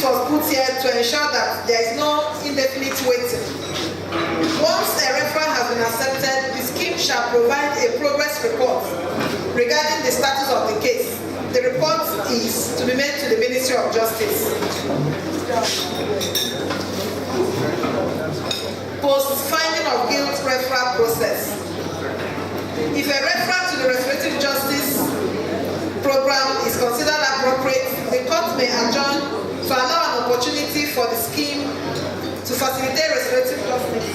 was put here to ensure that there is no indefinite waiting. Once a referral has been accepted, the scheme shall provide a progress report regarding the status of the case. The report is to be made to the Ministry of Justice. Post-finding of guilt referral process. If a referral to the restorative justice program is considered appropriate, the court may adjourn to allow an opportunity for the scheme to facilitate restorative justice.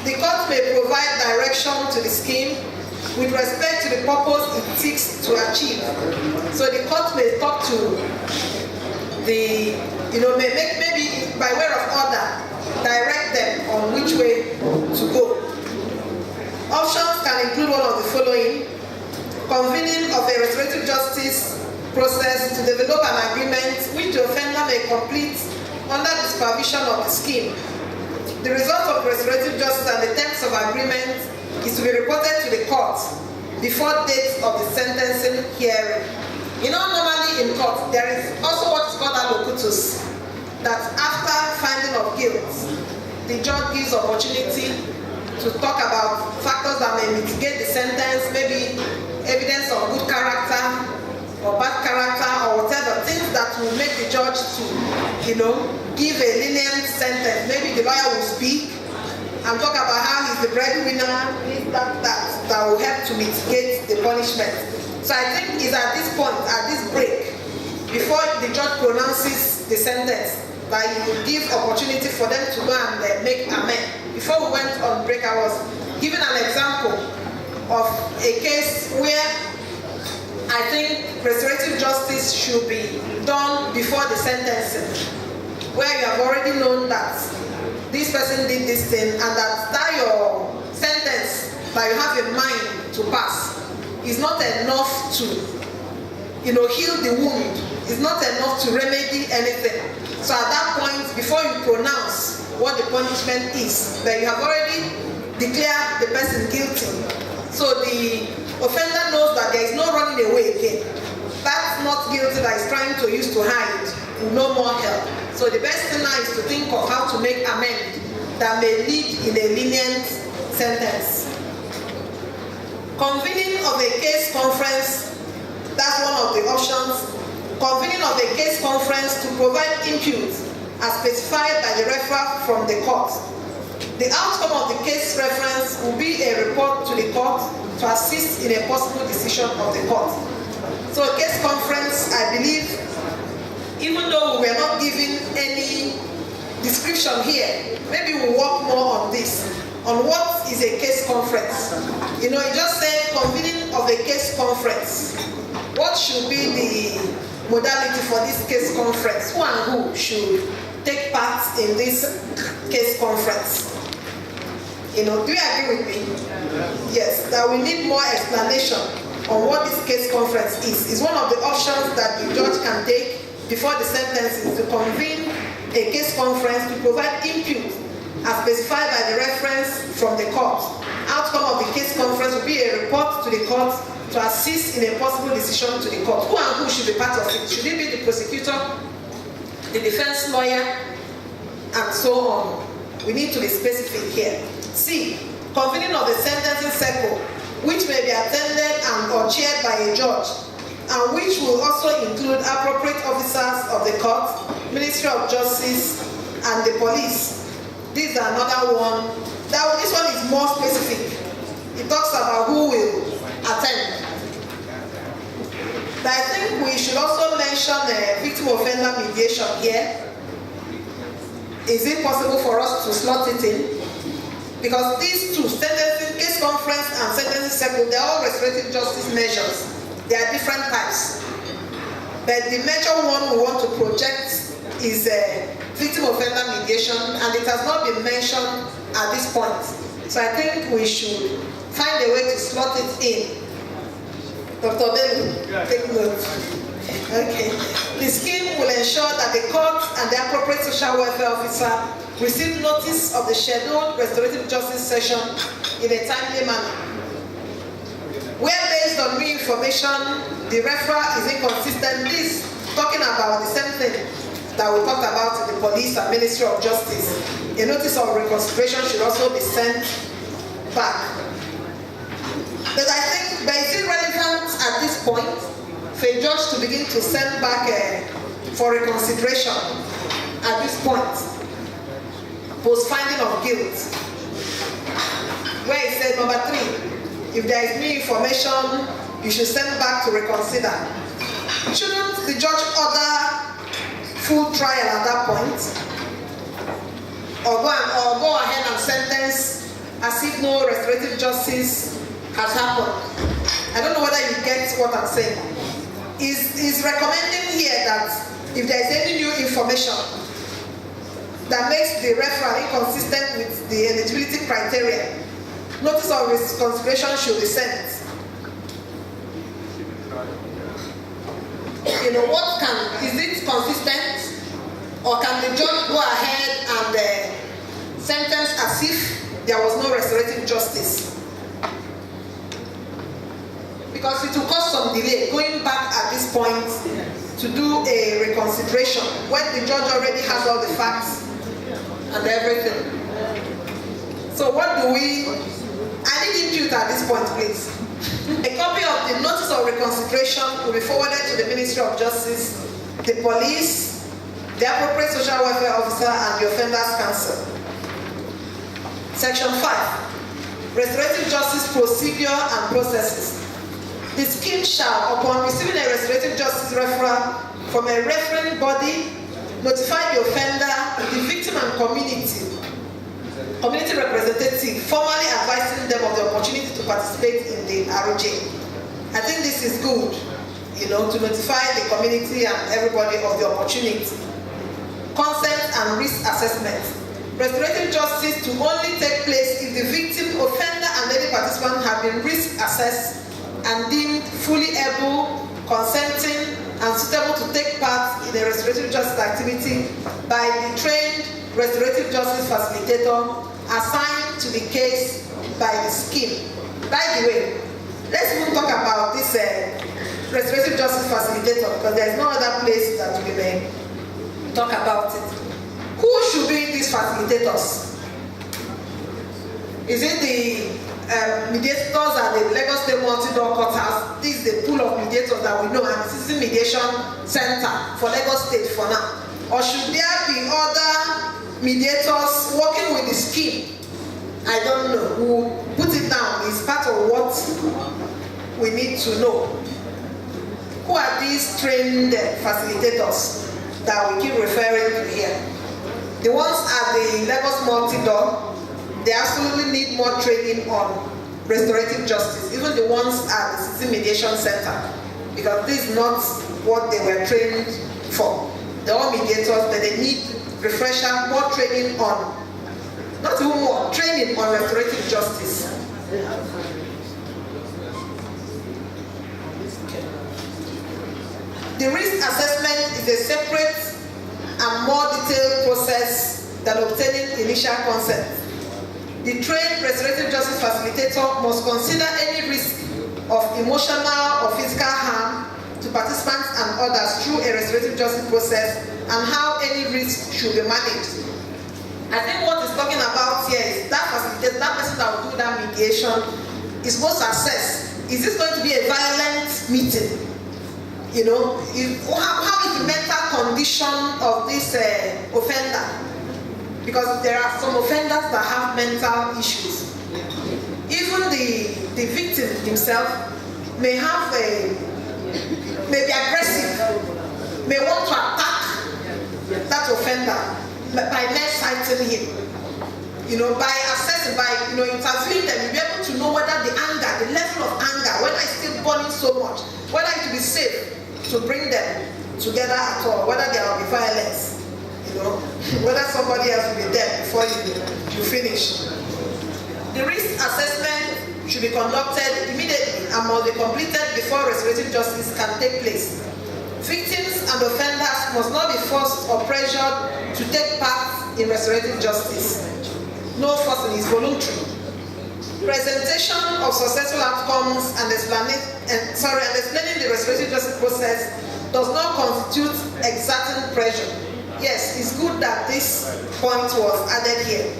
The court may provide direction to the scheme with respect to the purpose it seeks to achieve. So the court may talk to the, maybe by way of order, direct them on which way to go. Options can include one of the following: convening of a restorative justice process to develop an agreement which the offender may complete under the supervision of the scheme. The result of restorative justice and the terms of agreement is to be reported to the court before date of the sentencing hearing. Normally in court, there is also what is called allocutus, that after finding of guilt, the judge gives opportunity to talk about factors that may mitigate the sentence, maybe evidence of good character or bad character or whatever, things that will make the judge to, give a lenient sentence. Maybe the lawyer will speak and talk about how he's the breadwinner, that will help to mitigate the punishment. So I think it's at this point, at this break, before the judge pronounces the sentence, that he will give opportunity for them to go and make amend. Before we went on break, I was giving an example of a case where I think restorative justice should be done before the sentencing, where you have already known that this person did this thing, and that your sentence that you have in mind to pass is not enough to, heal the wound. It's not enough to remedy anything. So at that point, before you pronounce what the punishment is, that you have already declared the person guilty. So the offender knows that there is no running away again. That's not guilty that is trying to use to hide, no more help. So the best thing now is to think of how to make amend that may lead in a lenient sentence. Convening of a case conference, that's one of the options. Convening of a case conference to provide input as specified by the referral from the court. The outcome of the case reference will be a report to the court to assist in a possible decision of the court. So a case conference, I believe, even though we were not given any description here, maybe we'll work more on this, on what is a case conference. It just said convening of a case conference. What should be the modality for this case conference? Who and who should take part in this case conference? Do you agree with me? Yes, that we need more explanation on what this case conference is. It's one of the options that the judge can take before the sentence is to convene a case conference to provide input as specified by the reference from the court. Outcome of the case conference will be a report to the court to assist in a possible decision to the court. Who and who should be part of it? Should it be the prosecutor, the defense lawyer, and so on? We need to be specific here. C. Convening of a sentencing circle, which may be attended and or chaired by a judge, and which will also include appropriate officers of the court, Ministry of Justice, and the police. This is another one. This one is more specific. It talks about who will attend. But I think we should also mention victim offender mediation here. Is it possible for us to slot it in? Because these two, sentencing case conference and sentencing circle, they're all restorative justice measures. They are different types. But the major one we want to project is victim offender mediation, and it has not been mentioned at this point. So I think we should find a way to slot it in. Dr. Bello, take note. Okay. The scheme will ensure that the court and the appropriate social welfare officer receive notice of the scheduled restorative justice session in a timely manner. Where based on new information, the referral is inconsistent, this talking about the same thing that we talked about in the police and Ministry of Justice, a notice of reconsideration should also be sent back. But I think, but is it relevant at this point for a judge to begin to send back for reconsideration at this point, post finding of guilt? Where it said, number 3, if there is new information, you should send back to reconsider. Shouldn't the judge order full trial at that point? Or go ahead and sentence as if no restorative justice has happened? I don't know whether you get what I'm saying. Is recommending here that if there is any new information that makes the referral inconsistent with the eligibility criteria, notice of reconsideration should be sent. You know, is it consistent? Or can the judge go ahead and sentence as if there was no restorative justice? Because it will cause some delay going back at this point to do a reconsideration when the judge already has all the facts and everything. So what do we... I need input at this point, please. A copy of the notice of reconsideration will be forwarded to the Ministry of Justice, the police, the appropriate social welfare officer, and the offenders counsel. Section 5. Restorative justice procedure and processes. The scheme shall, upon receiving a restorative justice referral from a referring body, notify the offender, the victim, and community representative, formally advising them of the opportunity to participate in the ROJ. I think this is good, you know, to notify the community and everybody of the opportunity. Consent and risk assessment. Restorative justice to only take place if the victim, offender, and any participant have been risk assessed and deemed fully able, consenting, and suitable to take part in a restorative justice activity by the trained restorative justice facilitator assigned to the case by the scheme. By the way, let's even talk about this restorative justice facilitator, because there is no other place that we may talk about it. Who should be these facilitators? Is it the mediators at the Lagos State Multi-Door Courthouse? This is the pool of mediators that we know, and this is the mediation center for Lagos State for now. Or should there be other mediators working with the scheme? I don't know. Who put it down is part of what we need to know. Who are these trained facilitators that we keep referring to here? The ones at the Lagos Multi-Door, they absolutely need more training on restorative justice. Even the ones at the City Mediation Center, because this is not what they were trained for. They're all mediators, but they need refresher, more training on, not even more, training on restorative justice. The risk assessment is a separate and more detailed process than obtaining initial consent. The trained restorative justice facilitator must consider any risk of emotional or physical harm to participants and others through a restorative justice process, and how any risk should be managed. I think what it's talking about here is that facilitator, that person that will do that mediation, is supposed to assess, is this going to be a violent meeting? You know, how is the mental condition of this offender? Because there are some offenders that have mental issues. Even the victim himself may have may be aggressive, may want to attack that offender by net citing him. You know, by assessing, by interviewing them, you'll be able to know whether the anger, the level of anger, whether it's still burning so much, whether it will be safe to bring them together at all, whether there will be violence, whether somebody else will be there before you finish. The risk assessment should be conducted immediately and must be completed before restorative justice can take place. Victims and offenders must not be forced or pressured to take part in restorative justice. No forcing is voluntary. Presentation of successful outcomes and explaining the restorative justice process does not constitute exerting pressure. yes, it's good that this point was added here.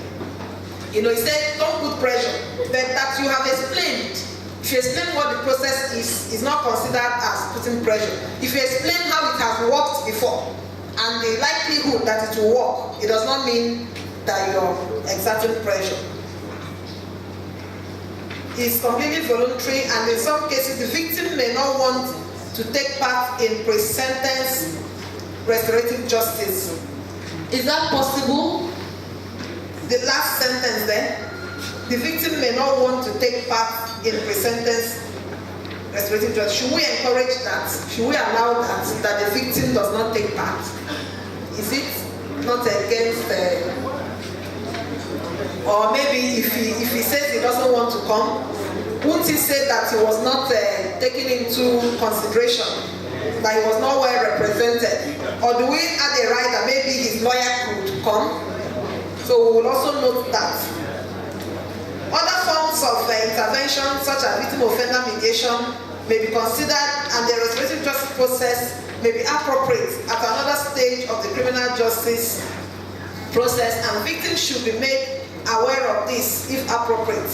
You know, he said, don't put pressure, but that you have explained. If you explain what the process is not considered as putting pressure. If you explain how it has worked before, and the likelihood that it will work, it does not mean that you're exerting pressure. It's completely voluntary, and in some cases, the victim may not want to take part in pre-sentence restorative justice. Is that possible? The last sentence there, the victim may not want to take part in pre-sentence restorative justice. Should we encourage that? Should we allow that the victim does not take part? Is it not against, or maybe if he says he doesn't want to come, won't he say that he was not taken into consideration, that he was not well represented? Or do we add a right that maybe his lawyer could come? So we will also note that. Other forms of intervention, such as victim offender mediation, may be considered, and the restorative justice process may be appropriate at another stage of the criminal justice process, and victims should be made aware of this if appropriate.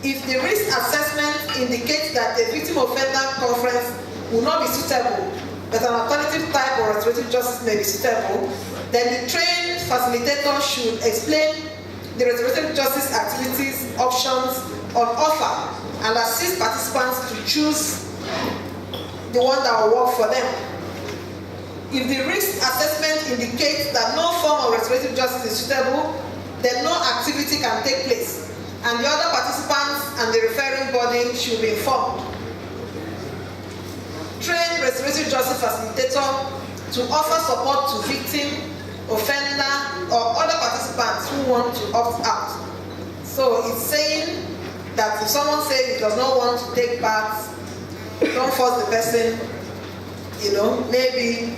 If the risk assessment indicates that the victim offender conference will not be suitable, but an alternative type of restorative justice may be suitable, then the trained facilitator should explain the restorative justice activities, options on offer, and assist participants to choose the one that will work for them. If the risk assessment indicates that no form of restorative justice is suitable, then no activity can take place, and the other participants and the referring body should be informed. Train restorative justice facilitator to offer support to victim, offender, or other participants who want to opt out. So it's saying that if someone says he does not want to take part, don't force the person, you know, maybe,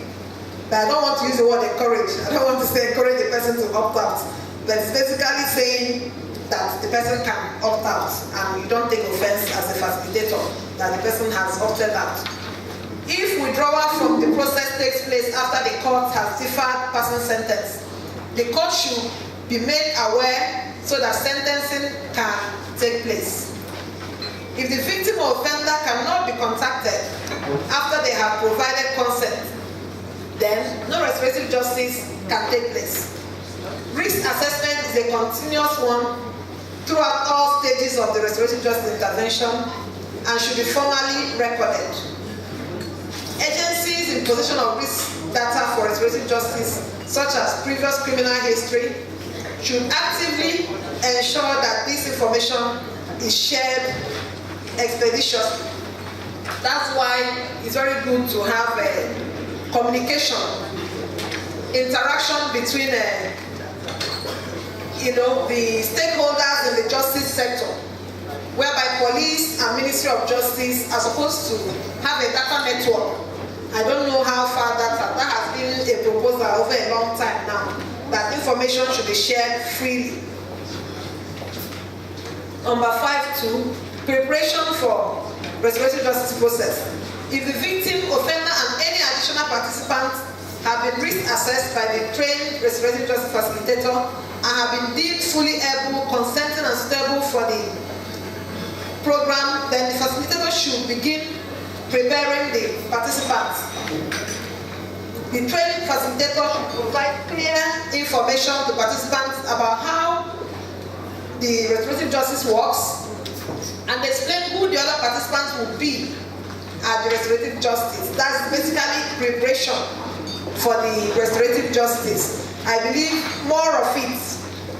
but I don't want to use the word encourage. I don't want to say encourage the person to opt out. But it's basically saying that the person can opt out, and you don't take offense as a facilitator that the person has opted out. If withdrawal from the process takes place after the court has deferred passing sentence, the court should be made aware so that sentencing can take place. If the victim or offender cannot be contacted after they have provided consent, then no restorative justice can take place. Risk assessment is a continuous one throughout all stages of the restorative justice intervention and should be formally recorded. Agencies in possession of risk data for restorative justice, such as previous criminal history, should actively ensure that this information is shared expeditiously. That's why it's very good to have a communication, interaction between the stakeholders in the justice sector, whereby police and Ministry of Justice are supposed to have a data network. I don't know how far that has been a proposal over a long time now, that information should be shared freely. Number 5.2, preparation for restorative justice process. If the victim, offender, and any additional participants have been risk assessed by the trained restorative justice facilitator and have been deemed fully able, consenting, and suitable for the program, then the facilitator should begin preparing the participants. The training facilitator should provide clear information to participants about how the restorative justice works and explain who the other participants will be at the restorative justice. That's basically preparation for the restorative justice. I believe more of it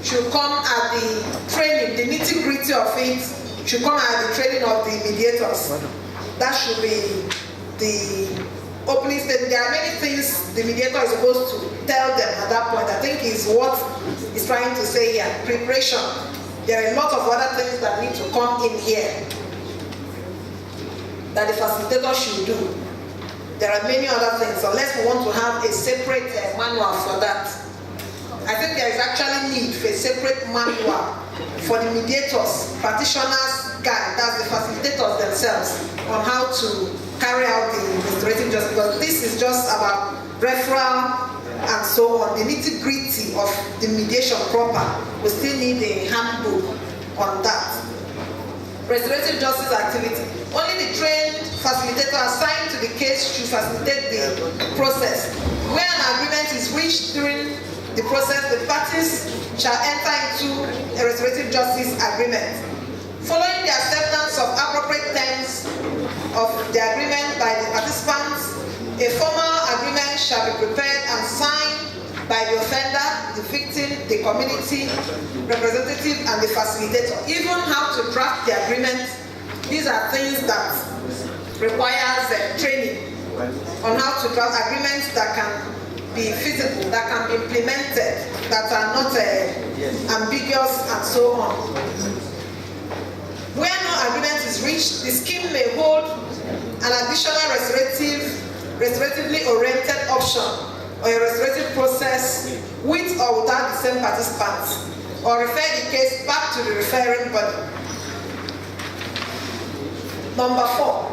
should come at the training, the nitty-gritty of it should come at the training of the mediators. That should be the opening statement. There are many things the mediator is supposed to tell them at that point. I think is what he's trying to say here. Preparation. There are a lot of other things that need to come in here that the facilitator should do. There are many other things, unless we want to have a separate manual for that. I think there is actually need for a separate manual for the mediators, practitioners guide, that's the facilitators themselves, on how to carry out the restorative justice, because this is just about referral, and so on. The nitty-gritty of the mediation proper, we still need a handbook on that. Restorative justice activity. Only the trained facilitator assigned to the case should facilitate the process. Where an agreement is reached during the process, the parties shall enter into a restorative justice agreement. Following the acceptance of appropriate terms of the agreement by the participants, a formal agreement shall be prepared and signed by the offender, the victim, the community representative, and the facilitator. Even how to draft the agreement, these are things that requires training on how to draft agreements that can be feasible, that can be implemented, that are not ambiguous, and so on. Where no agreement is reached, the scheme may hold an additional restoratively oriented option or a restorative process with or without the same participants, or refer the case back to the referring body. Number 4.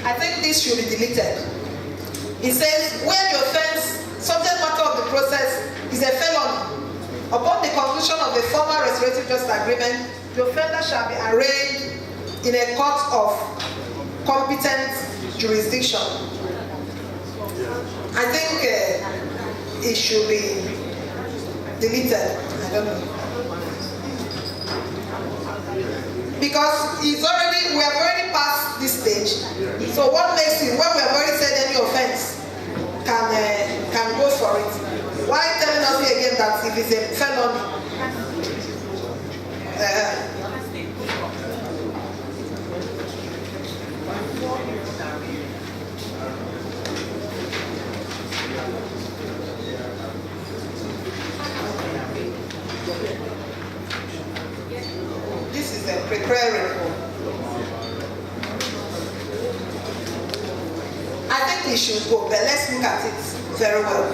I think this should be deleted. It says, where the offense, subject matter of the process, is a felony, upon the conclusion of the formal restorative justice agreement, the offender shall be arraigned in a court of competent jurisdiction. I think it should be deleted. I don't know. Because we have already passed this stage. So what makes it, when we have already said any offense, can go for it? Why telling us again that if it's a felony? This is a preparing. I think it should go, but let's look at it very well.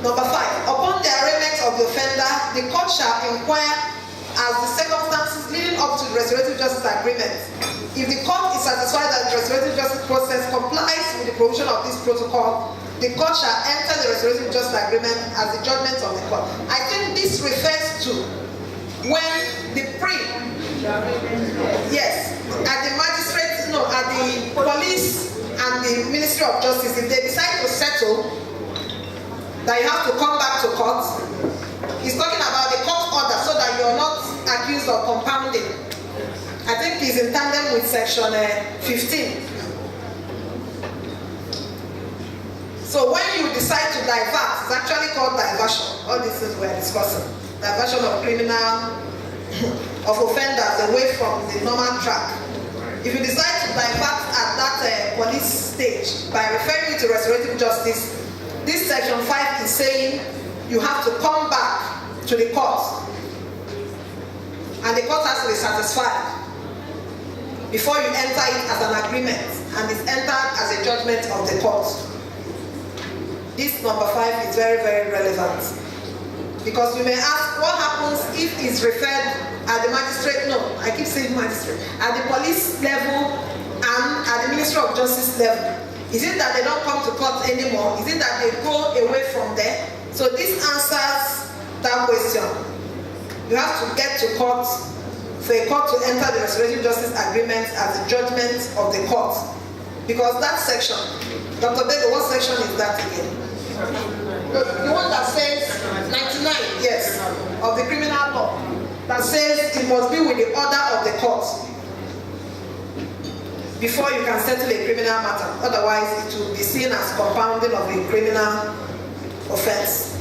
Number 5. Upon the arraignment of the offender, the court shall inquire as the circumstances leading up to the restorative justice agreement. If the court is satisfied that the restorative justice process complies with the provision of this protocol, the court shall enter the restorative justice agreement as the judgment of the court. I think this refers to when the at the magistrate, at the police and the Ministry of Justice, if they decide to settle, that you have to come back to court. He's talking about the court order so that you're not accused of compounding. I think it's in tandem with section 15. So when you decide to divert, it's actually called diversion. All these things we're discussing. Diversion of criminal, of offenders away from the normal track. If you decide to divert at that police stage by referring it to restorative justice, this section 5 is saying you have to come back to the court, and the court has to be satisfied before you enter it as an agreement, and it's entered as a judgment of the court. This number 5 is very, very relevant, because you may ask, what happens if it's referred at the magistrate? No, I keep saying magistrate, at the police level and at the Ministry of Justice level. Is it that they don't come to court anymore? Is it that they go away from there? So this answers that question. You have to get to court for a court to enter the restorative justice agreement as a judgment of the court. Because that section, Dr. Bego, what section is that again? The one that says 99, yes, of the criminal law, that says it must be with the order of the court before you can settle a criminal matter. Otherwise, it will be seen as compounding of a criminal offense.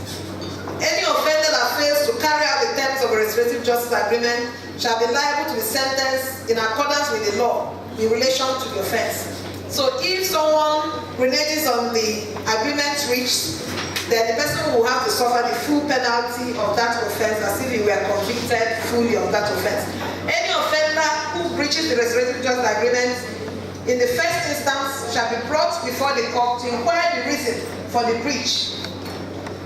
Any offender that fails to carry out the terms of a restorative justice agreement shall be liable to be sentenced in accordance with the law in relation to the offense. So if someone reneges on the agreement reached, then the person will have to suffer the full penalty of that offense as if he were convicted fully of that offense. Any offender who breaches the restorative justice agreement in the first instance shall be brought before the court to inquire the reason for the breach,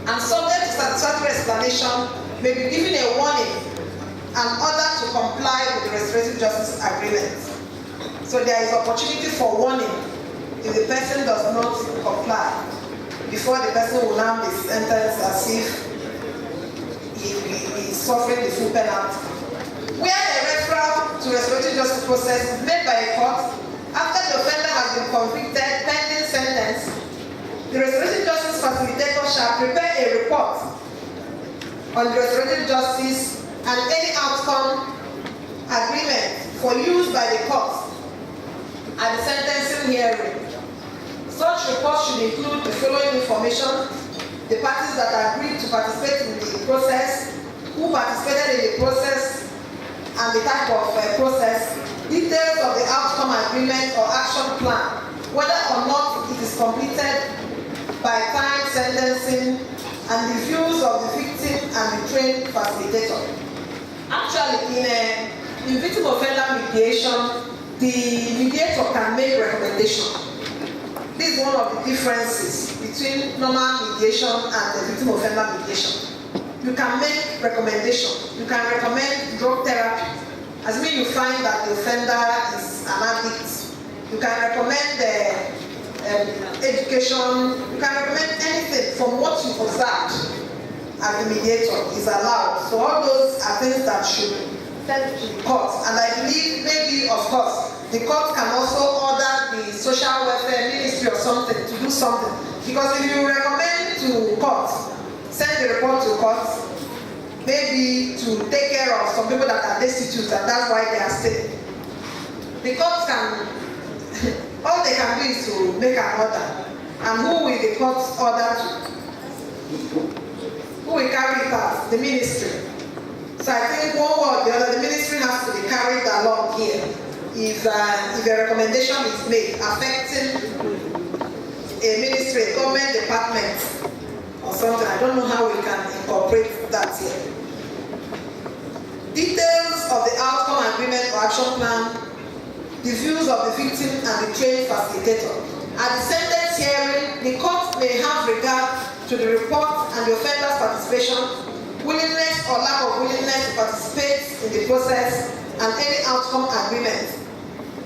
and subject to satisfactory explanation may be given a warning and order to comply with the restorative justice agreement. So there is opportunity for warning if the person does not comply, before the person will now be sentenced as if he is suffering the full penalty. Where a referral to restorative justice process is made by a court after the offender has been convicted pending sentence, the restorative justice facilitator shall prepare a report on the restorative justice and any outcome agreement for use by the court at the sentencing hearing. Such reports should include the following information: the parties that agreed to participate in the process, who participated in the process, and the type of process, details of the outcome agreement or action plan, whether or not it is completed by time sentencing, and the views of the victim and the trained facilitator. Actually, in victim offender mediation, the mediator can make recommendation. This is one of the differences between normal mediation and the victim offender mediation. You can make recommendation. You can recommend drug therapy. Assuming you find that the offender is an addict, you can recommend education. You can recommend anything from what you observed as the mediator is allowed. So all those are things that should send to the court. And I believe maybe, of course, the court can also order the social welfare ministry or something to do something. Because if you recommend to court, send the report to court, maybe to take care of some people that are destitute and that's why they are staying. The court can, all they can do is to make an order. And who will the court order to? Who will carry it out? The ministry. So I think one way or the other, the ministry has to be carried along here. If a recommendation is made affecting a ministry, a government department, or something, I don't know how we can incorporate that here. Details of the outcome agreement or action plan, the views of the victim and the trained facilitator. At the sentence hearing, the court may have regard to the report and the offender's participation, willingness or lack of willingness to participate in the process, and any outcome agreement.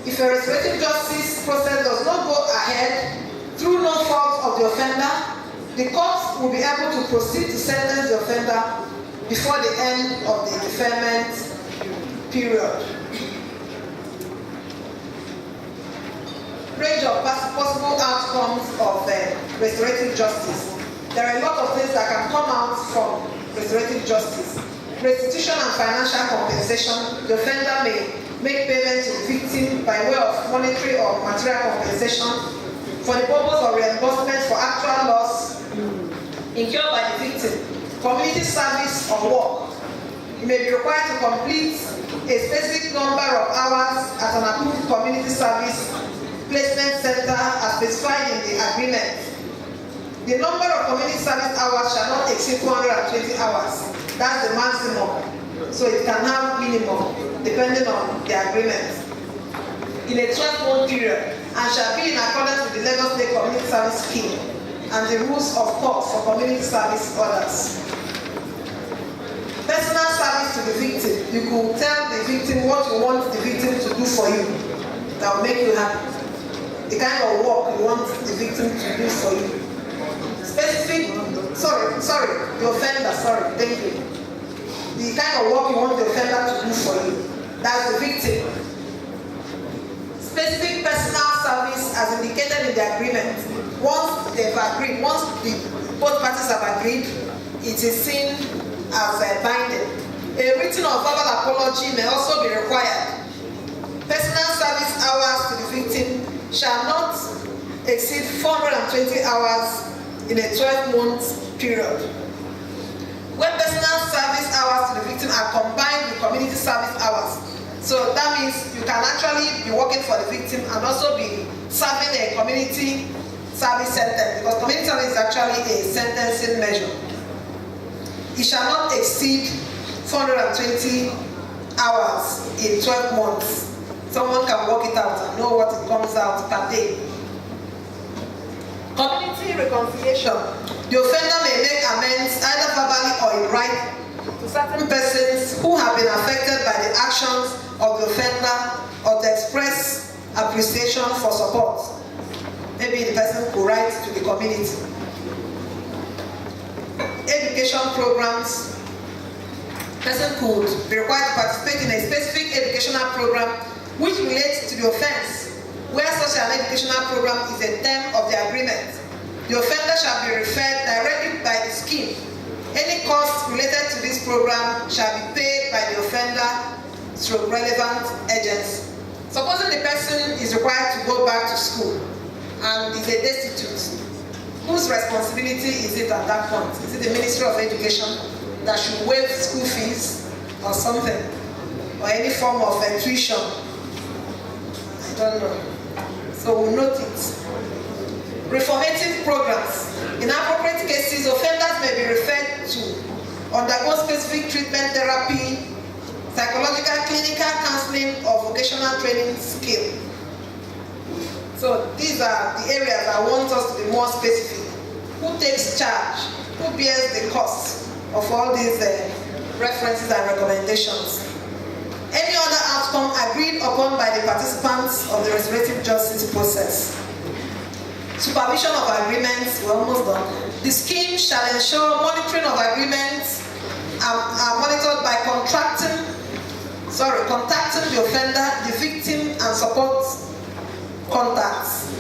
If a restorative justice process does not go ahead through no fault of the offender, the court will be able to proceed to sentence the offender before the end of the deferment period. Range of possible outcomes of restorative justice. There are a lot of things that can come out from restorative justice. Restitution and financial compensation. The offender may make payment to the victim by way of monetary or material compensation for the purpose of reimbursement for actual loss incurred by the victim, community service or work. You may be required to complete a specific number of hours at an approved community service placement center as specified in the agreement. The number of community service hours shall not exceed 220 hours. That's the maximum. So it can have minimum, depending on the agreement. In a 12-month period, and shall be in accordance with the Lagos State Community Service Scheme and the rules of court for community service orders. Personal service to the victim. You could tell the victim what you want the victim to do for you. That will make you happy. The kind of work you want the victim to do for you. Specific, the offender, thank you. The kind of work you want the offender to do for you. That's the victim. Specific personal service as indicated in the agreement. Once they've agreed, once both parties have agreed, it is seen as binding. A written or verbal apology may also be required. Personal service hours to the victim shall not exceed 420 hours in a 12-month period. When personal service hours to the victim are combined with community service hours, so that means you can actually be working for the victim and also be serving a community service sentence, because community service is actually a sentencing measure. It shall not exceed 420 hours in 12 months. Someone can work it out and know what it comes out per day. Community reconciliation. The offender may make amends either verbally or in writing to certain persons who have been affected by the actions of the offender or to express appreciation for support. community. Education programs. Person could be required to participate in a specific educational program which relates to the offense, where such an educational program is a term of the agreement. The offender shall be referred directly by the scheme. Any costs related to this program shall be paid by the offender through relevant agency. Supposing the person is required to go back to school and is a destitute, whose responsibility is it at that point? Is it the Ministry of Education that should waive school fees or something? Or any form of tuition? I don't know. So we'll note it. Reformative programs. In appropriate cases, offenders may be referred to undergo specific treatment therapy, psychological, clinical counseling, or vocational training skill. So these are the areas I want us to be more specific. Who takes charge? Who bears the cost of all these references and recommendations? Any other outcome agreed upon by the participants of the restorative justice process. Supervision of agreements, we're almost done. The scheme shall ensure monitoring of agreements are monitored by contacting the offender, the victim, and support contacts.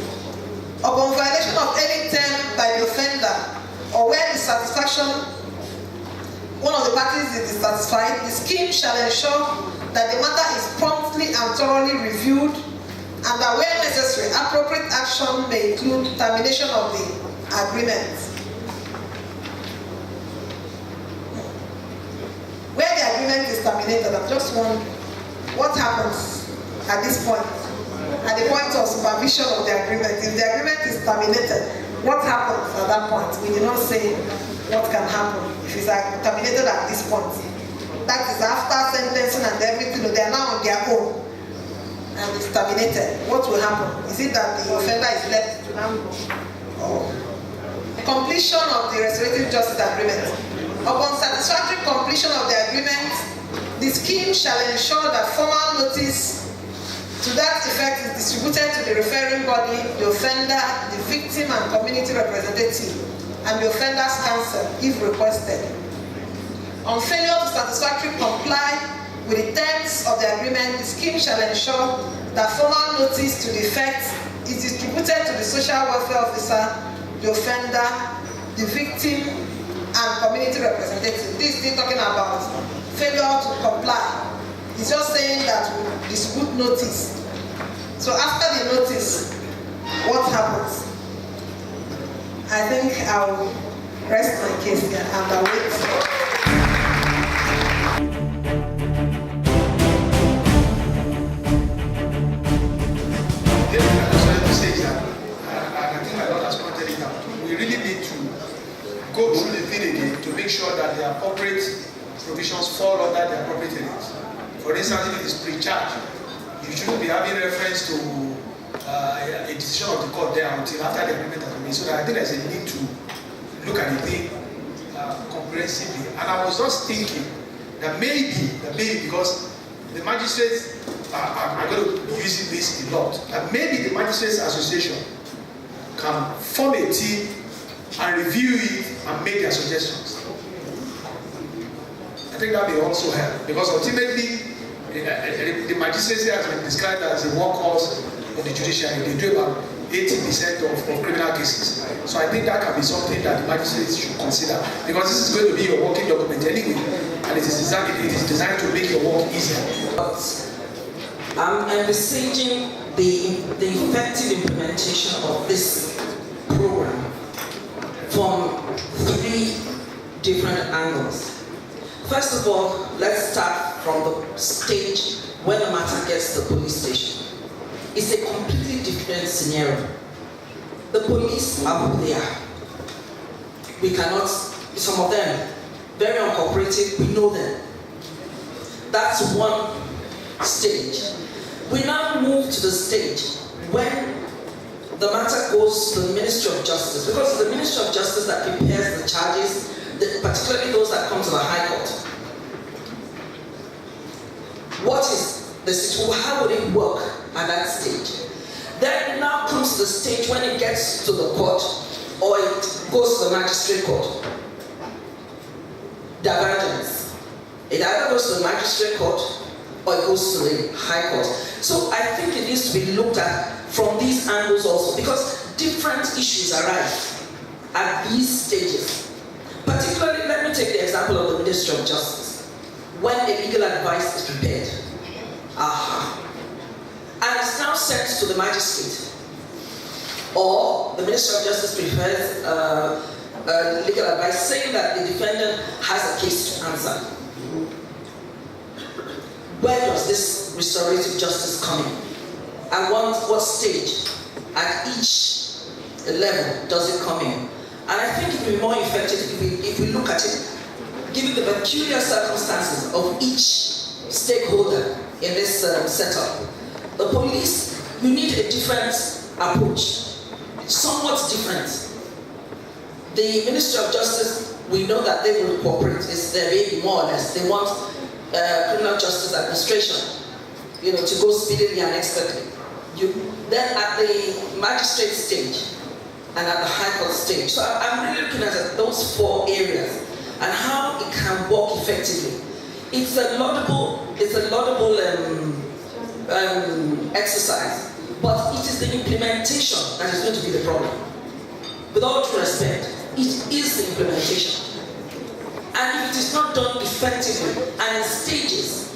Upon violation of any term by the offender, or where dissatisfaction, one of the parties is dissatisfied, the scheme shall ensure that the matter is promptly and thoroughly reviewed, and that where necessary, appropriate action may include termination of the agreement. Where the agreement is terminated, I'm just wondering, what happens at this point? At the point of supervision of the agreement, if the agreement is terminated, what happens at that point? We did not say what can happen if it's terminated at this point. That is after sentencing and everything, they are now on their own and it's terminated. What will happen? Is it that the offender is left to now? Or completion of the restorative justice agreement. Upon satisfactory completion of the agreement, the scheme shall ensure that formal notice to that effect is distributed to the referring body, the offender, the victim and community representative, and the offender's counsel, if requested. On failure to satisfactorily comply with the terms of the agreement, the scheme shall ensure that formal notice to the effect is distributed to the social welfare officer, the offender, the victim, and community representative. This is talking about failure to comply. It's just saying that we distribute notice. So after the notice, what happens? I think I'll rest my case here and I'll wait. We really need to go through the thing again to make sure that the appropriate provisions fall under the appropriate areas. For instance, if it is pre-charge, you shouldn't be having reference to a decision of the court there until after the agreement has been made. So that I think there's a need to look at the thing comprehensively. And I was just thinking that maybe because the magistrates are going to be using this a lot, that maybe the Magistrates Association can form a team and review it and make their suggestions. I think that may also help, because ultimately the magistracy has been described as a workhorse of the judiciary. They do about 80% of criminal cases. So I think that can be something that the magistrates should consider, because this is going to be your working document anyway, and it is designed to make your work easier. I'm envisaging the effective implementation of this program from 3 different angles. First of all, let's start from the stage when the matter gets to the police station. It's a completely different scenario. The police are who they are. We cannot, some of them, very uncooperative, we know them. That's one stage. We now move to the stage when the matter goes to the Ministry of Justice, because it's the Ministry of Justice that prepares the charges, particularly those that come to the High Court. What is the situation? How would it work at that stage? Then it now comes to the stage when it gets to the court goes to the magistrate court. Divergence. It either goes to the magistrate court or it goes to the high court. So I think it needs to be looked at from these angles also, because different issues arise at these stages. Particularly, let me take the example of the Ministry of Justice. When a legal advice is prepared, and it's now sent to the magistrate, or the Ministry of Justice prepares legal advice saying that the defendant has a case to answer. Where does this restorative justice come in? And what stage at each level does it come in? And I think it will be more effective if we look at it, given the peculiar circumstances of each stakeholder in this setup. The police, you need a different approach, somewhat different. The Ministry of Justice, we know that they will cooperate. It's their baby, more or less. They want criminal justice administration, to go speedily and expertly. Then at the magistrate stage and at the high court stage. So I'm really looking at those four areas and how it can work effectively. It's a laudable exercise, but it is the implementation that is going to be the problem. With all due respect, it is the implementation. And if it is not done effectively and in stages,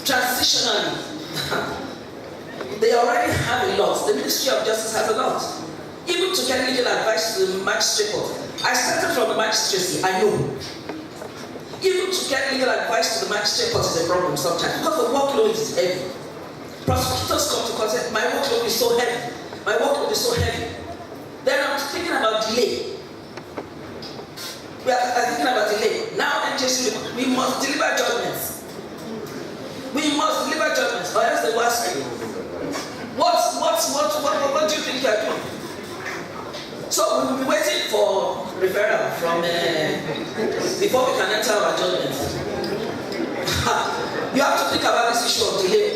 transitionally, they already have a lot. The Ministry of Justice has a lot. Even to get legal advice to the magistrate court. I started from the magistracy, I know. Even to get legal advice to the magistrate court is a problem sometimes because the workload is heavy. Prosecutors come to court and say, my workload is so heavy. My workload is so heavy. Then I'm thinking about delay. We are thinking about delay. Now NJC, we must deliver judgments. We must deliver judgments, or else they will ask you, what do you think you are doing? So we will be waiting for referral from before we can enter our judgments. You have to think about this issue of delay.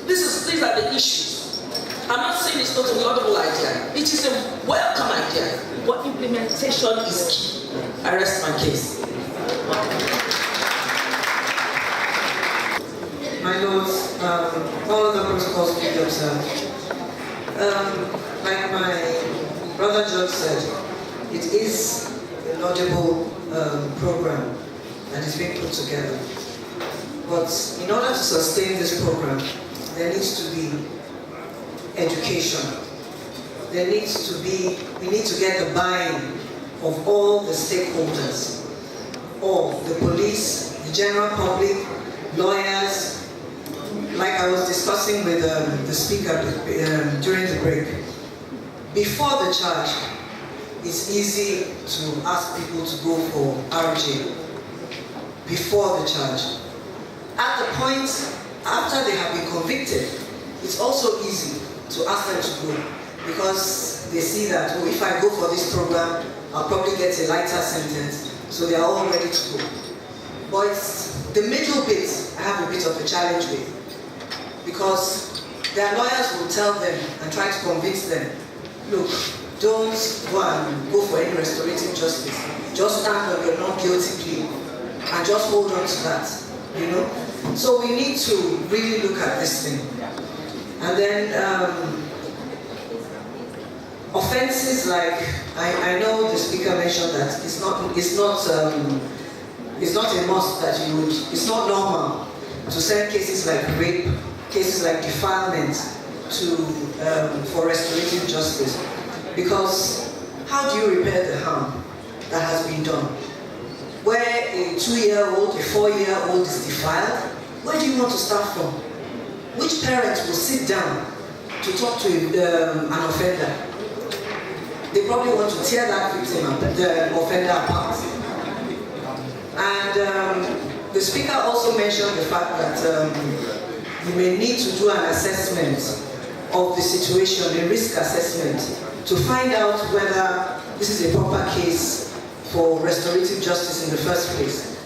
These are the issues. I'm not saying it's not a laudable idea. It is a welcome idea. But implementation is key. I rest my case. My lords, all of the protocols will be observed. Like my brother George said, it is a laudable program that is being put together. But in order to sustain this program, there needs to be education. We need to get the buy-in of all the stakeholders, all the police, the general public, lawyers. Like I was discussing with the speaker during the break, before the charge, it's easy to ask people to go for RJ. Before the charge. At the point after they have been convicted, it's also easy to ask them to go because they see that, oh, if I go for this program, I'll probably get a lighter sentence, so they are all ready to go. But it's the middle bit I have a bit of a challenge with, because their lawyers will tell them and try to convince them, look, don't go and go for any restorative justice. Just stand on your not guilty plea and just hold on to that, So we need to really look at this thing. And then offenses like, I know the speaker mentioned that it's not a must that you would, it's not normal to send cases like rape, cases like defilement for restorative justice. Because how do you repair the harm that has been done? Where a 2-year-old, a 4-year-old is defiled, where do you want to start from? Which parent will sit down to talk to an offender? They probably want to tear that victim, the offender apart. And the speaker also mentioned the fact that you may need to do an assessment of the situation, a risk assessment, to find out whether this is a proper case for restorative justice in the first place.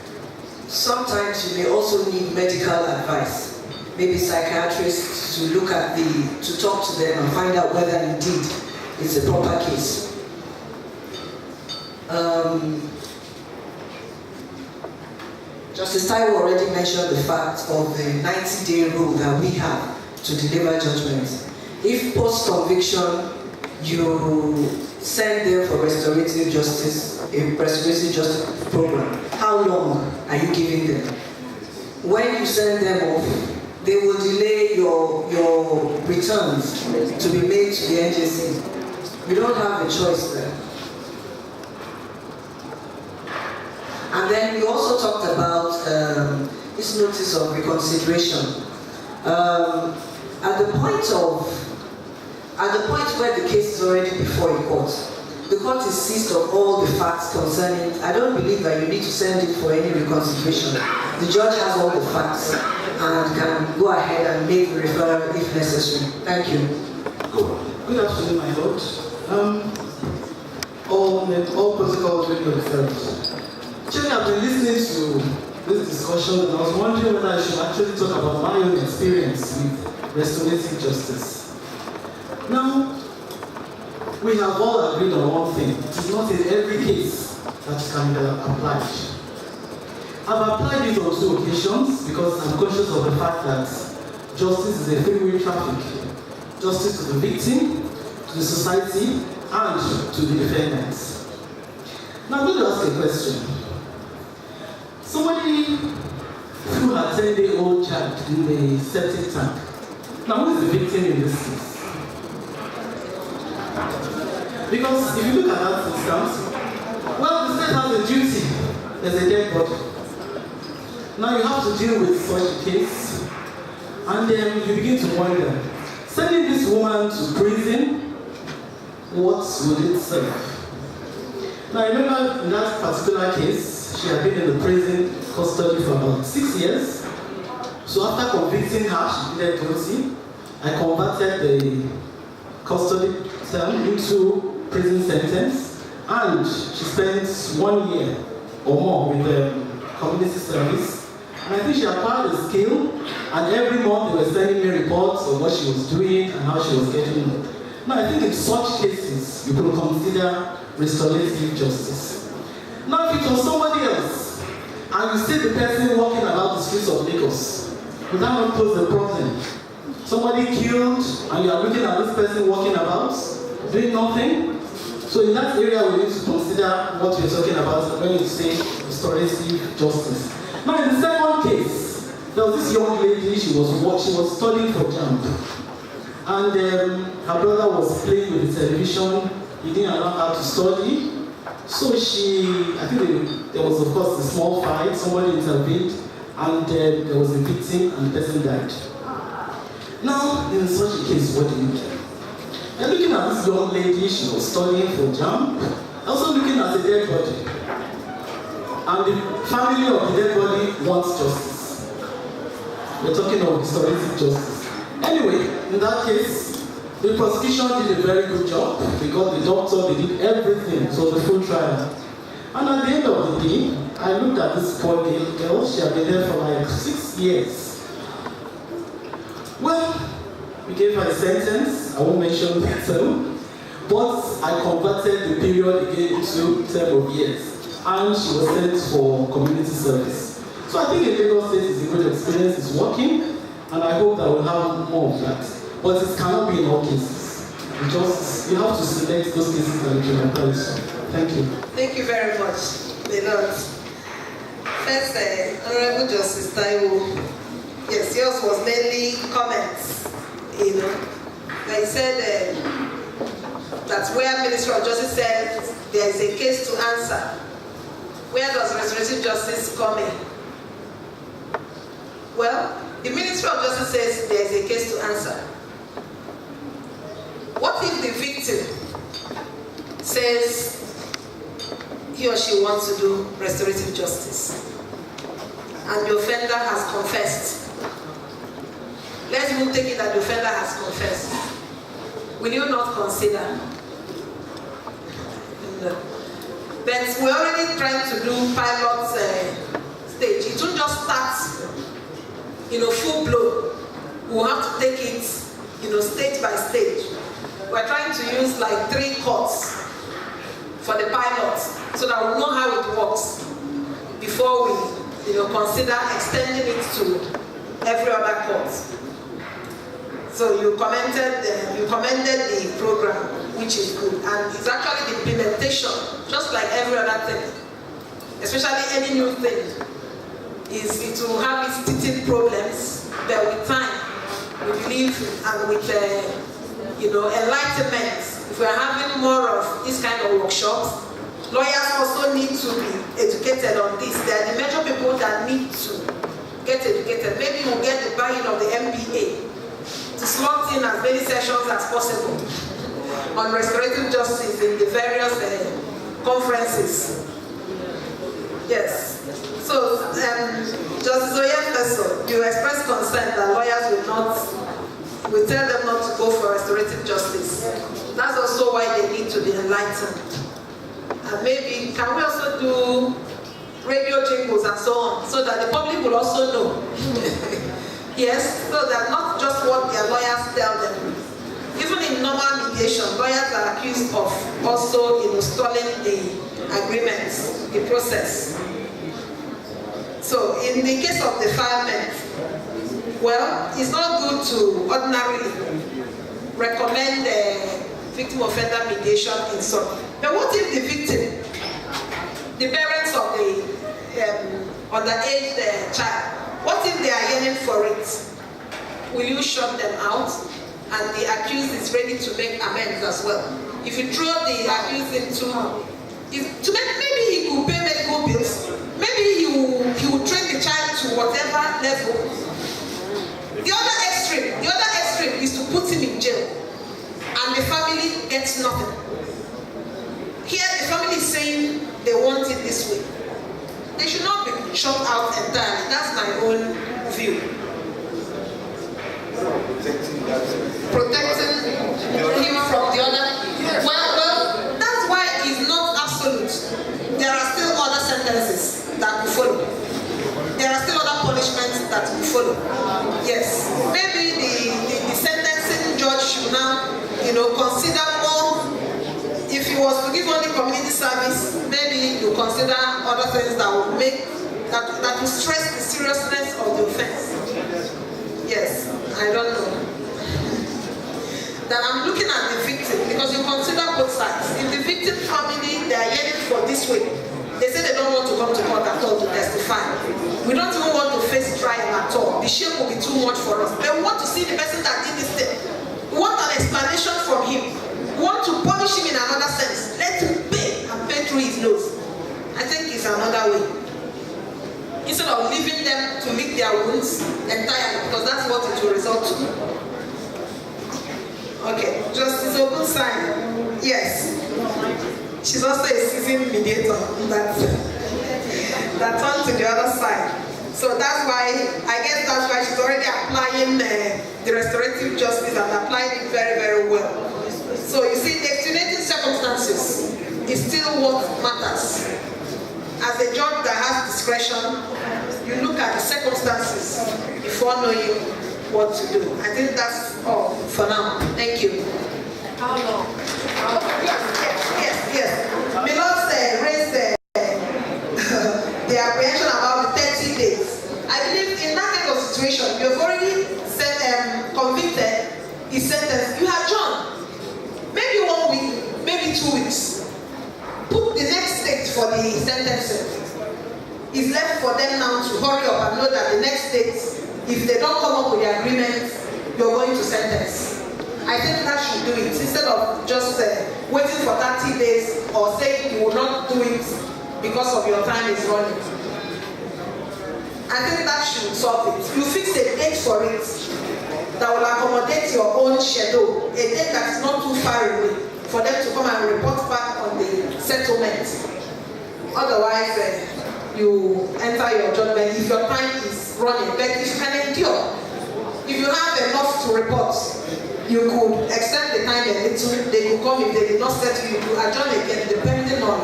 Sometimes you may also need medical advice, maybe psychiatrists to look at to talk to them and find out whether indeed it's a proper case. Justice Taiwo already mentioned the fact of the 90-day rule that we have to deliver judgments. If post-conviction you send them for restorative justice, a restorative justice program, how long are you giving them? When you send them off, they will delay your returns to be made to the NJC. We don't have a choice there. And then we also talked about this notice of reconsideration. At the point where the case is already before a court, the court is seized of all the facts concerning it. I don't believe that you need to send it for any reconsideration. The judge has all the facts and can go ahead and make the referral if necessary. Thank you. Good afternoon, my lord. All protocols will be observed. Actually, I've been listening to this discussion and I was wondering whether I should actually talk about my own experience with restorative justice. Now, we have all agreed on one thing. It is not in every case that can be applied. I've applied it on 2 occasions because I'm conscious of the fact that justice is a three-way traffic. Justice to the victim, to the society, and to the defendants. Now I'm going to ask a question. Somebody who had a 10-day-old child in the septic tank. Now who is the victim in this case? Because if you look at that instance, well, the state has a duty as a dead body. Now you have to deal with such a case, and then you begin to wonder, sending this woman to prison, what would it serve? Now I remember in that particular case, she had been in the prison custody for about 6 years. So after convicting her, she pleaded guilty. I converted the custody term into prison sentence, and she spent 1 year or more with the community service. And I think she acquired a skill, and every month they were sending me reports of what she was doing and how she was getting on. Now I think in such cases, you could consider restorative justice. Now if it was somebody else, and you see the person walking about the streets of Lagos, would that not pose a problem? Somebody killed, and you are looking at this person walking about, doing nothing. So in that area, we need to consider what we're talking about when you say restorative justice. Now in the second case, there was this young lady, she was studying for JAMB. And her brother was playing with the television. He didn't allow her to study. So I think there was of course a small fight, somebody intervened, and there was a victim and the person died. Now, in such a case, what do you do? You're looking at this young lady, she was studying for JAMB, also looking at a dead body. And the family of the dead body wants justice. We're talking of restorative justice. Anyway, in that case, the prosecution did a very good job. They got the doctor, they did everything, so the full trial. And at the end of the day, I looked at this poor girl, she had been there for like 6 years. Well, we gave her a sentence, I won't mention the term, but I converted the period again into 10 years. And she was sent for community service. So I think in Lagos State is a good experience, it's working, and I hope that we'll have more of that. But it cannot be in all cases. You have to select those cases that you can apply to. Thank you. Thank you very much, my lord. First, Honorable Justice Taiwo. Yes, yours was mainly comments, Like you said that's where Ministry of Justice said there is a case to answer. Where does restorative justice come in? Well, the Ministry of Justice says there is a case to answer. What if the victim says he or she wants to do restorative justice and the offender has confessed? Let's even take it that the offender has confessed. Will you not consider? No. But we're already trying to do pilot stage. It won't just start, full blown. We'll have to take it, stage by stage. We're trying to use like 3 courts for the pilot. so that we know how it works before we consider extending it to every other court. So you commended the program, which is good, and it's actually the implementation, just like every other thing, especially any new thing, it will have its teething problems, but with time, we believe, and with enlightenment, if we are having more of this kind of workshops, lawyers also need to be educated on this. They are the major people that need to get educated. Maybe we'll get the buy-in of the MBA to slot in as many sessions as possible on restorative justice in the various conferences. Yes. So, Justice Oyefeso, you expressed concern that lawyers will tell them not to go for restorative justice. That's also why they need to be enlightened. And maybe, can we also do radio jingles and so on, so that the public will also know? Yes, so that not just what their lawyers tell them. Even in normal mediation, lawyers are accused of also stalling the agreements, the process. So in the case of defilement, well, it's not good to ordinarily recommend victim offender mediation in some. But what if the victim, the parents of the underage child, what if they are yearning for it? Will you shut them out? And the accused is ready to make amends as well. If you throw the accused into, maybe he could pay medical bills. Maybe he will train the child to whatever level. The other extreme is to put him in jail, and the family gets nothing. Here, the family is saying they want it this way. They should not be shut out entirely. That's my own view. Protecting him from the other. Well, that's why it's not absolute. There are still other sentences that will follow. There are still other punishments that will follow. Yes. Maybe the sentencing judge should now, consider more. If he was to give only community service, maybe you consider other things that will that will stress the seriousness of the offense. Yes, I don't know. That I'm looking at the victim, because you consider both sides. If the victim family, they are yearning for this way, they say they don't want to come to court at all to testify. We don't even want to face trial at all. The shame will be too much for us. But we want to see the person that did this thing. We want an explanation from him. We want to punish him in another sense. Let him pay and pay through his nose. I think it's another way. Instead of leaving them to lick their wounds entirely, because that's what it will result to. Okay, Justice Ogunsign. Yes. She's also a seasoned mediator that turned to the other side. So that's why, I guess that's why she's already applying the restorative justice and applying it very, very well. So you see, the extenuating circumstances is still what matters. As a judge that has discretion, you look at the circumstances before knowing what to do. I think that's all for now. Thank you. How long? Yes. Milord raised the apprehension about the 30 days. I believe in that kind of situation, you've already convicted, is sentenced. You have John. Maybe 1 week, maybe 2 weeks. Put the next date for the sentencing. It's left for them now to hurry up and know that the next date, if they don't come up with the agreement, you're going to sentence. I think that should do it, instead of just waiting for 30 days or saying you will not do it because of your time is running. I think that should solve it. You fix a date for it that will accommodate your own schedule, a date that's not too far away for them to come and report back on the settlement. Otherwise, you enter your judgment if your time is running. But if you can endure, if you have enough to report, you could extend the time a little. They could come if they did not settle you to adjourn again, depending on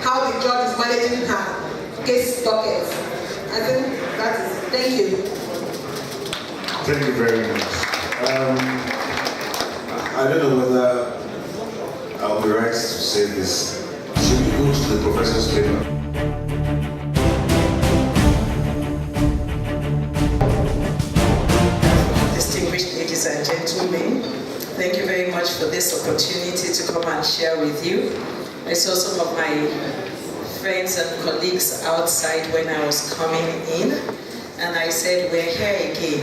how the judge is managing her case docket. I think that is it. Thank you. Thank you very much. I don't know whether I'll be right to say this. Should we go to the professor's paper. Distinguished ladies and gentlemen, thank you very much for this opportunity to come and share with you. I saw some of my friends and colleagues outside when I was coming in, and I said, we're here again.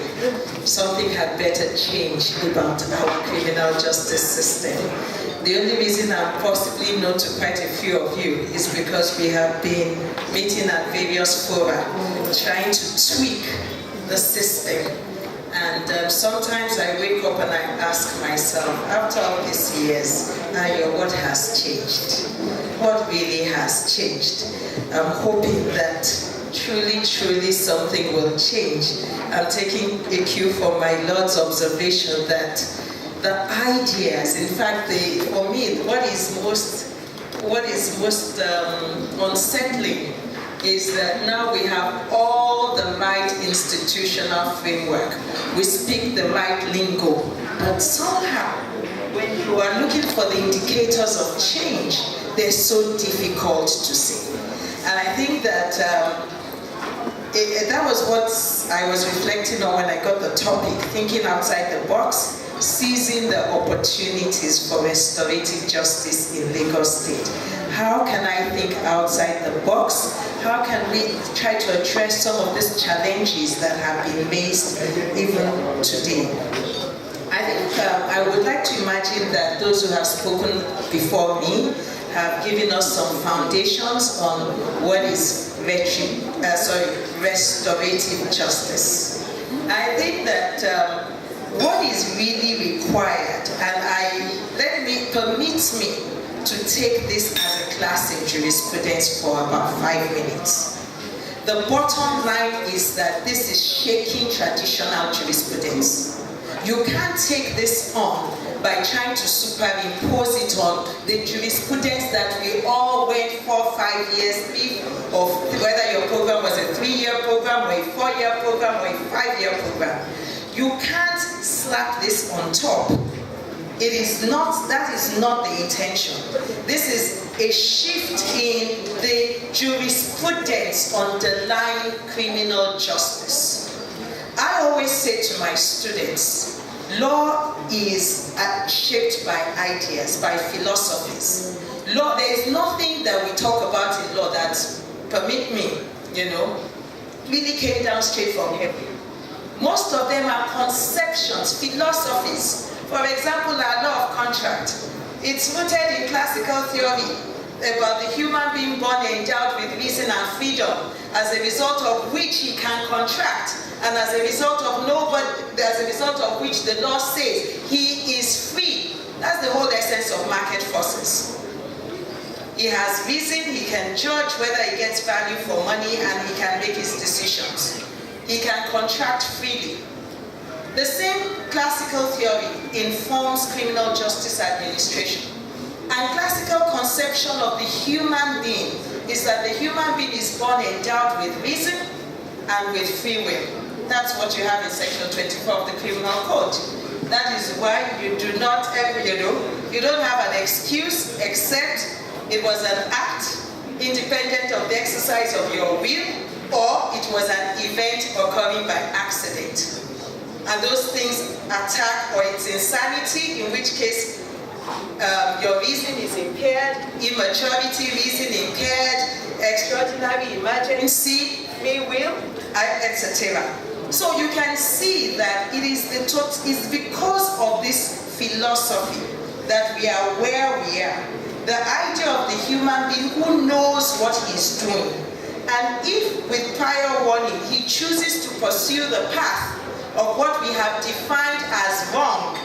Something had better change about our criminal justice system. The only reason I'm possibly known to quite a few of you is because we have been meeting at various fora, trying to tweak the system. And sometimes I wake up and I ask myself, after all these years, Ayo, what has changed? What really has changed? I'm hoping that truly something will change. I'm taking a cue from my Lord's observation that the ideas, in fact, for me, what is most unsettling is that now we have all the right institutional framework. We speak the right lingo, but somehow, when you are looking for the indicators of change, they're so difficult to see. And I think that that was what I was reflecting on when I got the topic, thinking outside the box, seizing the opportunities for restorative justice in Lagos State. How can I think outside the box? How can we try to address some of these challenges that have been raised even today? I think I would like to imagine that those who have spoken before me have given us some foundations on what is restorative justice. I think that what is really required, and permit me to take this as a class in jurisprudence for about 5 minutes. The bottom line is that this is shaking traditional jurisprudence. You can't take this on by trying to superimpose it on the jurisprudence that we all went 4 or 5 years, of whether your program was a 3-year program or a 4-year program or a 5-year program. You can't slap this on top. That is not the intention. This is a shift in the jurisprudence underlying criminal justice. I always say to my students, law is shaped by ideas, by philosophies. Law, there is nothing that we talk about in law that, permit me, really came down straight from heaven. Most of them are conceptions, philosophies. For example, our law of contract. It's rooted in classical theory about the human being born endowed with reason and freedom, as a result of which he can contract, and as a result of which the law says he is free. That's the whole essence of market forces. He has reason, he can judge whether he gets value for money, and he can make his decisions. He can contract freely. The same classical theory informs criminal justice administration. And classical conception of the human being is that the human being is born endowed with reason and with free will. That's what you have in section 24 of the criminal code. That is why you do not ever, you don't have an excuse except it was an act independent of the exercise of your will, or it was an event occurring by accident. And those things attack, or it's insanity, in which case your reason is impaired, immaturity, reason impaired, extraordinary emergency, free will, etc. So you can see that it's because of this philosophy that we are where we are. The idea of the human being who knows what he's doing. And if with prior warning he chooses to pursue the path of what we have defined as wrong,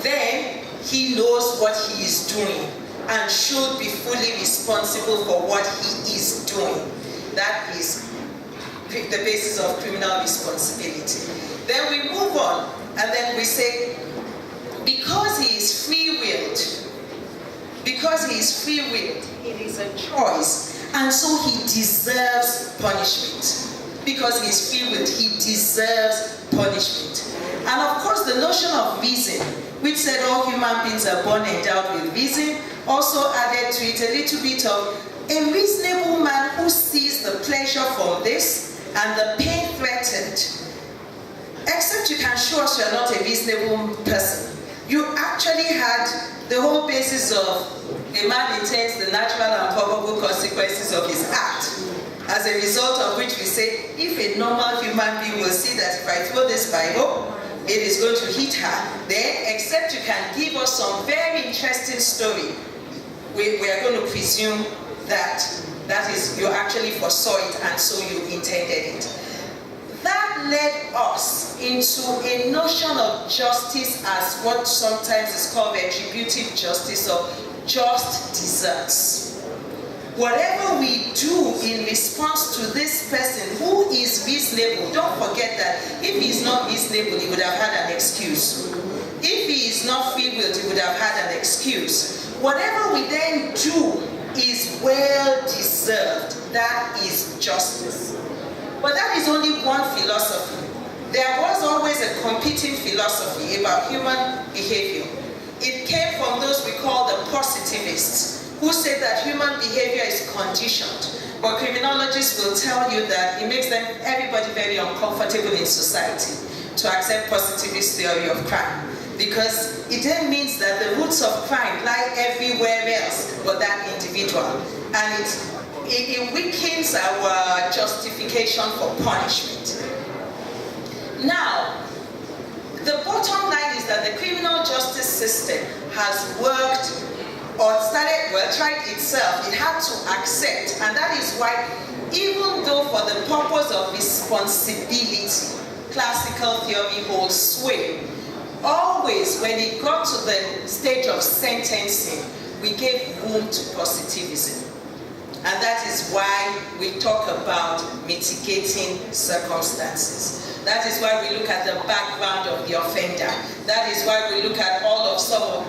then he knows what he is doing and should be fully responsible for what he is doing. That is the basis of criminal responsibility. Then we move on, and then we say, because he is free-willed, it is a choice, and so he deserves punishment. Because he's free-willed, he deserves punishment. And of course, the notion of reason which said all human beings are born endowed with reason, also added to it a little bit of a reasonable man who sees the pleasure from this and the pain threatened. Except you can show us you're not a reasonable person. You actually had the whole basis of a man intends the natural and probable consequences of his act. As a result of which we say, if a normal human being will see that if I throw this Bible, it is going to hit her, then except you can give us some very interesting story, we are going to presume that you actually foresaw it and so you intended it. That led us into a notion of justice as what sometimes is called retributive justice or just deserts. Whatever we do in response to this person who is reasonable, don't forget that if he is not reasonable, he would have had an excuse. If he is not free-willed, he would have had an excuse. Whatever we then do is well deserved. That is justice. But that is only one philosophy. There was always a competing philosophy about human behavior. It came from those we call the positivists, who said that human behavior is conditioned. But criminologists will tell you that it makes everybody very uncomfortable in society to accept positivist theory of crime. Because it then means that the roots of crime lie everywhere else but that individual. And it weakens our justification for punishment. Now, the bottom line is that the criminal justice system has worked or tried itself. It had to accept, and that is why, even though for the purpose of responsibility, classical theory holds sway, always when it got to the stage of sentencing, we gave room to positivism. And that is why we talk about mitigating circumstances. That is why we look at the background of the offender. That is why we look at all of some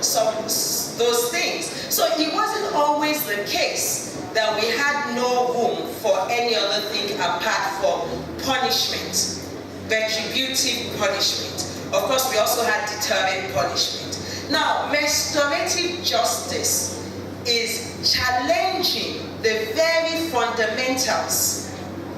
those things. So it wasn't always the case that we had no room for any other thing apart from punishment, retributive punishment. Of course, we also had deterrent punishment. Now, restorative justice is challenging the very fundamentals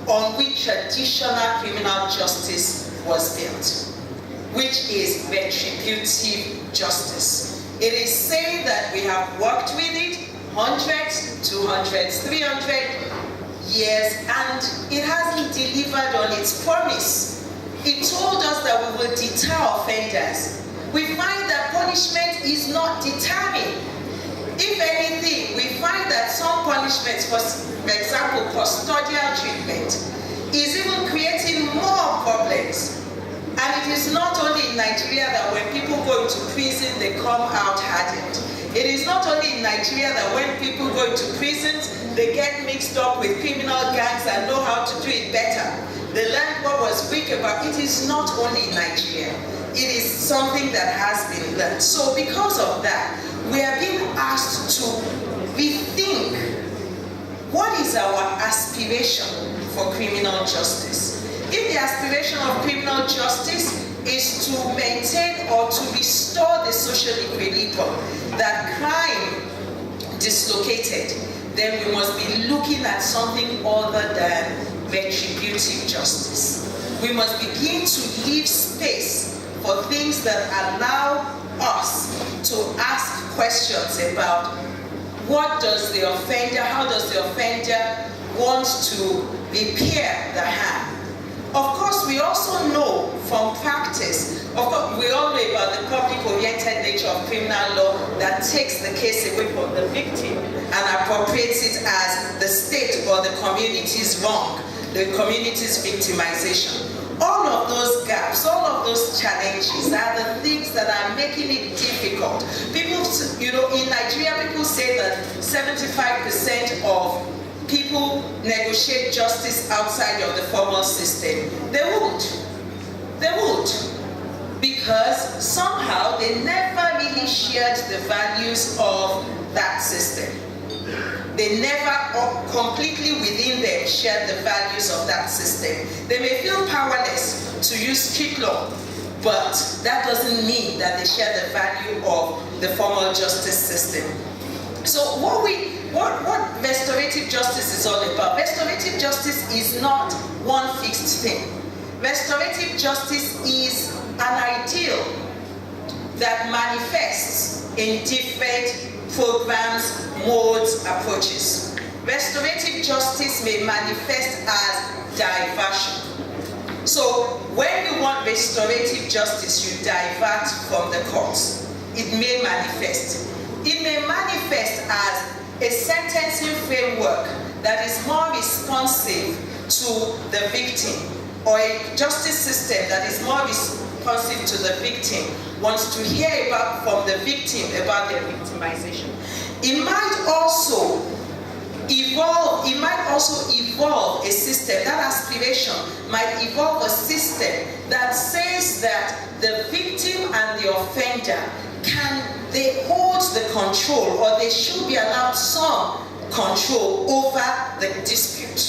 on which traditional criminal justice was built, which is retributive justice. It is saying that we have worked with it hundreds, 200s, 300 years, and it hasn't delivered on its promise. It told us that we will deter offenders. We find that punishment is not deterring. If anything, we find that some punishments, for example, custodial treatment, is even creating more problems. And it is not only in Nigeria that when people go into prison, they come out hardened. It is not only in Nigeria that when people go into prisons, they get mixed up with criminal gangs and know how to do it better. They learn what was weak about it. It is not only in Nigeria. It is something that has been learned. So because of that, we are being asked to rethink what is our aspiration for criminal justice. If the aspiration of criminal justice is to maintain or to restore the social equilibrium that crime dislocated, then we must be looking at something other than retributive justice. We must begin to leave space for things that allow us to ask questions about what does the offender, how does the offender want to repair the harm. Of course, we also know from practice, of course, we all know about the public-oriented nature of criminal law that takes the case away from the victim and appropriates it as the state or the community's wrong, the community's victimization. All of those gaps, all of those challenges are the things that are making it difficult. People, in Nigeria, people say that 75% of people negotiate justice outside of the formal system. They would. Because somehow they never really shared the values of that system. They never completely within them shared the values of that system. They may feel powerless to use street law but that doesn't mean that they share the value of the formal justice system. So what restorative justice is all about? Restorative justice is not one fixed thing. Restorative justice is an ideal that manifests in different programs, modes, approaches. Restorative justice may manifest as diversion. So when you want restorative justice, you divert from the courts. It may manifest. It may manifest as a sentencing framework that is more responsive to the victim, or a justice system that is more responsive to the victim, wants to hear from the victim about their victimization. It might also evolve a system, that aspiration might evolve a system that says that the victim and the offender they hold the control, or they should be allowed some control over the dispute.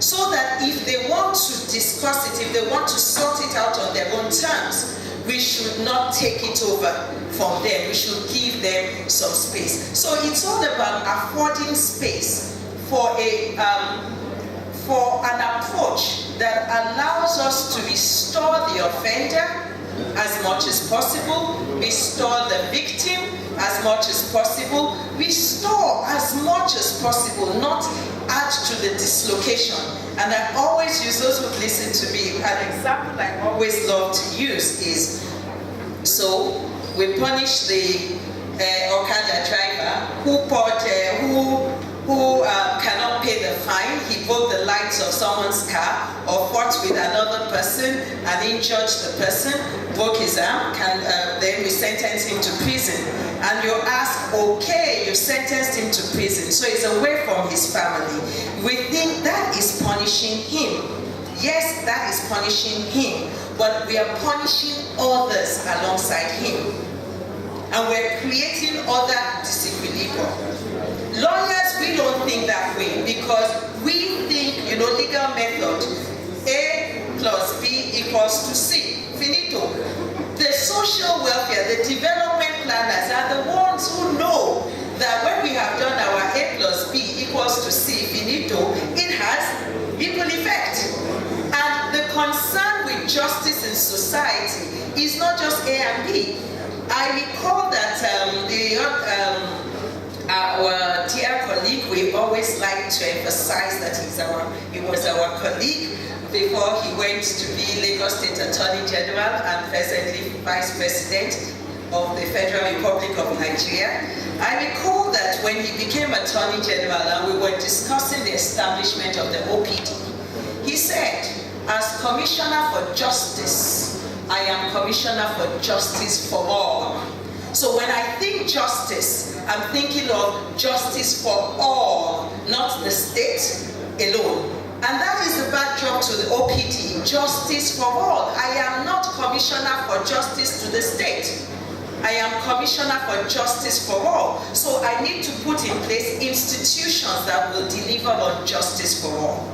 So that if they want to discuss it, if they want to sort it out on their own terms, we should not take it over from them. We should give them some space. So it's all about affording space for an approach that allows us to restore the offender as much as possible, restore the victim as much as possible, restore as much as possible, not add to the dislocation. And I always use, those who listen to me, an example I always love to use is, so we punish the Okada driver who cannot pay the fine. He broke the lights of someone's car, or fought with another person and injured the person, broke his arm, then we sentence him to prison. And you ask, okay, you sentenced him to prison, so he's away from his family. We think that is punishing him. Yes, that is punishing him, but we are punishing others alongside him. And we're creating other disequilibrium. Lawyers, we don't think that way, because we think, legal method, A plus B equals to C, finito. The social welfare, the development planners are the ones who know that when we have done our A plus B equals to C, finito, it has equal effect. And the concern with justice in society is not just A and B. I recall that our dear colleague, we always like to emphasize that he was our colleague before he went to be Lagos State Attorney General and presently Vice President of the Federal Republic of Nigeria. I recall that when he became Attorney General and we were discussing the establishment of the OPD, he said, as Commissioner for Justice, I am Commissioner for Justice for all. So when I think justice, I'm thinking of justice for all, not the state alone. And that is the backdrop to the OPD, justice for all. I am not Commissioner for Justice to the state. I am Commissioner for Justice for all. So I need to put in place institutions that will deliver on justice for all.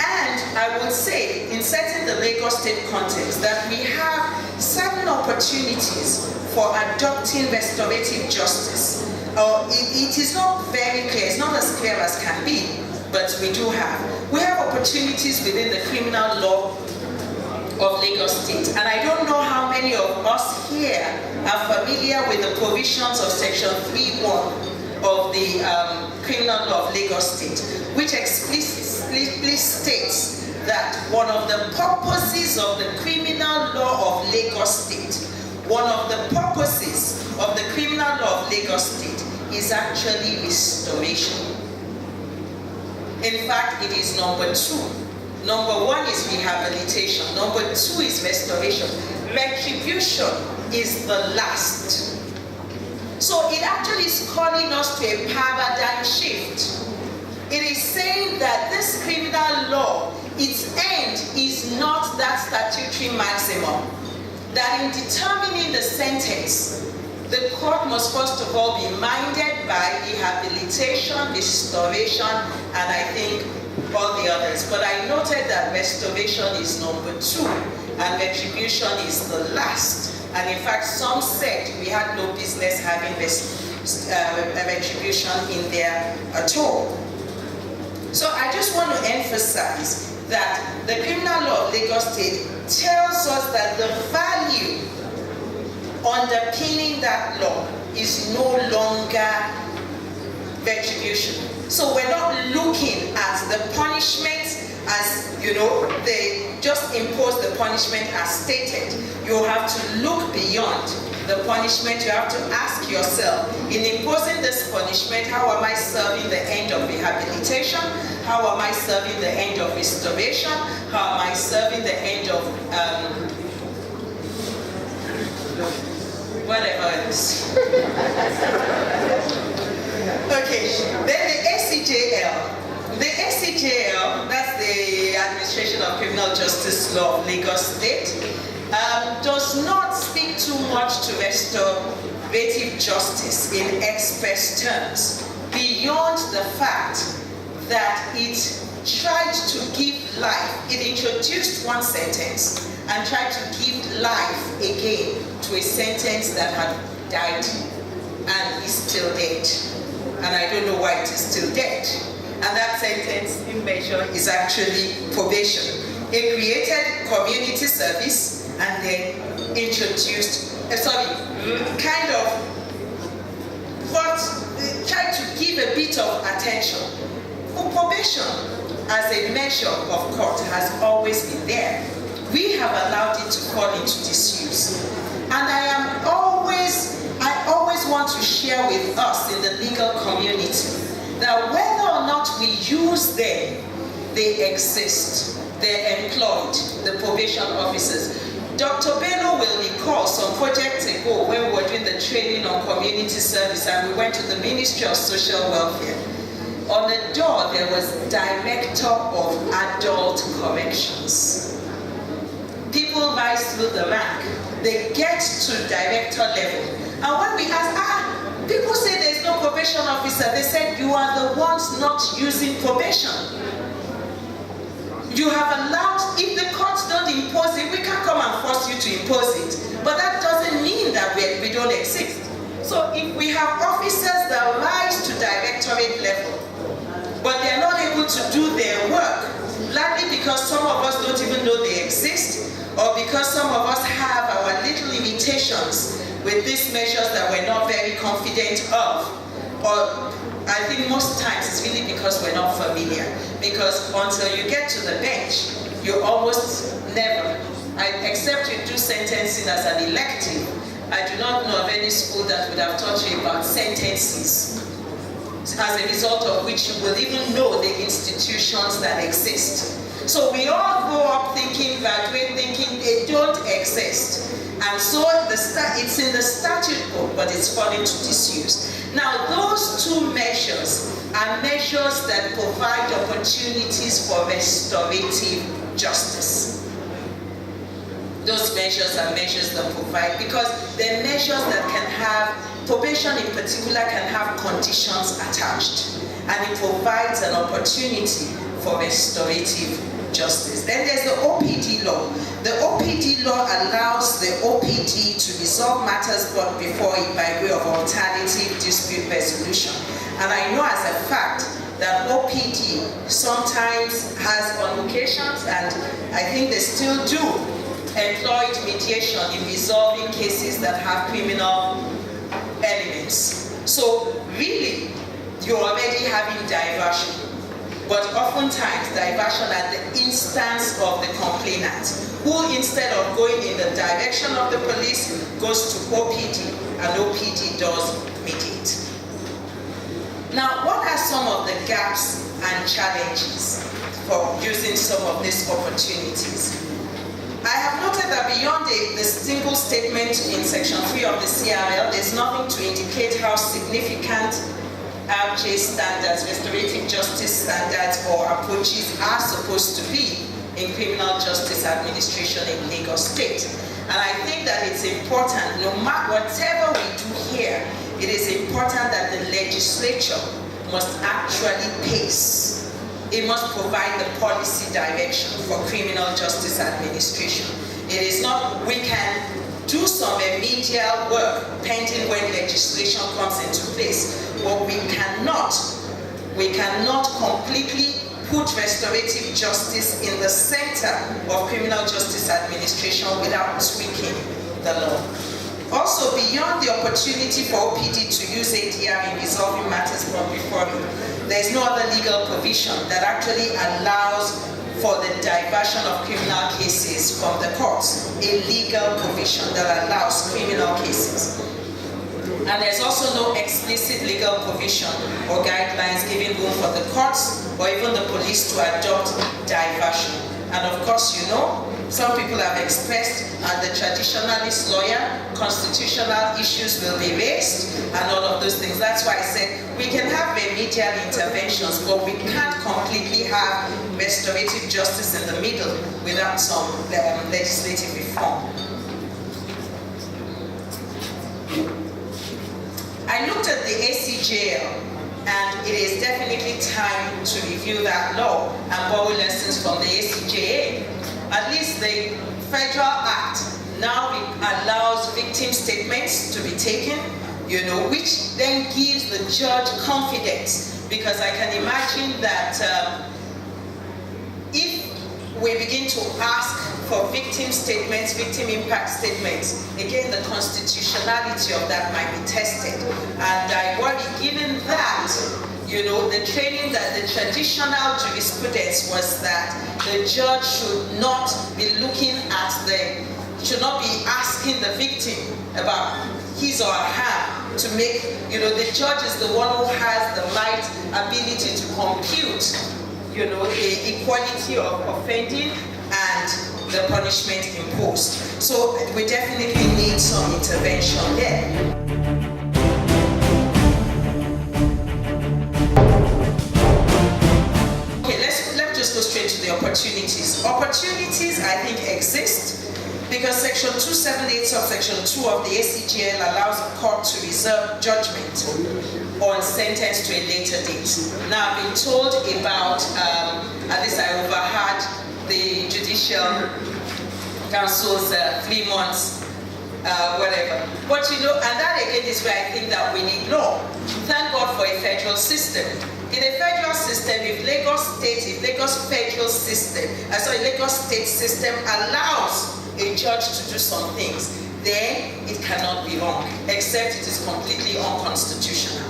And I would say, in setting the Lagos State context, that we have certain opportunities for adopting restorative justice. It is not very clear, it's not as clear as can be, but we do have. We have opportunities within the criminal law of Lagos State. And I don't know how many of us here are familiar with the provisions of Section 3.1 of the criminal law of Lagos State, which explicitly states that one of the purposes of the criminal law of Lagos State, one of the purposes of the criminal law of Lagos State is actually restoration. In fact, it is number 2. Number 1 is rehabilitation. Number 2 is restoration. Retribution is the last. So it actually is calling us to a paradigm shift. It is saying that this criminal law, its end is not that statutory maximum. That in determining the sentence, the court must first of all be minded by rehabilitation, restoration, and I think all the others. But I noted that restoration is number 2. and retribution is the last. And in fact, some said we had no business having this retribution in there at all. So I just want to emphasize that the criminal law of Lagos State tells us that the value underpinning that law is no longer retribution. So we're not looking at the punishment as, they just impose the punishment as stated. You have to look beyond the punishment. You have to ask yourself, in imposing this punishment, how am I serving the end of rehabilitation? How am I serving the end of restoration? How am I serving the end of whatever else? Okay, then the ACJL. The ACJL, that's the Administration of Criminal Justice Law of Lagos State, does not speak too much to restorative justice in express terms, beyond the fact that it tried to give life. It introduced one sentence and tried to give life again to a sentence that had died and is still dead. And I don't know why it is still dead. And that sentence in measure is actually probation. It created community service and then introduced, tried to give a bit of attention. For probation as a measure of court has always been there. We have allowed it to fall into disuse. And I always want to share with us in the legal community that whether or not we use them, they exist. They're employed, the probation officers. Dr. Bello will recall some projects ago when we were doing the training on community service and we went to the Ministry of Social Welfare. On the door, there was Director of Adult Corrections. People rise through the rank. They get to director level. And when we ask, people say there's no probation officer, they said you are the ones not using probation. You have allowed, if the courts don't impose it, we can't come and force you to impose it. But that doesn't mean that we don't exist. So if we have officers that rise to directorate level, but they're not able to do their work, largely because some of us don't even know they exist, or because some of us have our little limitations with these measures that we're not very confident of, or I think most times it's really because we're not familiar. Because until you get to the bench, you almost never, except you do sentencing as an elective, I do not know of any school that would have taught you about sentences, as a result of which you will even know the institutions that exist. So we all grow up graduate thinking they don't exist. And so it's in the statute book, but it's falling to disuse. Now, those two measures are measures that provide opportunities for restorative justice. Those measures are measures that provide, because they're measures that can have, probation in particular can have conditions attached. And it provides an opportunity for restorative justice. Then there's the OPD law. The OPD law allows the OPD to resolve matters brought before it by way of alternative dispute resolution. And I know as a fact that OPD sometimes has on occasions, and I think they still do, employed mediation in resolving cases that have criminal elements. So really, you're already having diversion. But oftentimes, diversion at the instance of the complainant, who instead of going in the direction of the police, goes to OPD, and OPD does mediate. Now, what are some of the gaps and challenges for using some of these opportunities? I have noted that beyond the single statement in Section 3 of the CRL, there's nothing to indicate how significant RJ standards, restorative justice standards or approaches are supposed to be in criminal justice administration in Lagos State. And I think that it's important, no matter whatever we do here, it is important that the legislature must actually pace. It must provide the policy direction for criminal justice administration. It is not, we can do some remedial work pending when legislation comes into place, but we cannot completely put restorative justice in the center of criminal justice administration without tweaking the law. Also, beyond the opportunity for OPD to use ADR in resolving matters brought before it, there is no other legal provision that actually allows for the diversion of criminal cases from the courts, a legal provision that allows criminal cases. And there's also no explicit legal provision or guidelines giving room for the courts or even the police to adopt diversion. And of course, you know, some people have expressed, and the traditionalist lawyer, constitutional issues will be raised and all of those things. That's why I said we can have remedial interventions, but we can't completely have restorative justice in the middle without some legislative reform. I looked at the ACJL, and it is definitely time to review that law and borrow lessons from the ACJA. At least the Federal Act now allows victim statements to be taken, you know, which then gives the judge confidence, because I can imagine that if we begin to ask for victim statements, victim impact statements, again, the constitutionality of that might be tested. And I worry, given that, you know, the training that the traditional jurisprudence was that the judge should not be looking at should not be asking the victim about his or her harm to make, you know, the judge is the one who has the right ability to compute, you know, the equality of offending and the punishment imposed. So we definitely need some intervention there. Okay, let's just go straight to the opportunities. Opportunities, I think, exist because Section 278 subsection 2 of the ACGL allows a court to reserve judgment on sentence to a later date. Now, I've been told about, at least I overheard the Judicial Council's 3 months, whatever. But you know, and that again is where I think that we need law. Thank God for a federal system. In a federal system, if Lagos federal system, Lagos state system allows a judge to do some things, then it cannot be wrong, except it is completely unconstitutional.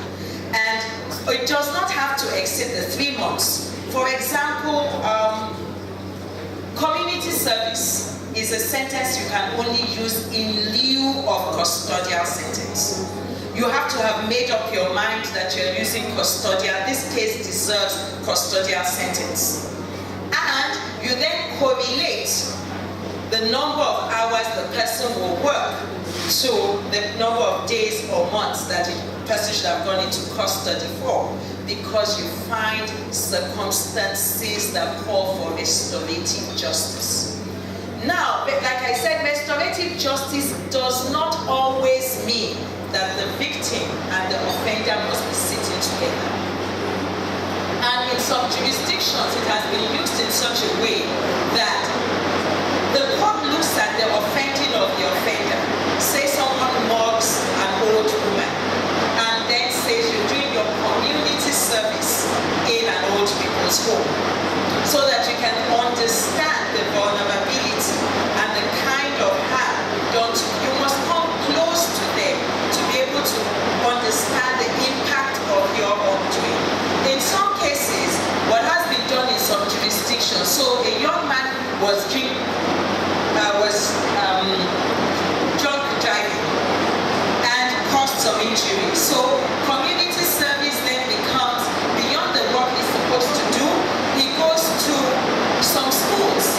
And it does not have to exceed the 3 months. For example, community service is a sentence you can only use in lieu of custodial sentence. You have to have made up your mind that you're using custodial. This case deserves custodial sentence. And you then correlate the number of hours the person will work to the number of days or months that the person should have gone into custody for, because you find circumstances that call for restorative justice. Now, like I said, restorative justice does not always mean that the victim and the offender must be sitting together. And in some jurisdictions, it has been used in such a way that the court looks at the offending of the offender. Say someone mugs an old woman and then says you're doing your community service in an old people's home, so that you can understand the vulnerability and the kind of harm done to you. You must come close to them to be able to understand the impact of your wrongdoing. In some cases, what has been done in some jurisdictions, so a young man was drunk driving and caused some injury. So community service then becomes, beyond the work he's supposed to do, he goes to some schools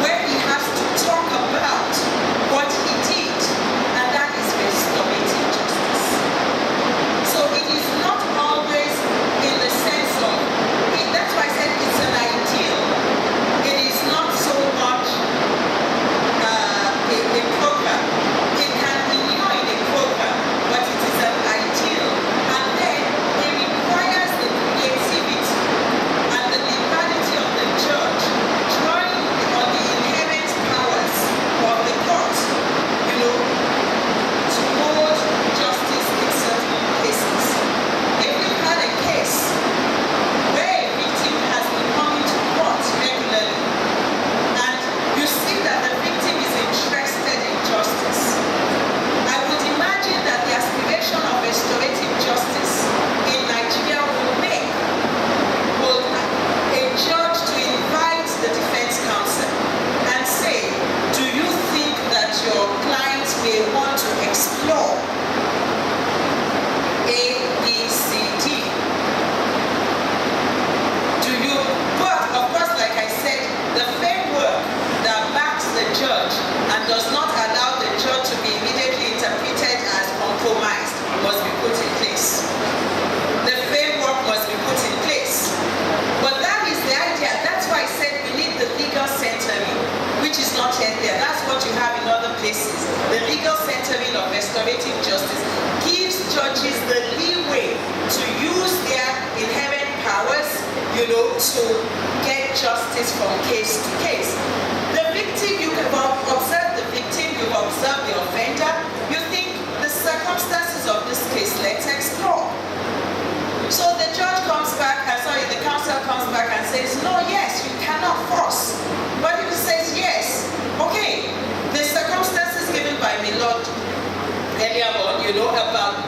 where he has to talk about what he did, and that is restorative justice. So it is not always in the sense of, that's why I said it's an ideal. It is not so much a program. It can be in a program, but it is an ideal different from case to case. The victim, you can observe the victim, you observe the offender, you think the circumstances of this case, let's explore. So the judge comes back, the counsel comes back and says, no, yes, you cannot force. But if he says yes, okay, the circumstances given by Milord earlier on, about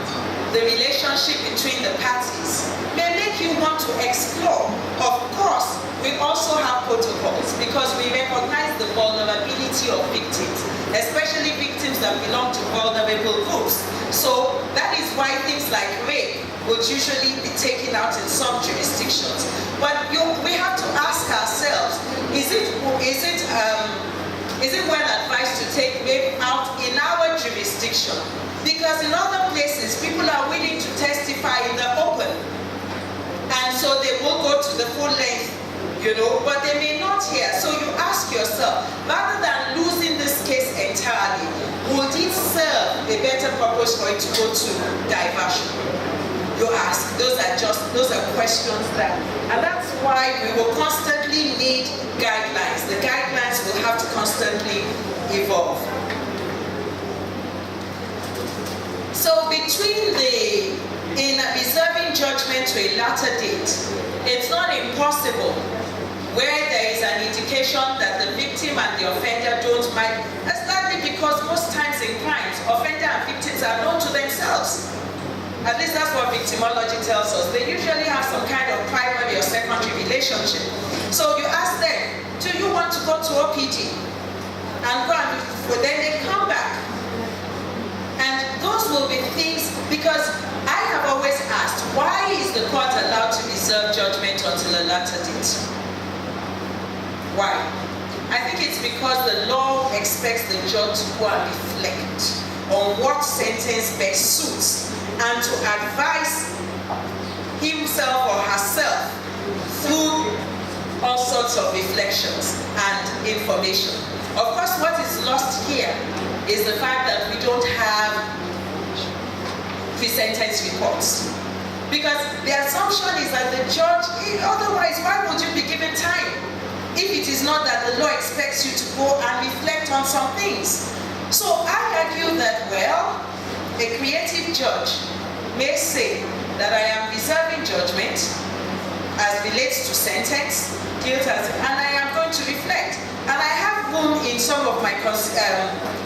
the relationship between the parties may make you want to explore. Of course, we also have protocols because we recognize the vulnerability of victims, especially victims that belong to vulnerable groups. So that is why things like rape would usually be taken out in some jurisdictions. But we have to ask ourselves, is it well advised to take rape out in our jurisdiction? Because in other places, people are willing to testify in the open. And so they will go to the full length, but they may not hear. So you ask yourself, rather than losing this case entirely, would it serve a better purpose for it to go to diversion? You ask. Those are questions and that's why we will constantly need guidelines. The guidelines will have to constantly evolve. So in reserving judgment to a later date, it's not impossible where there is an indication that the victim and the offender don't mind, especially because most times in crimes, offender and victims are known to themselves. At least that's what victimology tells us. They usually have some kind of primary or secondary relationship. So you ask them, do you want to go to OPD? And then they come back. And those will be things, because I have always asked, why is the court allowed to reserve judgment until a later date? Why? I think it's because the law expects the judge to go and reflect on what sentence best suits and to advise himself or herself through all sorts of reflections and information. Of course, what is lost here is the fact that we don't have pre-sentence reports. Because the assumption is that the judge, otherwise, why would you be given time? If it is not that the law expects you to go and reflect on some things. So I argue that, well, a creative judge may say that I am reserving judgment as relates to sentence, guilt, and I am going to reflect. And I have room in some of my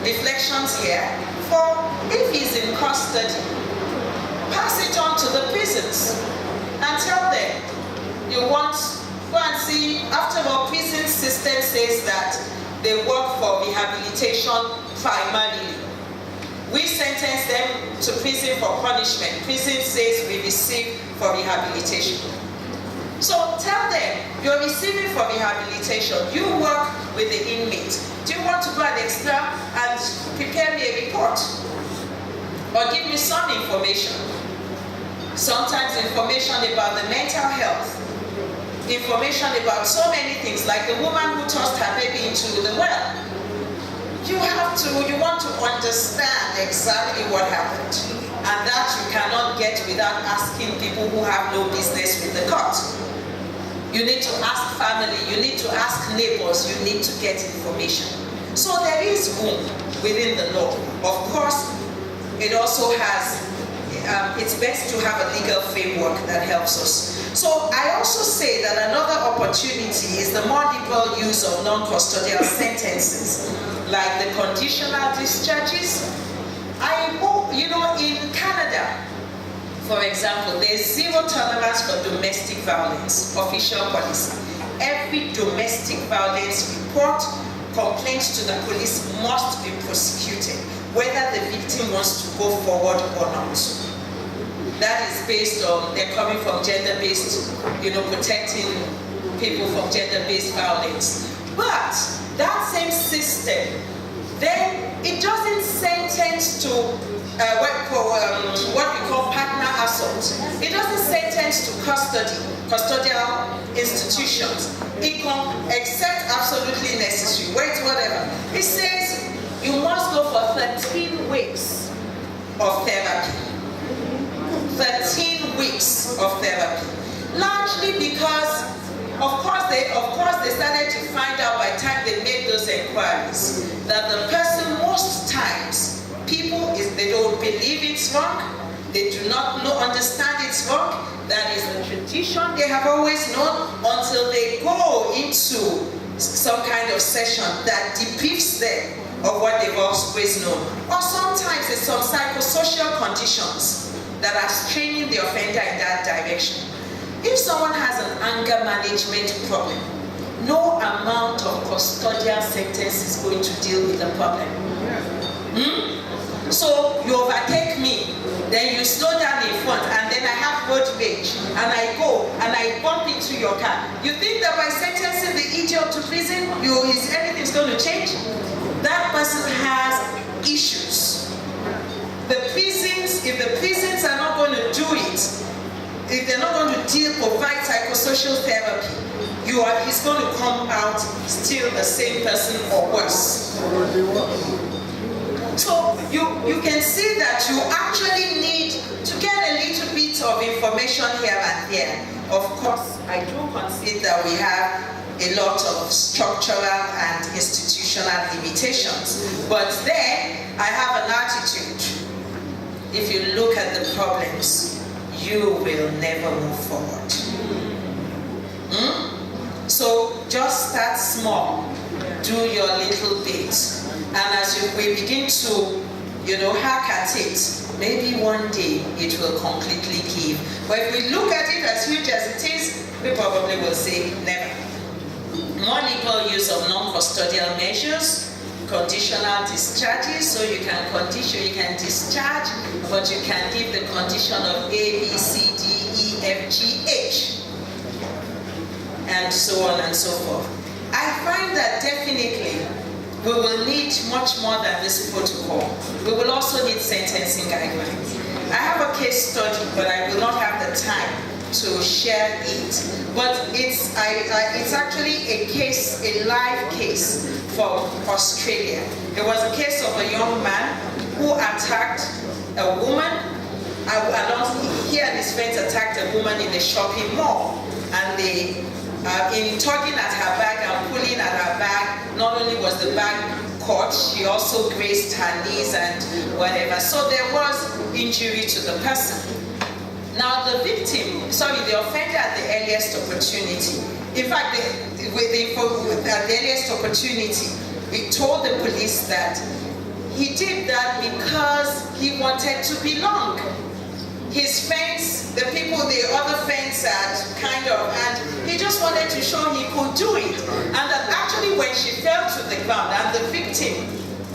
reflections here for, if he's in custody, pass it on to the prisons and tell them, go and see, after all, prison system says that they work for rehabilitation primarily. We sentence them to prison for punishment. Prison says we receive for rehabilitation. So tell them, you're receiving for rehabilitation. You work with the inmate. Do you want to go an extra and prepare me a report? Or give me some information. Sometimes information about the mental health. Information about so many things, like the woman who tossed her baby into the well. You want to understand exactly what happened. And that you cannot get without asking people who have no business with the court. You need to ask family, you need to ask neighbors, you need to get information. So there is room within the law. Of course, it also has, it's best to have a legal framework that helps us. So I also say that another opportunity is the more liberal use of non-custodial sentences, like the conditional discharges. In Canada, for example, there's zero tolerance for domestic violence, official policy. Every domestic violence report, complaints to the police must be prosecuted, whether the victim wants to go forward or not. That is based on, they're coming from gender-based, protecting people from gender-based violence. But that same system, then it doesn't sentence to what we call partner assault. It doesn't sentence to custodial institutions, except absolutely necessary. Wait, whatever. It says you must go for 13 weeks of therapy. 13 weeks of therapy. Largely because Of course, they started to find out by the time they made those inquiries that the person, most times, they don't believe it's wrong, they do not understand it's wrong. That is the tradition they have always known until they go into some kind of session that deprivs them of what they've always known. Or sometimes it's some psychosocial conditions that are straining the offender in that direction. If someone has an anger management problem, no amount of custodial sentence is going to deal with the problem. So you overtake me, then you slow down in front, and then I have road rage, and I go and I bump into your car. You think that by sentencing the idiot to prison, everything's going to change? That person has issues. If the prisons are not going to do it, if they're not going to provide psychosocial therapy, he's going to come out still the same person or worse. So you can see that you actually need to get a little bit of information here and there. Of course, I do concede that we have a lot of structural and institutional limitations. But there, I have an attitude. If you look at the problems, you will never move forward. So just start small, do your little bit, and as we begin to, hack at it, maybe one day it will completely give. But if we look at it as huge as it is, we probably will say never. More liberal use of non-custodial measures, conditional discharges, so you can discharge, but you can give the condition of A, B, C, D, E, F, G, H, and so on and so forth. I find that definitely we will need much more than this protocol. We will also need sentencing guidelines. I have a case study, but I will not have the time to share it. But it's actually a live case from Australia. It was a case of a young man who attacked a woman. He and his friends attacked a woman in a shopping mall, and they, in tugging at her bag and pulling at her bag, not only was the bag caught, she also grazed her knees and whatever. So there was injury to the person. Now the offender at the earliest opportunity, in fact, at the earliest opportunity, he told the police that he did that because he wanted to belong. His friends, the other friends had and he just wanted to show he could do it. And that actually when she fell to the ground, and the victim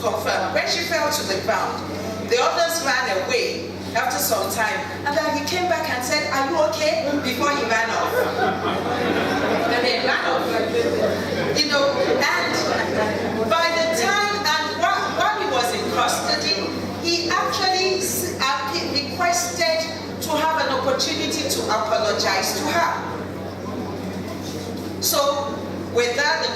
confirmed, when she fell to the ground, the others ran away after some time, and then he came back and said, "Are you okay?" before he ran off. And they ran off. And by the time, and while he was in custody, he actually requested to have an opportunity to apologize to her. So, with that, the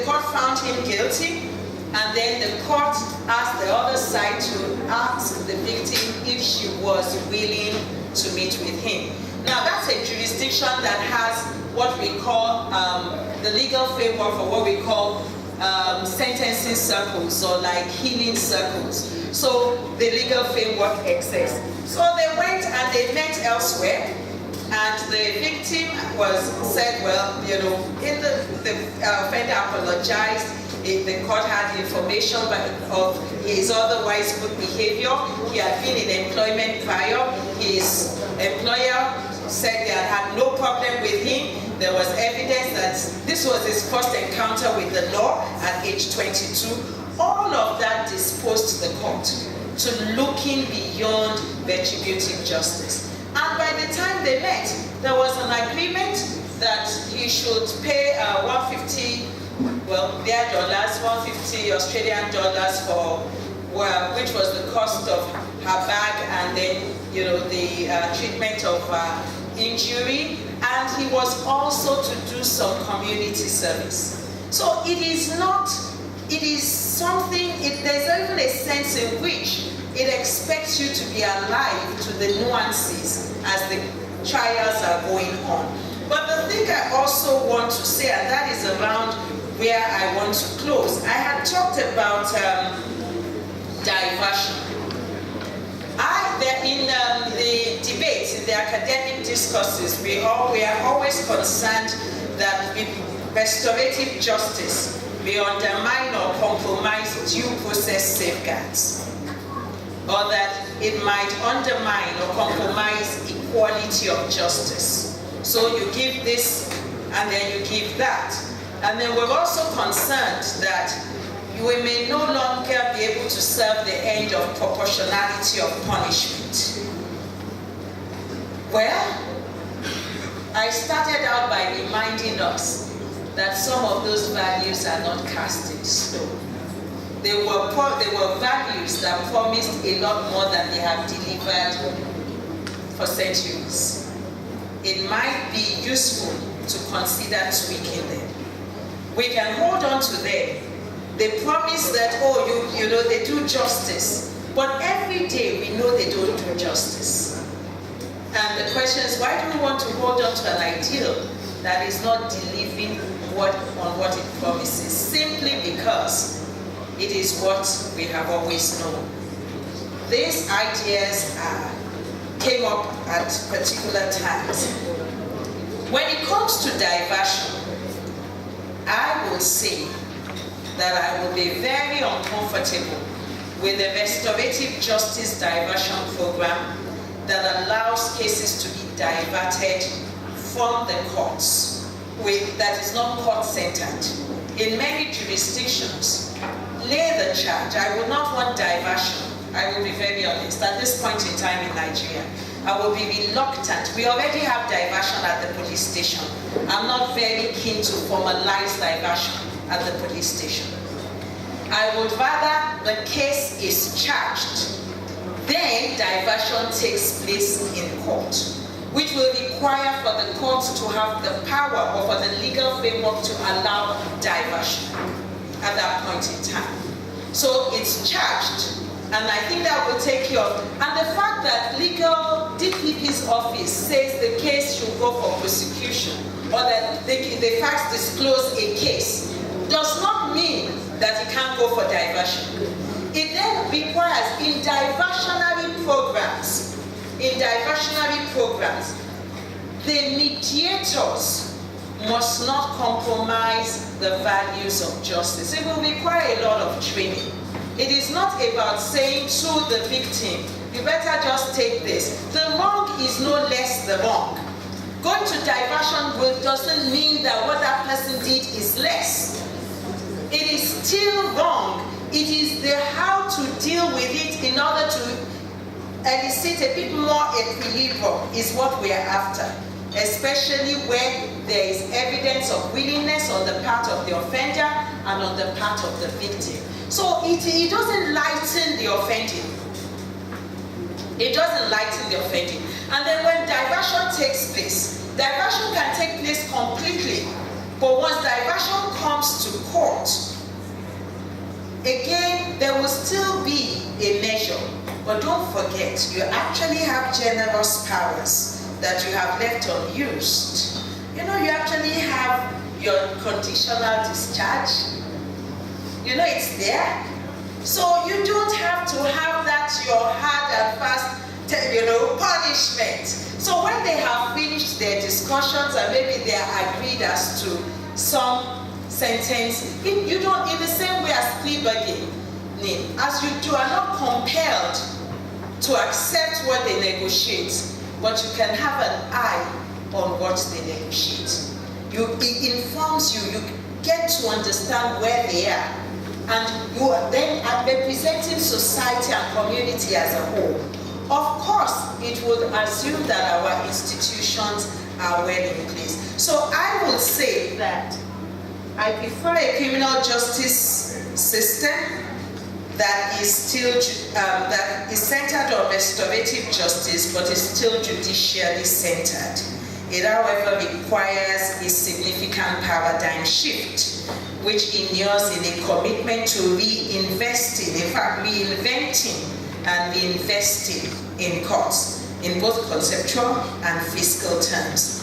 court found him guilty, and then the court asked the other side to ask the victim if she was willing to meet with him. Now, that's a jurisdiction that has what we call the legal framework for what we call sentencing circles, or like healing circles. So the legal framework exists. So they went and they met elsewhere, and the victim said, well, the offender apologized. The court had information of his otherwise good behavior. He had been in employment prior. His employer said they had no problem with him. There was evidence that this was his first encounter with the law at age 22. All of that disposed the court to looking beyond retributive justice. And by the time they met, there was an agreement that he should pay $150 Australian dollars for, which was the cost of her bag, and then the treatment of injury, and he was also to do some community service. So there's even a sense in which it expects you to be alive to the nuances as the trials are going on. But the thing I also want to say, and that is around where I want to close, I had talked about diversion. In the debates, in the academic discourses, we are always concerned that restorative justice may undermine or compromise due process safeguards, or that it might undermine or compromise equality of justice. So you give this and then you give that. And then we're also concerned that we may no longer be able to serve the end of proportionality of punishment. Well, I started out by reminding us that some of those values are not cast in stone. They were values that promised a lot more than they have delivered for centuries. It might be useful to consider tweaking them. We can hold on to them. They promise that, oh, you know, they do justice. But every day we know they don't do justice. And the question is, why do we want to hold on to an ideal that is not delivering on what it promises? Simply because it is what we have always known. These ideas came up at particular times. When it comes to diversion, I will say that I will be very uncomfortable with the restorative justice diversion program that allows cases to be diverted from the courts, that is not court-centered. In many jurisdictions, lay the charge. I would not want diversion. I will be very honest. At this point in time in Nigeria, I will be reluctant. We already have diversion at the police station. I'm not very keen to formalize diversion at the police station. I would rather the case is charged, then diversion takes place in court, which will require for the courts to have the power or for the legal framework to allow diversion at that point in time. So it's charged, and I think that will take care of. And the fact that legal DPP's office says the case should go for prosecution, or that the facts disclose a case, does not mean that it can't go for diversion. It then requires in diversionary programs, the mediators must not compromise the values of justice. It will require a lot of training. It is not about saying to the victim, you better just take this. The wrong is no less the wrong. Going to diversion doesn't mean that what that person did is less. It is still wrong. It is the how to deal with it in order to elicit a bit more equilibrium is what we are after, especially when there is evidence of willingness on the part of the offender and on the part of the victim. So it doesn't lighten the offending. It doesn't lighten the offending. And then when diversion takes place, diversion can take place completely. But once diversion comes to court, again, there will still be a measure. But don't forget, you actually have generous powers that you have left unused. You know, you actually have your conditional discharge. You know, it's there. So you don't have to have that your hard and fast, punishment. So when they have finished their discussions and maybe they are agreed as to some sentence, you don't, in the same way as plea bargaining, as you are not compelled to accept what they negotiate, but you can have an eye on what they negotiate. It informs you, you get to understand where they are, and you are then representing society and community as a whole. Of course, it would assume that our institutions are well in place. So I would say that I prefer a criminal justice system that is still that is centered on restorative justice, but is still judicially centered. It, however, requires a significant paradigm shift, which inures in a commitment to reinvesting, in fact, reinventing and reinvesting in courts, in both conceptual and fiscal terms.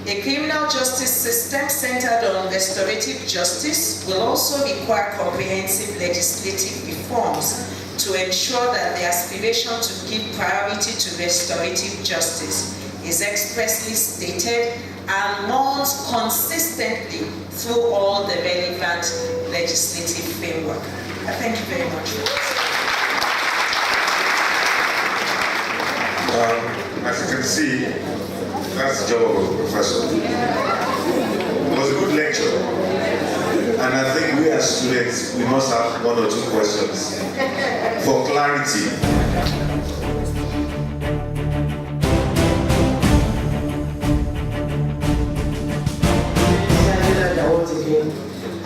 A criminal justice system centered on restorative justice will also require comprehensive legislative reforms to ensure that the aspiration to give priority to restorative justice is expressly stated and mounts consistently through all the relevant legislative framework. I thank you very much. As you can see, that's the job of a professor. It was a good lecture. And I think we as students, we must have one or two questions for clarity. I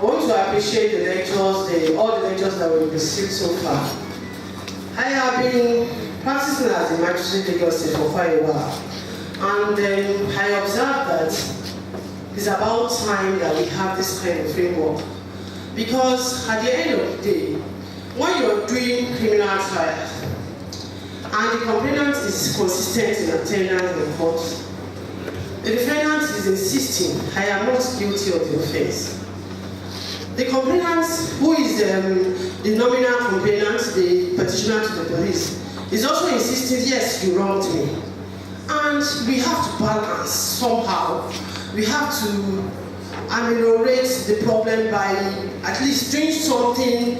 want to appreciate the lectures, all the lectures that we've received so far. I have been practicing as a magistrate in Lagos State for quite a while, and I observed that it's about time that we have this kind of framework, because at the end of the day, when you're doing criminal trials and the complainant is consistent in attendance in court, the defendant is insisting, I am not guilty of the offense. The complainant, who is the nominal complainant, the petitioner to the police, is also insisting, yes, you wronged me. And we have to balance somehow. We have to ameliorate the problem by at least doing something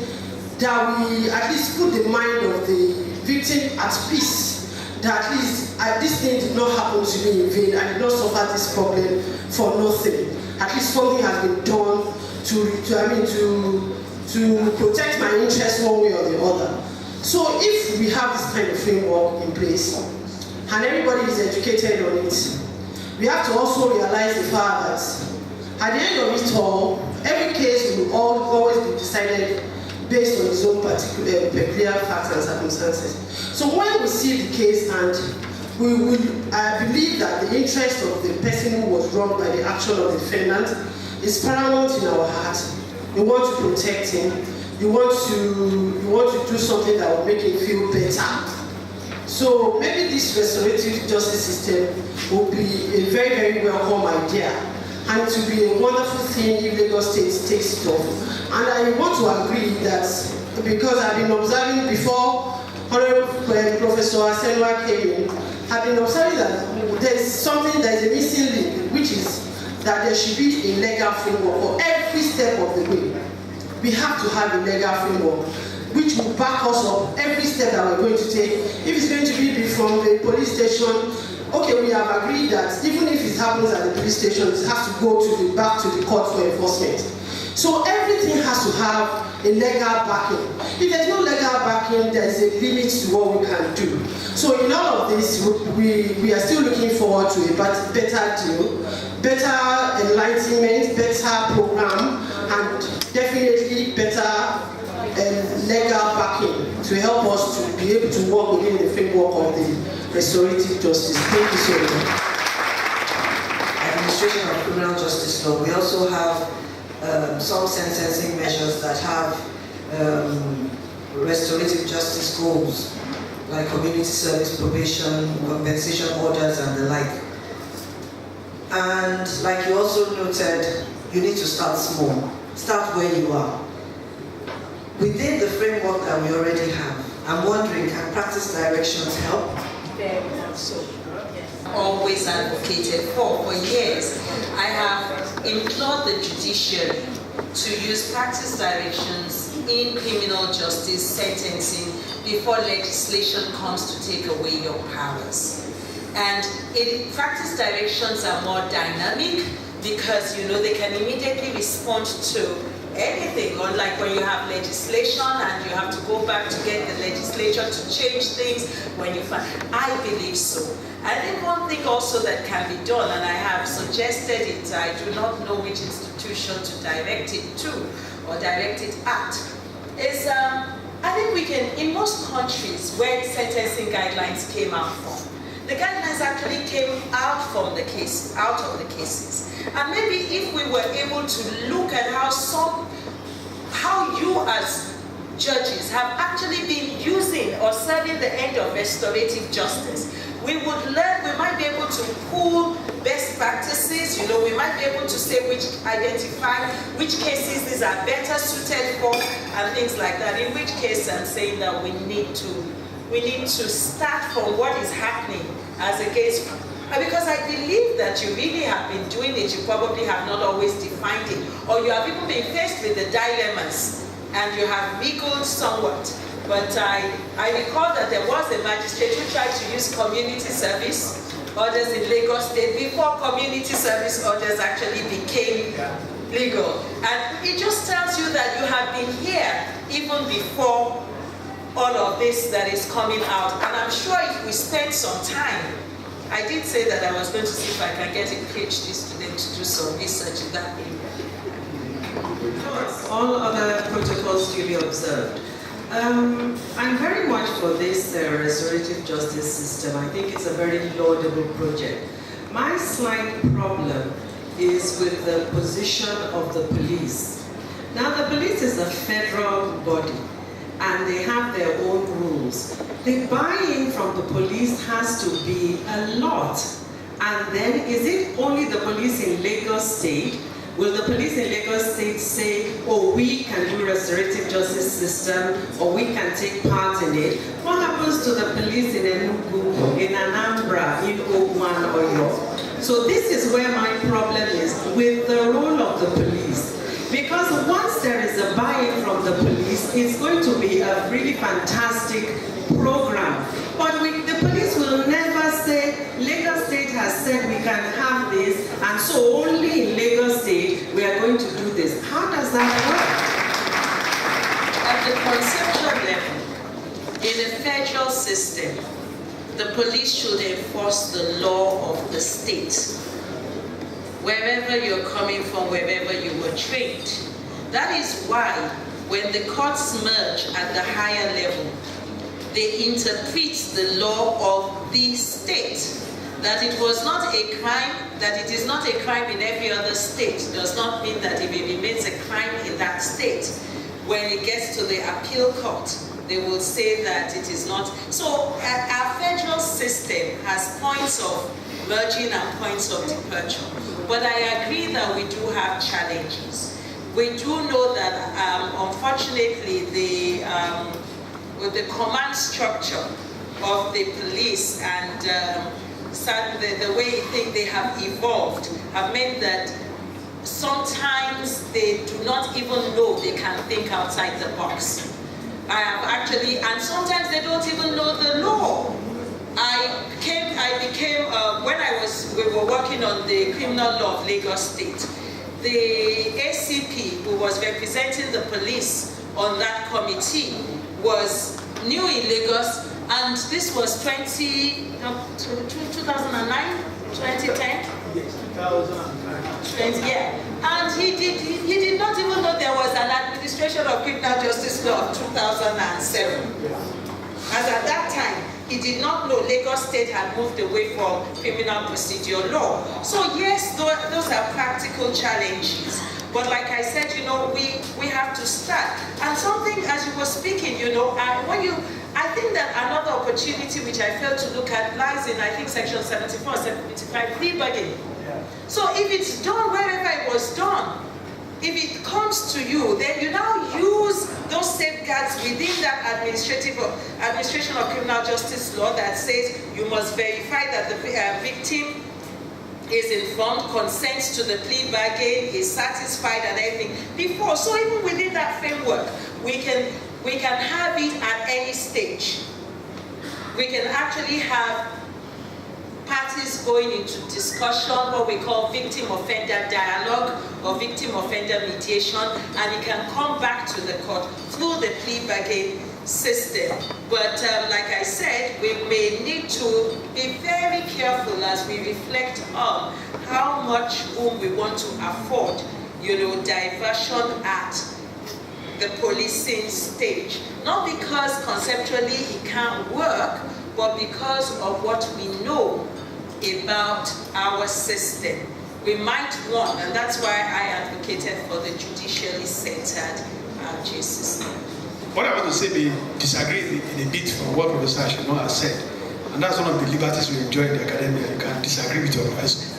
that we at least put the mind of the victim at peace. That at least this thing did not happen to me in vain. I did not suffer this problem for nothing. At least something has been done to protect my interests one way or the other. So if we have this kind of framework in place and everybody is educated on it, we have to also realize the fact that at the end of it all, every case will always be decided based on its own peculiar facts and circumstances. So when we see the case and I believe that the interest of the person who was wronged by the action of the defendant is paramount in our heart. You want to protect him. You want to do something that will make him feel better. So maybe this restorative justice system will be a very, very welcome idea, and it will be a wonderful thing if Lagos State takes it off. And I want to agree that, because I've been observing before Honorable Professor Asenwa came in, I've been observing that there's a missing link, which is that there should be a legal framework for every step of the way. We have to have a legal framework which will back us up every step that we're going to take. If it's going to be from the police station, okay, we have agreed that even if it happens at the police station, it has to go back to the court for enforcement. So everything has to have a legal backing. If there's no legal backing, there's a limit to what we can do. So in all of this, we are still looking forward to a better deal, better enlightenment, better program, and definitely better legal backing to help us to be able to work within the framework of the restorative justice. Thank you so much. Administration of criminal justice law. We also have some sentencing measures that have restorative justice goals, like community service, probation, compensation orders, and the like. And like you also noted, you need to start small. Start where you are. Within the framework that we already have, I'm wondering, can practice directions help? Very much so. Always advocated for years. I have implored the judiciary to use practice directions in criminal justice sentencing before legislation comes to take away your powers. And practice directions are more dynamic because they can immediately respond to anything, unlike when you have legislation and you have to go back to get the legislature to change things when you find. I believe so. I think one thing also that can be done, and I have suggested it, I do not know which institution to direct it to or direct it at, is I think we can, in most countries where sentencing guidelines came out from, the guidelines actually came out of the cases. And maybe if we were able to look at how you as judges have actually been using or serving the end of restorative justice, we would learn, we might be able to pool best practices, we might be able to say identify which cases these are better suited for and things like that. In which case I'm saying that we need to start from what is happening as against, because I believe that you really have been doing it, you probably have not always defined it, or you have even been faced with the dilemmas and you have wiggled somewhat. But I recall that there was a magistrate who tried to use community service orders in Lagos State before community service orders actually became legal. And it just tells you that you have been here even before all of this that is coming out. And I'm sure if we spend some time, I did say that I was going to see if I can get a PhD student to do some research in that area. All other protocols duly observed. I'm very much for this restorative justice system. I think it's a very laudable project. My slight problem is with the position of the police. Now, the police is a federal body, and they have their own rules. The buy-in from the police has to be a lot. And then, is it only the police in Lagos State? Will the police in Lagos State say, oh, we can do restorative justice system, or we can take part in it? What happens to the police in Enugu, in Anambra, in Ogun or York? So this is where my problem is with the role of the police. Because once there is a buy-in from the police, it's going to be a really fantastic program. But the police will never say, Lagos State has said we can have this, and so only in Lagos State we are going to do this. How does that work? At the conceptual level, in a federal system, the police should enforce the law of the state, wherever you're coming from, wherever you were trained. That is why when the courts merge at the higher level, they interpret the law of the state. That it was not a crime, that it is not a crime in every other state does not mean that if it remains a crime in that state, when it gets to the appeal court, they will say that it is not. So our federal system has points of merging and points of departure. But I agree that we do have challenges. We do know that unfortunately with the command structure of the police and the way I think they have evolved have meant that sometimes they do not even know they can think outside the box. I have actually, and sometimes they don't even know the law. When we were working on the criminal law of Lagos State, the ACP who was representing the police on that committee was new in Lagos, and this was 2009, 2010? Yes, 2009. Yeah, and he did not even know there was an administration of criminal justice law of 2007. As at that time, he did not know Lagos State had moved away from criminal procedure law. So yes, those are practical challenges. But like I said, we have to start. And something, as you were speaking, I think that another opportunity which I failed to look at lies in, I think, section 74, 75, plea bargaining. So if it's done wherever it was done, if it comes to you, then you now use those safeguards within that administration of criminal justice law that says you must verify that the victim is informed, consents to the plea bargain, is satisfied and everything before. So even within that framework, we can have it at any stage. We can actually have parties going into discussion, what we call victim-offender dialogue or victim-offender mediation, and it can come back to the court through the plea bargain system. But like I said, we may need to be very careful as we reflect on how much room we want to afford, diversion at the policing stage. Not because conceptually it can't work, but because of what we know about our system. We might want, and that's why I advocated for the judicially centered RJ system. what I want to say may disagree in a bit from what Professor Ashimo has said. And that's one of the liberties we enjoy in the academia. You can disagree with your professor.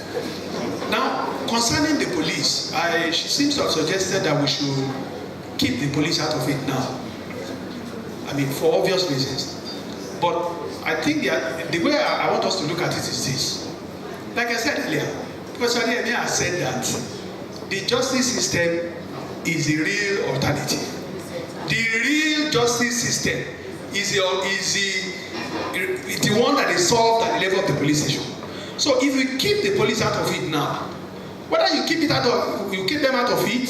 Now, concerning the police, she seems to have suggested that we should keep the police out of it now. I mean, for obvious reasons. But I think the way I want us to look at it is this. Like I said earlier, Professor Adeyemi has said that the justice system is the real alternative. The real justice system is the one that is solved at the level of the police station. So if we keep the police out of it now, whether you keep them out of it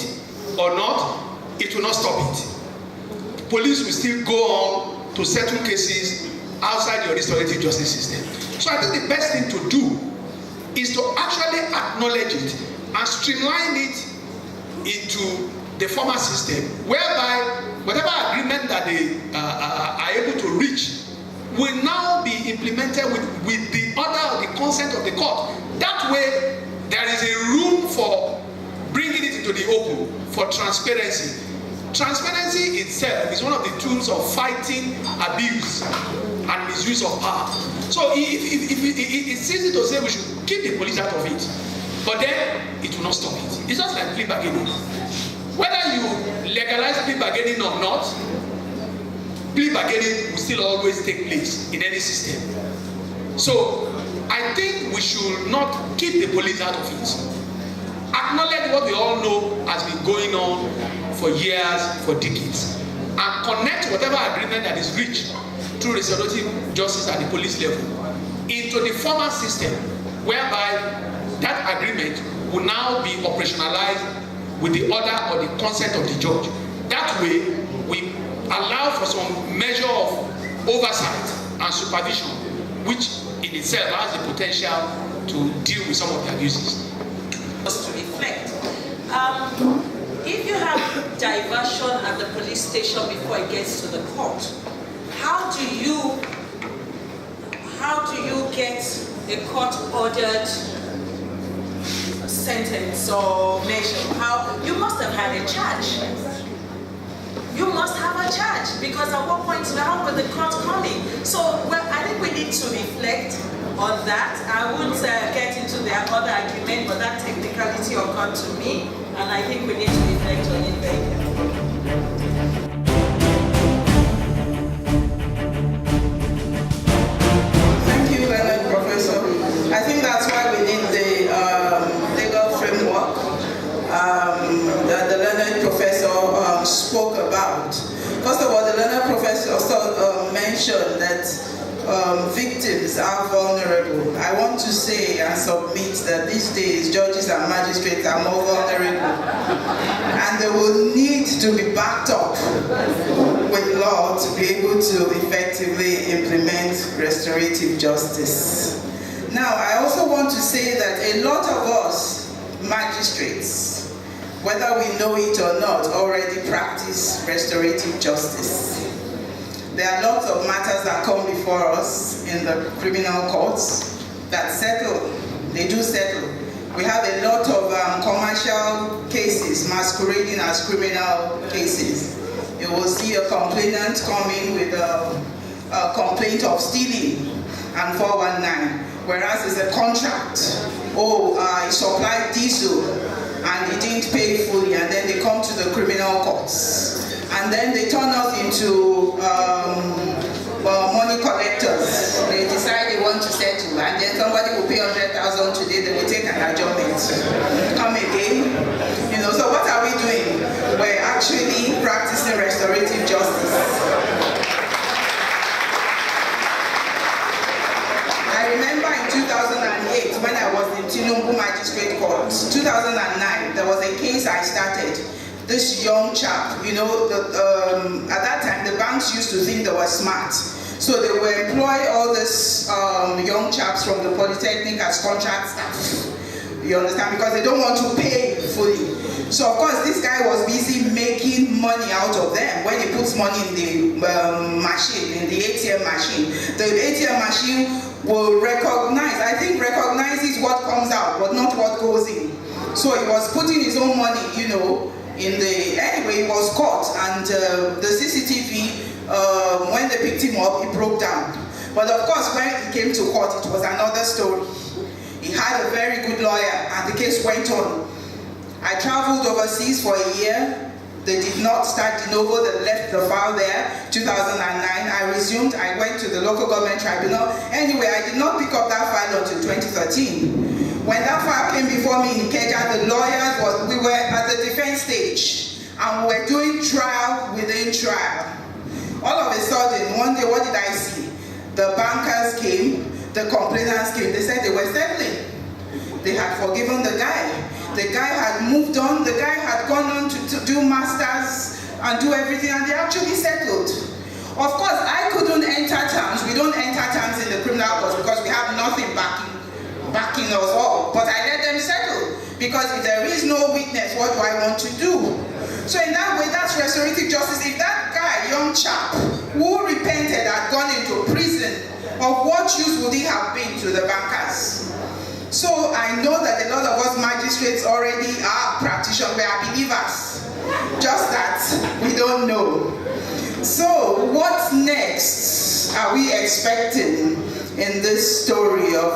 or not, it will not stop it. Police will still go on to settle cases outside your restorative justice system. So I think the best thing to do is to actually acknowledge it and streamline it into the former system, whereby whatever agreement that they are able to reach will now be implemented with the order or the consent of the court. That way, there is a room for bringing it into the open, for transparency. Transparency itself is one of the tools of fighting abuse and misuse of power. So it's easy to say we should keep the police out of it, but then it will not stop it. It's just like plea bargaining. Whether you legalize plea bargaining or not, plea bargaining will still always take place in any system. So I think we should not keep the police out of it. Acknowledge what we all know has been going on for years, for decades, and connect whatever agreement that is reached through restorative justice at the police level into the former system, whereby that agreement will now be operationalized with the order or the consent of the judge. That way, we allow for some measure of oversight and supervision, which in itself has the potential to deal with some of the abuses. To reflect. If you have diversion at the police station before it gets to the court, how do you get a court-ordered sentence or measure? You must have had a charge. You must have a charge, because at what point now will the court coming? So I think we need to reflect on that. I won't get into the other argument, but that technicality occurred to me, and I think we need to reflect on it very carefully. Thank you, Leonard Professor. I think that's why we need the legal framework that the Leonard Professor spoke about. First of all, the Leonard Professor also mentioned that victims are vulnerable. I want to say and submit that these days judges and magistrates are more vulnerable, and they will need to be backed up with law to be able to effectively implement restorative justice. Now, I also want to say that a lot of us magistrates, whether we know it or not, already practice restorative justice. There are lots of matters that come before us in the criminal courts that settle. They do settle. We have a lot of commercial cases masquerading as criminal cases. You will see a complainant coming with a complaint of stealing and 419, whereas it's a contract. He supplied diesel and he didn't pay fully, and then they come to the criminal courts. And then they turn us into money collectors. They decide they want to settle, and then somebody will pay 100,000 today, they will take an adjournment. Come again. So what are we doing? We're actually practicing restorative justice. I remember in 2008, when I was in Tinubu Magistrate Court, 2009, there was a case I started. This young chap, at that time the banks used to think they were smart. So they will employ all these young chaps from the Polytechnic as contract staff. You understand? Because they don't want to pay fully. So of course this guy was busy making money out of them when he puts money in the machine, in the ATM machine. The ATM machine will recognizes what comes out, but not what goes in. So he was putting his own money, Anyway, he was caught, and the CCTV, when they picked him up, it broke down. But of course, when he came to court, it was another story. He had a very good lawyer, and the case went on. I traveled overseas for a year. They did not start de novo, they left the file there, 2009. I resumed, I went to the local government tribunal. Anyway, I did not pick up that file until 2013. When that file came before me in Ikeja, the lawyers, we were at the defense stage, and we were doing trial within trial. All of a sudden, one day, what did I see? The bankers came, the complainants came, they said they were settling. They had forgiven the guy. The guy had moved on, the guy had gone on to do masters and do everything, and they actually settled. Of course, I couldn't enter terms. We don't enter terms in the criminal court because we have nothing backing us all. But I let them settle, because if there is no witness, what do I want to do? So in that way, that's restorative justice. If that guy, young chap, who repented, had gone into prison, of what use would he have been to the bankers? So I know that a lot of us magistrates already are practitioners, we are believers. Just that we don't know. So what next are we expecting in this story of,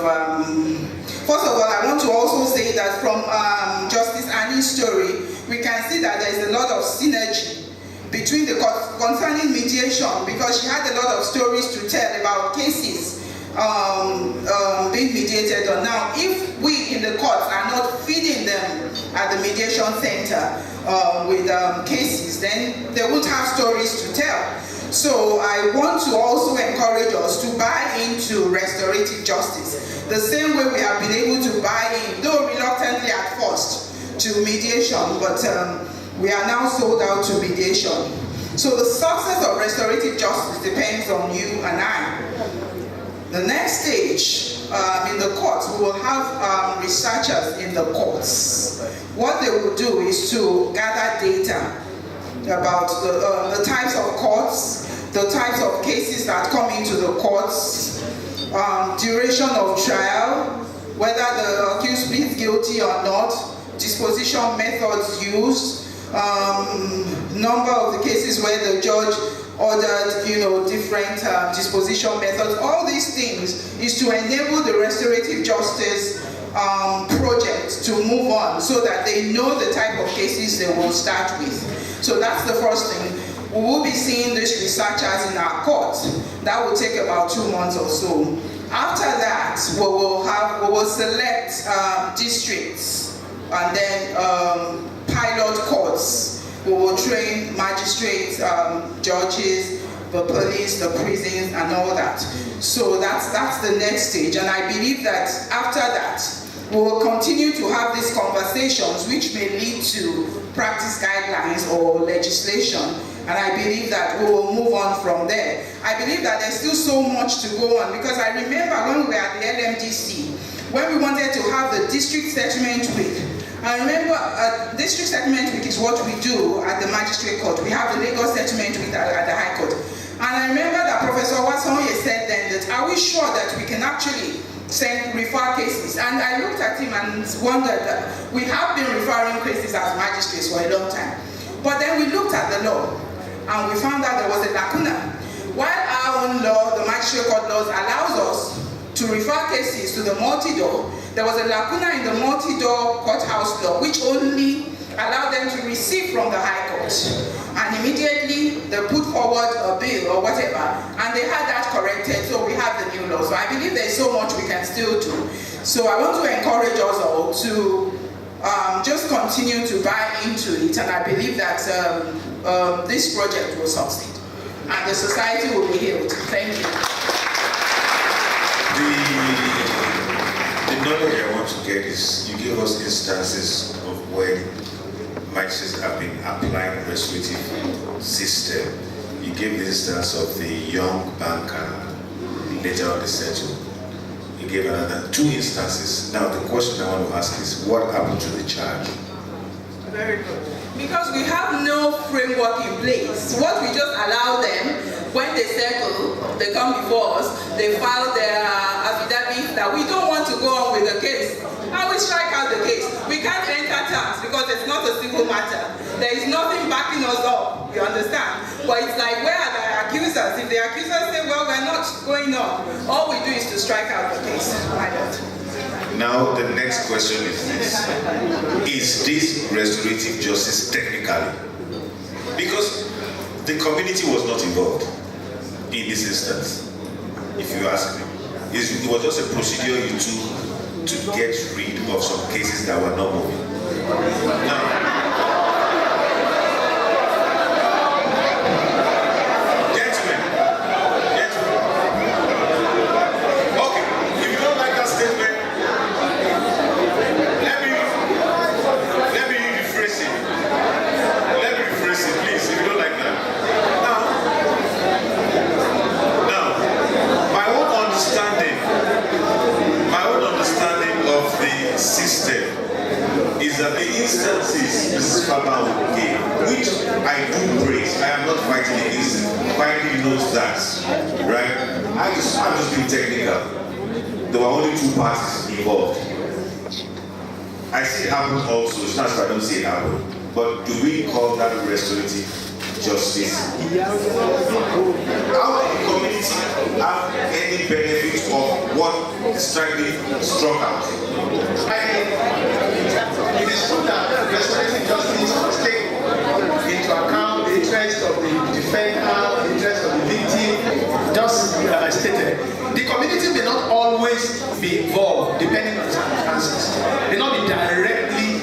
first of all, I want to also say that from Justice Annie's story, we can see that there is a lot of synergy between the courts concerning mediation, because she had a lot of stories to tell about cases being mediated on. Now, if we in the courts are not feeding them at the mediation center with cases, then they won't have stories to tell. So I want to also encourage us to buy into restorative justice, the same way we have been able to buy in, though reluctantly at first, to mediation, but we are now sold out to mediation. So the success of restorative justice depends on you and I. The next stage in the courts, we will have researchers in the courts. What they will do is to gather data about the types of courts, the types of cases that come into the courts, duration of trial, whether the accused pleads guilty or not, disposition methods used, number of the cases where the judge ordered, different disposition methods. All these things is to enable the restorative justice project to move on, so that they know the type of cases they will start with. So that's the first thing. We will be seeing these researchers in our courts. That will take about 2 months or so. After that, we will select districts, and then pilot courts. We will train magistrates, judges, the police, the prisons, and all that. So that's the next stage. And I believe that after that, we will continue to have these conversations, which may lead to practice guidelines or legislation. And I believe that we will move on from there. I believe that there's still so much to go on, because I remember when we were at the LMDC, when we wanted to have the district settlement week. I remember district settlement week is what we do at the magistrate court. We have the Lagos settlement week at the High Court. And I remember that Professor Wasonye said then that, are we sure that we can actually refer cases? And I looked at him and wondered that we have been referring cases as magistrates for a long time. But then we looked at the law, and we found out there was a lacuna. While our own law, the magistrate court laws, allows us to refer cases to the multi-door, there was a lacuna in the multi-door courthouse law, which only allowed them to receive from the High Court. And immediately they put forward a bill or whatever, and they had that corrected, so we have the new law. So I believe there's so much we can still do. So I want to encourage us all to just continue to buy into it, and I believe that this project will succeed, and the society will be healed. Thank you. The knowledge I want to get is, you give us instances of when magistrates have been applying the restorative system. You gave the instance of the young banker, later on the settle. You gave another 2 instances. Now the question I want to ask is, what happened to the charge? Very good. Because we have no framework in place. What we just allow them, when they settle, they come before us, they file their affidavit it that we don't want to go on with the case, and we strike out the case. We can't enter terms because it's not a civil matter. There is nothing backing us up, you understand? But it's like, where are the accusers? If the accusers say, well, we're not going on, all we do is to strike out the case. My lord. Now, the next question is this. Is this restorative justice technically? Because the community was not involved in this instance, if you ask me. It was just a procedure you took to get rid of some cases that were not moving. Now, that the instances Mrs. Faba gave, which I do praise, I am not fighting against it, quietly knows that, right? I'm just being technical. There were only two parties involved. I see it happen also, it's not that I don't see it happen, but do we call that restorative justice? How did the community have any benefit of what is strictly struck out? It is true that restorative justice must take into account the interest of the defender, the interest of the victim. Just as I stated, the community may not always be involved depending on the circumstances. May not be directly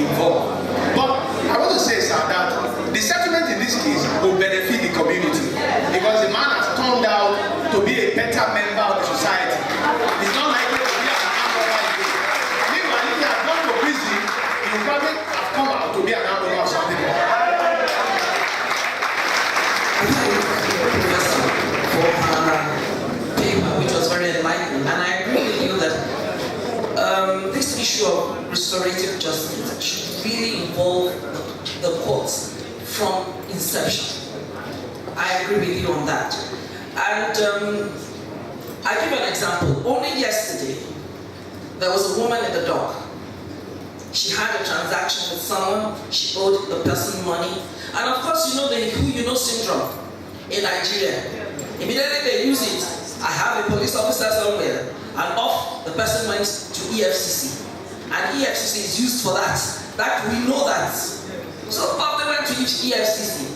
involved. But I want to say, sir, that the settlement in this case will benefit the community because the man has turned out to be a better member of the society. He's not likely to be an armed robber again. Meanwhile, if he had gone to prison, he would probably have come out to be an armed robber or something like that. For her paper, which was very enlightening, and I agree with you that this issue of restorative justice should really involve the courts from inception. I agree with you on that. And I give an example. Only yesterday, there was a woman in the dock. She had a transaction with someone. She owed the person money. And of course, you know the who you know syndrome in Nigeria. Immediately they use it. I have a police officer somewhere, and off the person went to EFCC. And EFCC is used for that. That we know that. So off they went to EFCC.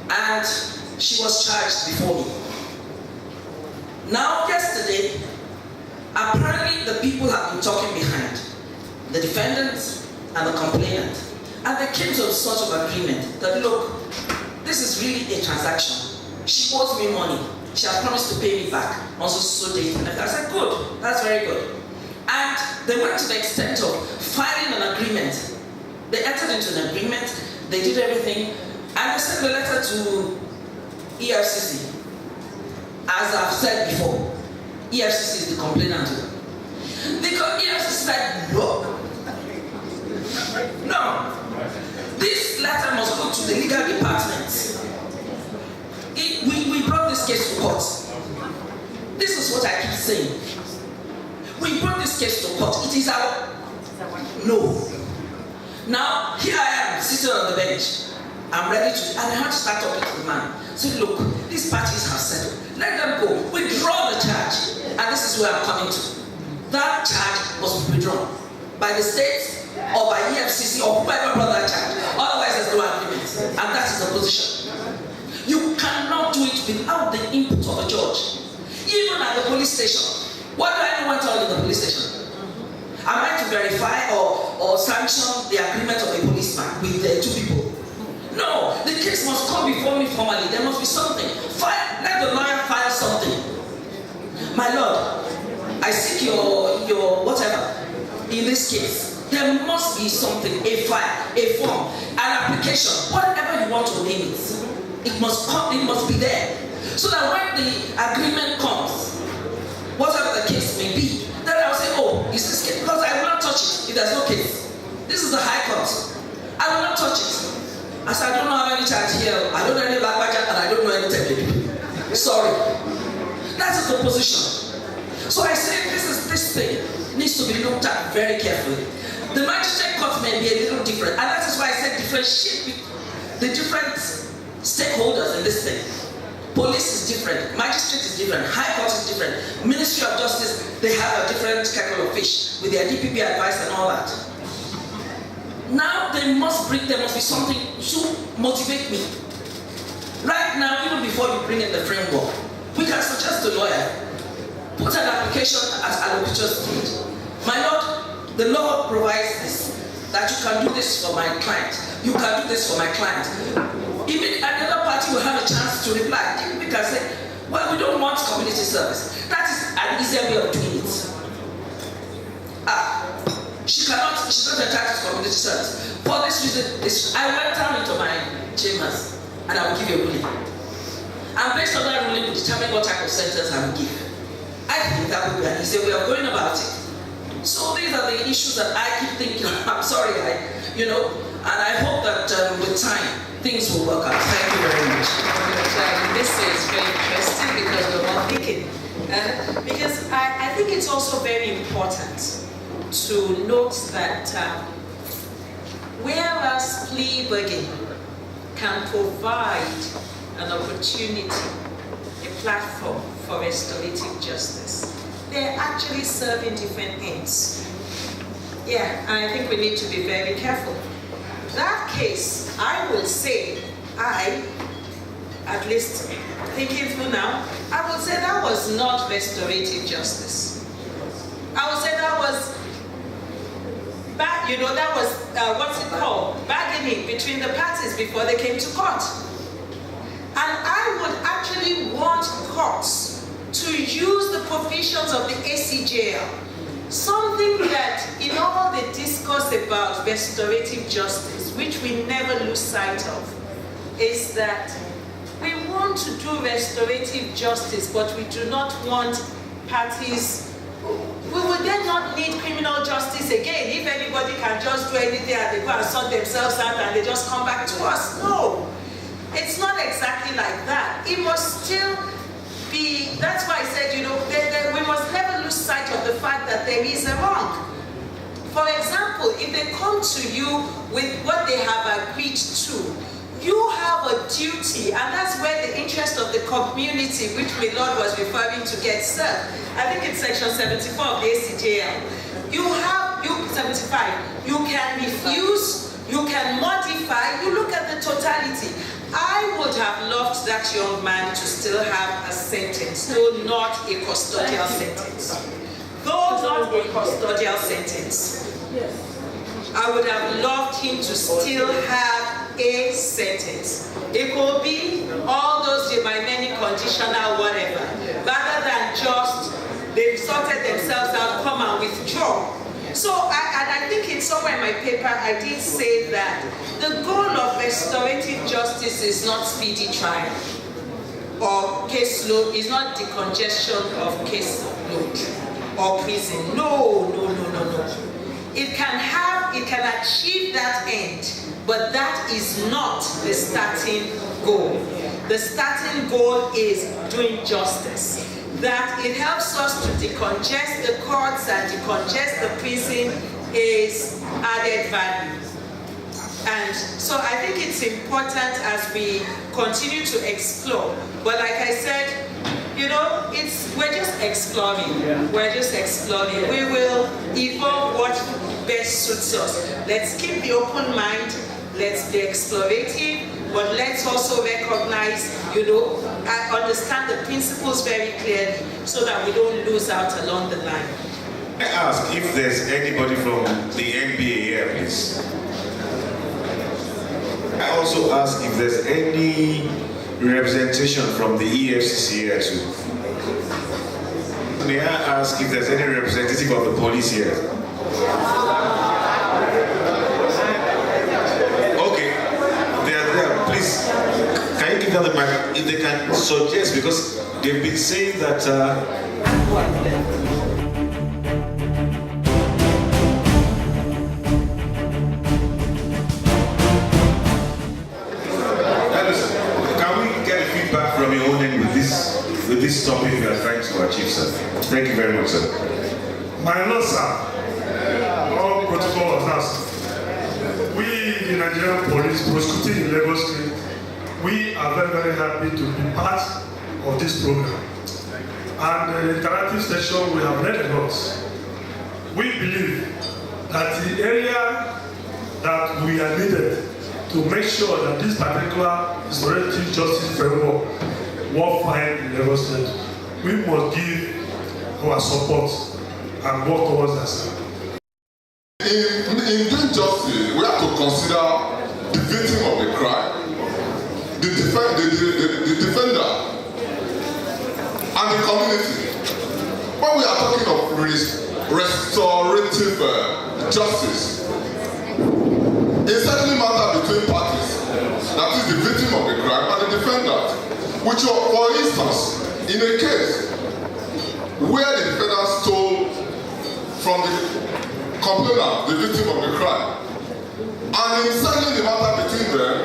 And she was charged before me. Now, yesterday, apparently the people have been talking behind, the defendant and the complainant, and they came to a sort of agreement that, look, this is really a transaction. She owes me money. She has promised to pay me back on so date. And I said, good, that's very good. And they went to the extent of filing an agreement. They entered into an agreement, they did everything, and they sent the letter to EFCC. As I've said before, EFCC is the complainant. Because EFCC said, no, this letter must go to the legal department. We brought this case to court. This is what I keep saying. We brought this case to court. It is our... No. Now, here I am, sitting on the bench. I'm ready to... And I had to start talking to the man. Say, look, these parties have settled. Let them go. Withdraw the charge. And this is where I'm coming to. That charge must be withdrawn by the state or by EFCC or whoever brought that charge. Otherwise, there's no agreement. And that is the position. You cannot do it without the input of a judge. Even at the police station. What do I want on in the police station? Am I to verify or sanction the agreement of a policeman with the two people? No, the case must come before me formally. There must be something. Let the lawyer file something. My lord, I seek your whatever. In this case, there must be something, a file, a form, an application, whatever you want to name it. It must come, it must be there. So that when the agreement comes, whatever the case may be, then I'll say, oh, is this case? Because I will not touch it if there's no case. This is the High Court. I will not touch it. As I don't know how any charge here, I don't know any black budget, and I don't know any technique. Sorry. That is the position. So I say this thing needs to be looked at very carefully. The magistrate court may be a little different, and that is why I said differentiate the different stakeholders in this thing. Police is different, magistrate is different, high court is different, Ministry of Justice, they have a different kettle of fish with their DPP advice and all that. Now there must be something to motivate me. Right now, even before you bring in the framework, we can suggest to the lawyer, put an application as allocators did. My lord, the law provides this, that you can do this for my client, you can do this for my client. Even another party will have a chance to reply. We can say, well, we don't want community service. That is an easier way of doing it. She's not entitled to community service. For this reason, I went down into my chambers and I will give you a ruling. And based on that ruling, we determine what type of sentence I will give. I think that would be an easier way of going about it. So these are the issues that I keep thinking. I'm sorry, and I hope that with time things will work out. Thank you very much. This is very interesting because we're all thinking. Because I think it's also very important to note that whereas plea bargaining can provide an opportunity, a platform for restorative justice, they're actually serving different ends. Yeah, and I think we need to be very careful. That case, I will say, at least thinking through now, I would say that was not restorative justice. I would say that was that was bargaining between the parties before they came to court. And I would actually want courts to use the provisions of the ACJL. Something that in all the discourse about restorative justice, which we never lose sight of, is that we want to do restorative justice, but we do not want parties. We would then not need criminal justice again if anybody can just do anything and they go and sort themselves out and they just come back to us. No, it's not exactly like that. It must still be, that's why I said, we must never lose sight of the fact that there is a wrong. For example, if they come to you with what they have agreed to, you have a duty, and that's where the interest of the community, which my Lord was referring to, gets served. I think it's section 74 of the ACJL. You 75. You can refuse, you can modify, you look at the totality. I would have loved that young man to still have a sentence, though not a custodial sentence. Though not a custodial sentence. I would have loved him to still have a sentence. It could be all those my many conditional whatever, rather than just they've sorted themselves out, come and withdraw. So I think it's somewhere in my paper I did say that the goal of restorative justice is not speedy trial or caseload, is not decongestion of caseload or prison. No. It can achieve that end, but that is not the starting goal. The starting goal is doing justice. That it helps us to decongest the courts and decongest the prison is added value. And so I think it's important as we continue to explore. But like I said, we're just exploring. Yeah. We're just exploring. Yeah. We will evolve what best suits us. Let's keep the open mind. Let's be explorative, but let's also recognize, and understand the principles very clearly so that we don't lose out along the line. I ask if there's anybody from the NBA here, please. I also ask if there's any representation from the EFCC here too. May I ask if there's any representative of the police here? Okay, they are there. Please, can you give them the mic? If they can suggest, because they've been saying that. From your own end with with this topic we are trying to achieve, sir? Thank you very much, sir. My Lord, sir, all protocol officers, we, the Nigerian police, prosecuting in Lagos State, we are very, very happy to be part of this program. And the interactive session, we have learned a lot. We believe that the area that we are needed to make sure that this particular restorative justice framework work fine in Lagos State, we must give our support and work towards that. In doing justice, we have to consider the victim of the crime, the defender, and the community. When we are talking of restorative justice, it certainly matters between parties, that is the victim of the crime and the defendant. Which, for instance, in a case where the defendant stole from the complainant, the victim of the crime, and in settling the matter between them,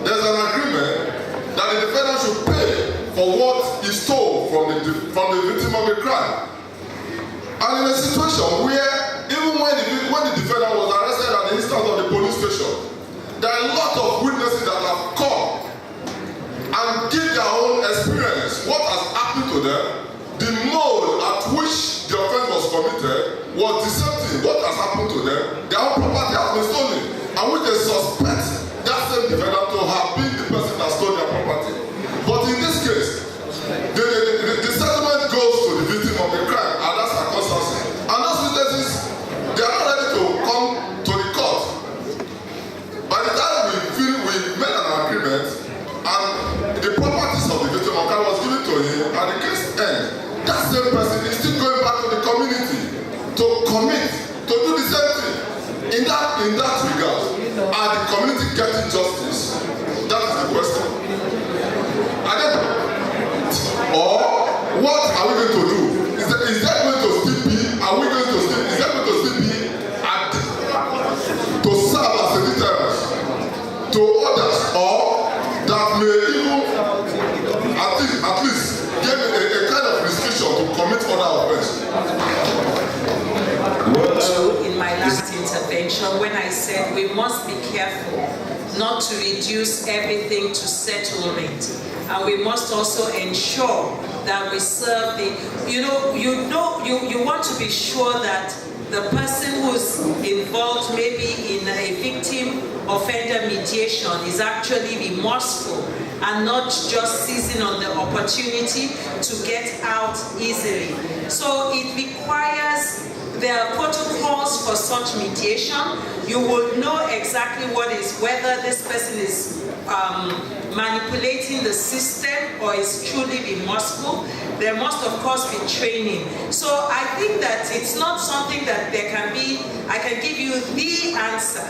there's an agreement that the defendant should pay for what he stole from the victim of the crime. And in a situation where, even when the defendant was arrested at the instance of the police station, there are a lot of witnesses that have come and give their own experience, what has happened to them, the mode at which the offense was committed was the same thing. What has happened to them, their own property has been stolen, and which they suspect that same defendant to have been the person that stole their property. But in this case, the settlement goes to the victim of the crime, and that's circumstances. And those witnesses, they are not ready to come to the court. By the time we made an agreement, and the properties of the victim of crime was given to him, and the case ends, that same person is still going back to the community to commit, to do the same thing. In that regard, are the community getting justice? That is the question. Or what are we going to do? Is that going to still be? Are we going to still? Is that going to still be to serve as a deterrent to others, or that may even at least give a kind of restriction to commit other offenses? In my last intervention, when I said we must be careful not to reduce everything to settlement, and we must also ensure that we serve the, you want to be sure that the person who's involved maybe in a victim offender mediation is actually remorseful and not just seizing on the opportunity to get out easily. So it requires, there are protocols for such mediation. You will know exactly whether this person is manipulating the system or is truly remorseful. There must of course be training. So I think that it's not something that there can be, I can give you the answer,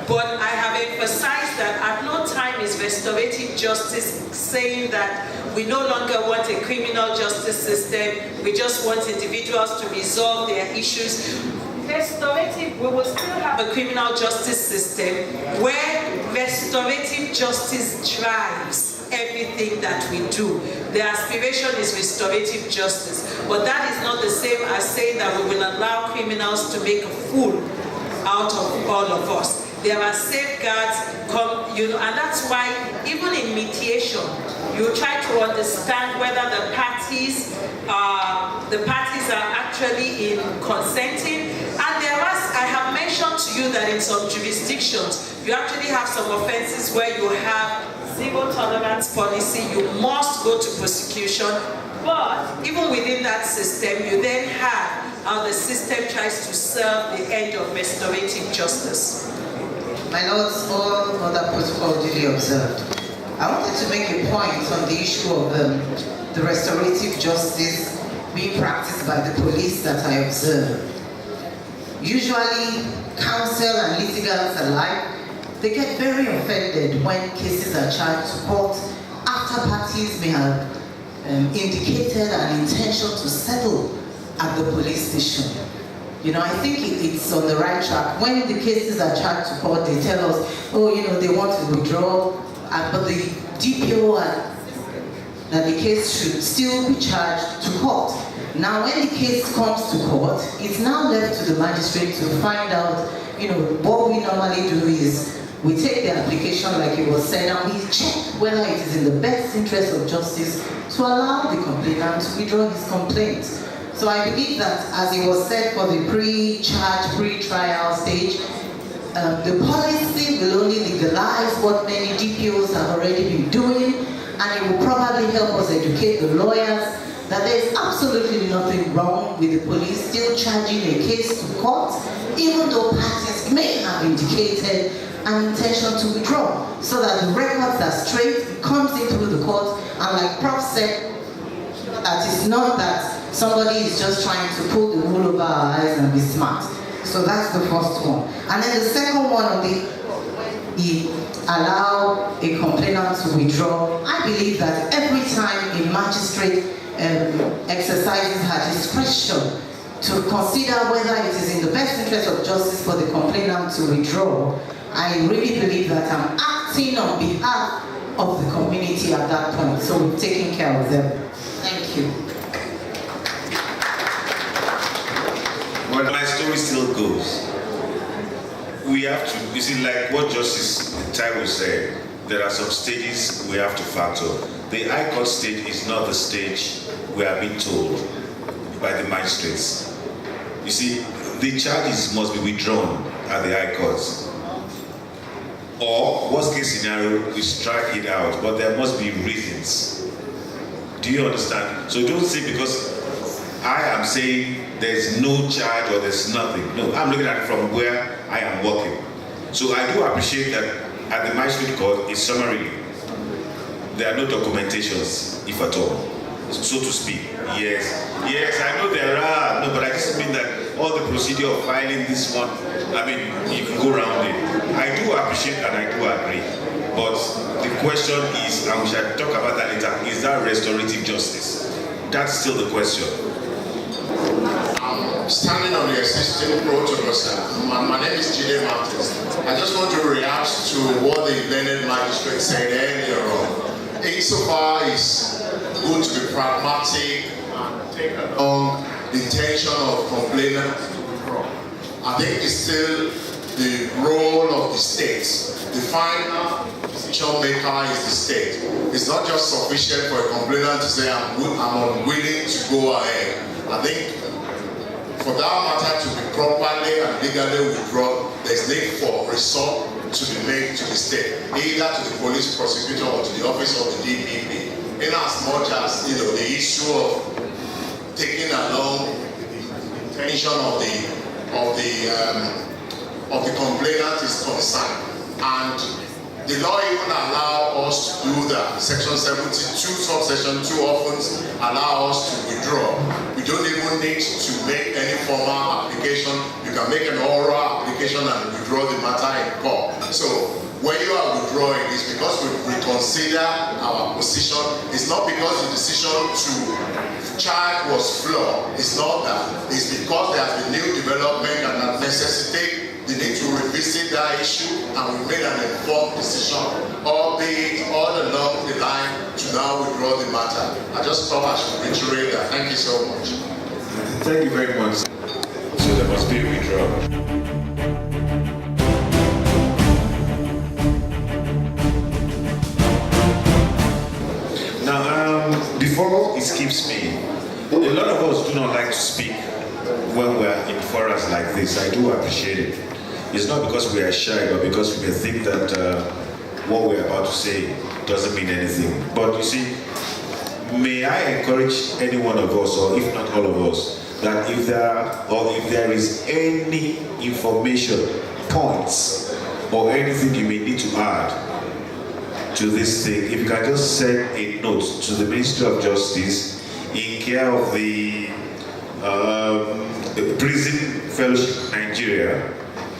but I have emphasized that at no time is restorative justice saying that we no longer want a criminal justice system, we just want individuals to resolve their issues. Restorative, we will still have a criminal justice system where restorative justice drives everything that we do. The aspiration is restorative justice, but that is not the same as saying that we will allow criminals to make a fool out of all of us. There are safeguards, and that's why even in mediation, you try to understand whether the parties are actually in consenting. And I have mentioned to you that in some jurisdictions, you actually have some offenses where you have zero tolerance policy, you must go to prosecution. But even within that system, you then have how the system tries to serve the end of restorative justice. My lords, all other protocol duly observed. I wanted to make a point on the issue of the restorative justice being practiced by the police that I observed. Usually, counsel and litigants alike, they get very offended when cases are charged to court after parties may have indicated an intention to settle at the police station. I think it's on the right track. When the cases are charged to court, they tell us, oh, they want to withdraw, but the DPO that the case should still be charged to court. Now, when the case comes to court, it's now left to the magistrate to find out, what we normally do is we take the application like it was said and we check whether it is in the best interest of justice to allow the complainant to withdraw his complaint. So I believe that, as it was said for the pre-charge, pre-trial stage, the policy will only legalize what many DPOs have already been doing, and it will probably help us educate the lawyers that there is absolutely nothing wrong with the police still charging a case to court, even though parties may have indicated an intention to withdraw, so that the records are straight, it comes into the court, and like Prof said, that it's not that somebody is just trying to pull the wool over our eyes and be smart. So that's the first one. And then the second one on the allow a complainant to withdraw. I believe that every time a magistrate exercises her discretion to consider whether it is in the best interest of justice for the complainant to withdraw, I really believe that I'm acting on behalf of the community at that point. So we're taking care of them. Thank you. Well, my story still goes. We have to, you see, like what Justice Taiwo said, there are some stages we have to factor. The High Court stage is not the stage we are being told by the magistrates. You see, the charges must be withdrawn at the High Court. Or, worst case scenario, we strike it out, but there must be reasons. Do you understand? So don't say because I am saying there's no charge or there's nothing. No, I'm looking at it from where I am working. So I do appreciate that at the magistrate court, in summary, there are no documentations, if at all, so to speak. Yes, I know there are, no, but I just mean that all the procedure of filing this one, I mean, you can go around it. I do appreciate and I do agree. But the question is, and we shall talk about that later, is that restorative justice? That's still the question. Standing on the existing protocol, sir. My name is G.A. Martins. I just want to react to what the learned magistrate said earlier on. Insofar is good to be pragmatic and take along the intention of complainant. I think it's still the role of the state. The final decision maker is the state. It's not just sufficient for a complainant to say, I'm unwilling to go ahead. I think for that matter to be properly and legally withdrawn, there's need for resort to be made to the state, either to the police prosecutor or to the office of the DPP. In as much as the issue of taking along the intention of the complainant is concerned, and the law even allows us to do that. Section 72, subsection 2 often allow us to withdraw. We don't even need to make any formal application. You can make an oral application and withdraw the matter in court. So when you are withdrawing, it's because we reconsider our position. It's not because the decision to charge was flawed. It's not that. It's because there has been new development and that necessitate the need to revisit that issue, and we made an informed decision, albeit all along the line, to now withdraw the matter. I just thought I should reiterate that. Thank you so much. Thank you very much. So there must be a withdrawal. Now, before it skips me, a lot of us do not like to speak when we're in forums like this. I do appreciate it. It's not because we are shy, but because we may think that what we're about to say doesn't mean anything. But you see, may I encourage any one of us, or if not all of us, that if there is any information, points, or anything you may need to add to this thing, if you can just send a note to the Ministry of Justice in care of the Prison Fellowship Nigeria,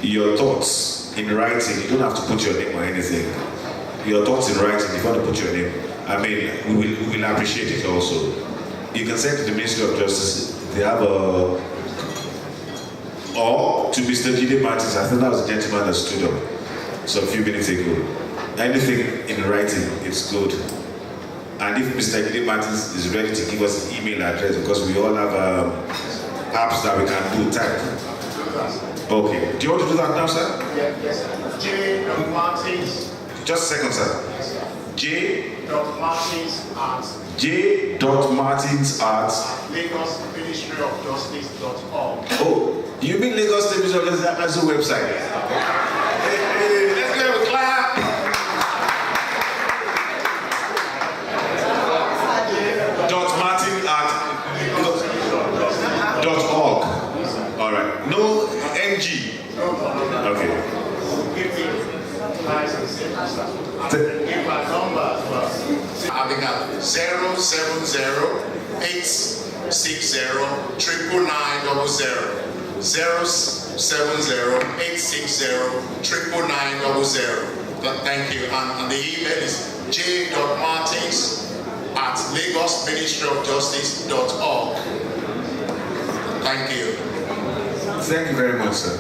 your thoughts in writing. You don't have to put your name or anything. Your thoughts in writing, if you want to put your name, I mean, we will appreciate it also. You can send to the Ministry of Justice. They have or to Mr. G.D. Martins. I think that was the gentleman that stood up a few minutes ago. Anything in writing, it's good. And if Mr. Jide Martins is ready to give us his email address, because we all have apps that we can do type. Okay. Do you want to do that now, sir? Yes. J.Martins. Just a second, sir. Lagos Ministry of Justice.org. Oh, you mean Lagos Ministry of Justice? That's a website. Hey, let's give a clap. .martin@.org. All right. No NG. Okay. Having a 070-860-99900. 070-860-99900. Thank you. And the email is j.martins@lagosministryofjustice.org. Thank you. Thank you very much, sir.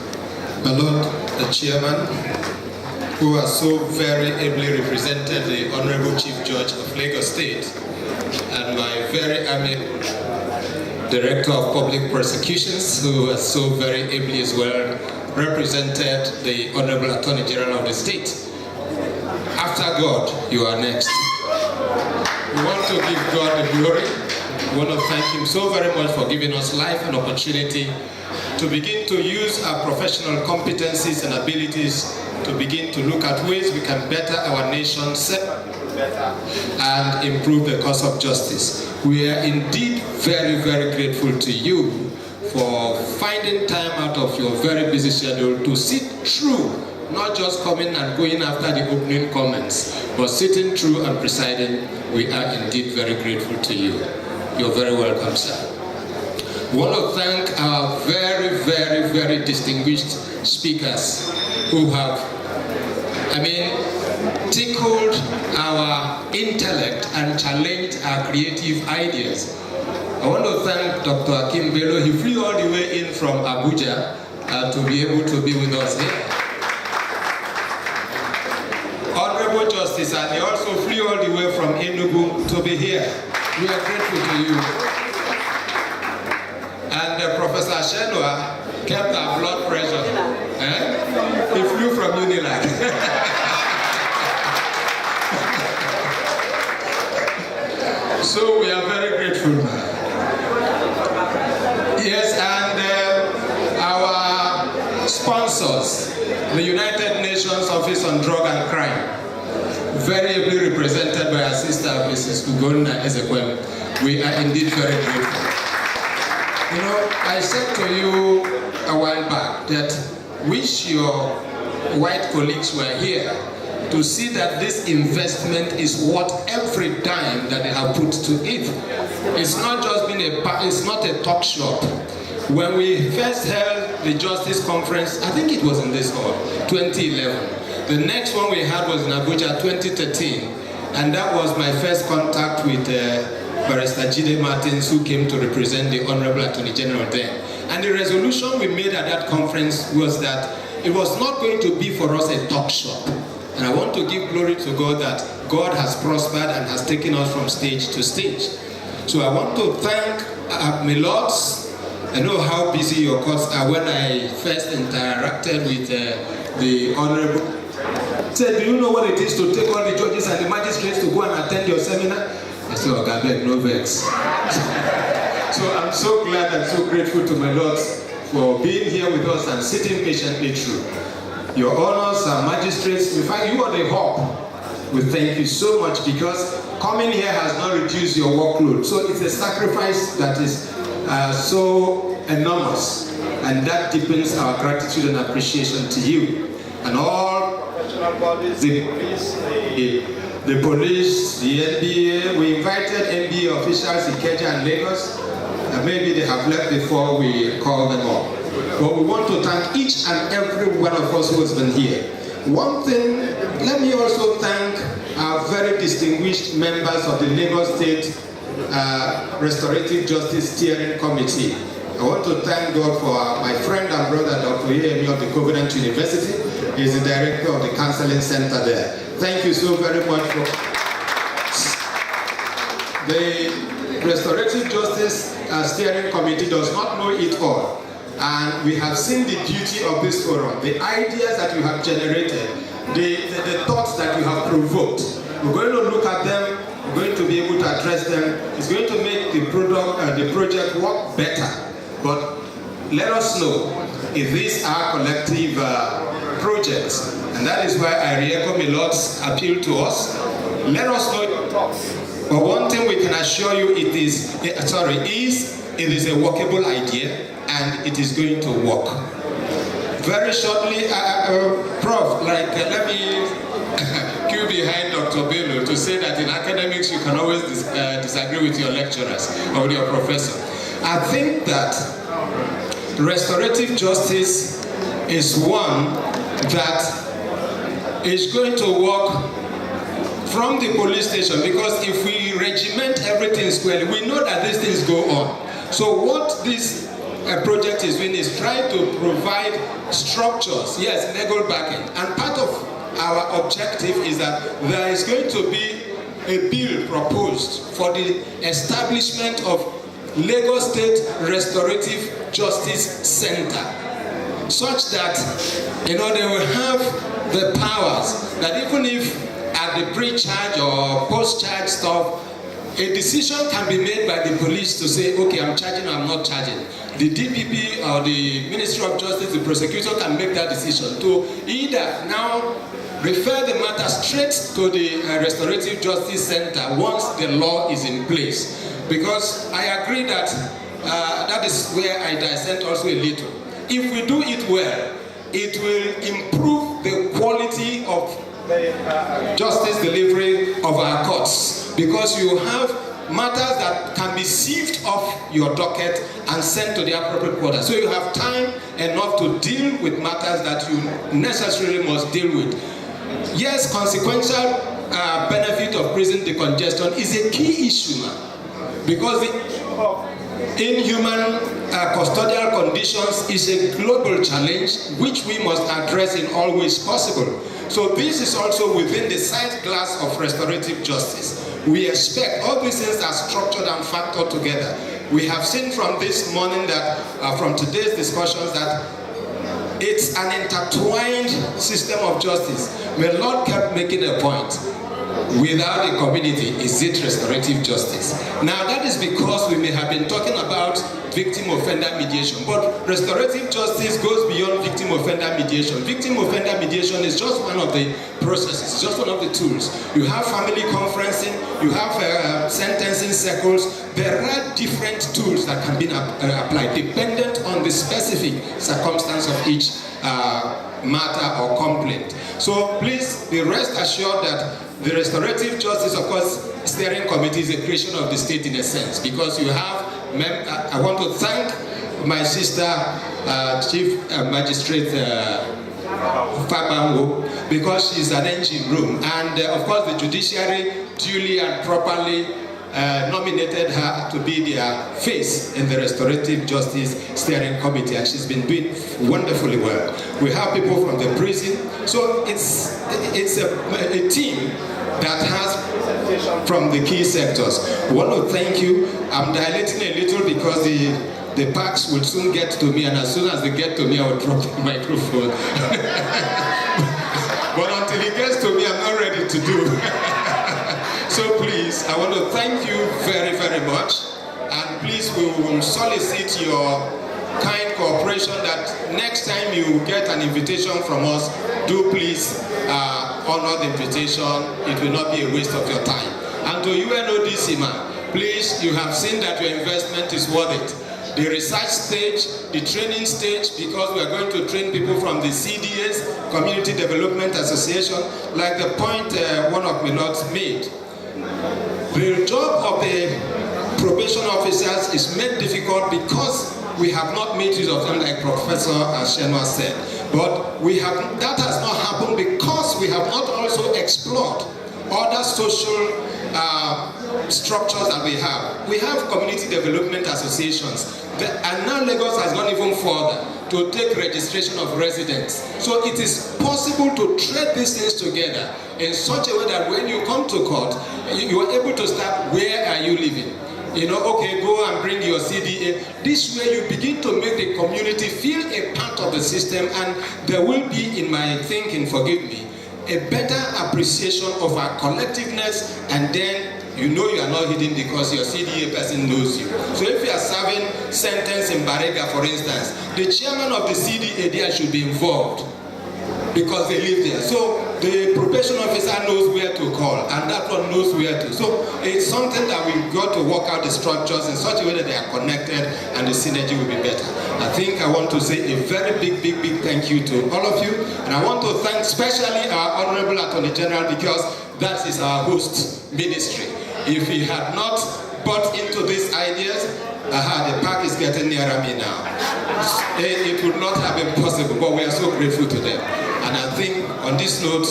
My Lord, the Chairman, who has so very ably represented the Honorable Chief Judge of Lagos State, and my very amiable Director of Public Prosecutions, who has so very ably as well represented the Honorable Attorney General of the state. After God, you are next. We want to give God the glory. We want to thank Him so very much for giving us life and opportunity to begin to use our professional competencies and abilities to begin to look at ways we can better our nation, and improve the cause of justice. We are indeed very, very grateful to you for finding time out of your very busy schedule to sit through, not just coming and going after the opening comments, but sitting through and presiding. We are indeed very grateful to you. You're very welcome, sir. We want to thank our very, very, very distinguished speakers who have, tickled our intellect and challenged our creative ideas. I want to thank Dr. Akim Bello. He flew all the way in from Abuja to be able to be with us here. Honorable Justice, and he also flew all the way from Enugu to be here. We are grateful to you. And Professor Shenwa kept our blood pressure. He flew from Unilag. So we are very grateful. Yes, and our sponsors, the United Nations Office on Drug and Crime, very ably represented by our sister, Mrs. Ugonna Ezekwem. We are indeed very grateful. You know, I said to you a while back that wish your white colleagues were here to see that this investment is worth every dime that they have put to it. It's not just been it's not a talk shop. When we first held the Justice Conference, I think it was in this hall, 2011. The next one we had was in Abuja, 2013. And that was my first contact with Barrister Jide Martins, who came to represent the Honorable Attorney General there. And the resolution we made at that conference was that it was not going to be for us a talk shop. And I want to give glory to God that God has prospered and has taken us from stage to stage. So I want to thank my lords. I know how busy your courts are. When I first interacted with the Honorable, said, do you know what it is to take all the judges and the magistrates to go and attend your seminar? I said, oh, God, no vex. So I'm so glad and so grateful to my lords for being here with us and sitting patiently through. Your honors and magistrates, in fact, you are the hub. We thank you so much because coming here has not reduced your workload. So it's a sacrifice that is so enormous, and that deepens our gratitude and appreciation to you. And all the police, the NBA, we invited NBA officials in Kenya and Lagos, and maybe they have left before we call them up. But we want to thank each and every one of us who has been here. One thing, let me also thank our very distinguished members of the Lagos State Restorative Justice Steering Committee. I want to thank God for my friend and brother, Dr. Yemi of the Covenant University. He's the director of the Counseling Center there. Thank you so very much for... the Restorative Justice Steering Committee does not know it all. And we have seen the beauty of this forum, the ideas that you have generated, the thoughts that you have provoked. We're going to look at them, we're going to be able to address them. It's going to make the project work better. But let us know if these are collective projects. And that is why I re-echo Milord's appeal to us. Let us know your thoughts. But one thing we can assure you, it is a workable idea and it is going to work. Very shortly, Prof, let me queue behind Dr. Bello to say that in academics you can always disagree with your lecturers or with your professor. I think that restorative justice is one that is going to work from the police station, because if we regiment everything squarely, we know that these things go on. So what this project is doing is trying to provide structures, yes, legal backing. And part of our objective is that there is going to be a bill proposed for the establishment of Lagos State Restorative Justice Center, such that, they will have the powers that even if at the pre-charge or post-charge stuff, a decision can be made by the police to say, okay, I'm charging or I'm not charging. The DPP or the Ministry of Justice, the prosecutor can make that decision to either now refer the matter straight to the Restorative Justice Center once the law is in place. Because I agree that that is where I dissent also a little. If we do it well, it will improve the quality of justice delivery of our courts, because you have matters that can be sieved off your docket and sent to the appropriate quarter. So you have time enough to deal with matters that you necessarily must deal with. Yes, consequential benefit of prison decongestion is a key issue now, because the issue of inhuman custodial conditions is a global challenge which we must address in all ways possible. So this is also within the side class of restorative justice. We expect all these things are structured and factored together. We have seen from this morning that, from today's discussions, that it's an intertwined system of justice. The Lord kept making a point. Without the community, is it restorative justice? Now that is because we may have been talking about victim-offender mediation, but restorative justice goes beyond victim-offender mediation. Victim-offender mediation is just one of the processes, just one of the tools. You have family conferencing, you have sentencing circles. There are different tools that can be applied dependent on the specific circumstance of each matter or complaint. So please be rest assured that the Restorative Justice, of course, Steering Committee is a creation of the state in a sense, because you have, I want to thank my sister, Chief Magistrate Fabango, because she's an engine room, and of course the judiciary duly and properly nominated her to be their face in the Restorative Justice Steering Committee, and she's been doing wonderfully well. We have people from the prison, so it's a team that has representation from the key sectors. I want to thank you. I'm dilating a little because the packs will soon get to me, and as soon as they get to me, I will drop the microphone. But until it gets to me, I'm not ready to do. So please, I want to thank you very, very much. And please, we will solicit your kind cooperation that next time you get an invitation from us, do please honor the invitation. It will not be a waste of your time. And to UNODC, man, please, you have seen that your investment is worth it. The research stage, the training stage, because we are going to train people from the CDS, Community Development Association, like the point one of my lords made. The job of the probation officers is made difficult because we have not made use of them, like Professor Shenwa said. But that has not happened because we have not also explored other social structures that we have. We have community development associations, and now Lagos has gone even further. to take registration of residence. So it is possible to thread these things together in such a way that when you come to court, you are able to start, where are you living? You know, okay, go and bring your CDA. This way you begin to make the community feel a part of the system, and there will be, in my thinking, forgive me, a better appreciation of our collectiveness, and then you know you are not hidden because your CDA person knows you. So if you are serving sentence in Barega, for instance, the chairman of the CDA there should be involved because they live there. So the probation officer knows where to call, and that one knows where to. So it's something that we've got to work out the structures in such a way that they are connected and the synergy will be better. I think I want to say a very big thank you to all of you, and I want to thank especially our Honorable Attorney General, because that is our host ministry. If he had not bought into these ideas, the park is getting nearer me now. It would not have been possible, but we are so grateful to them. And I think on this note,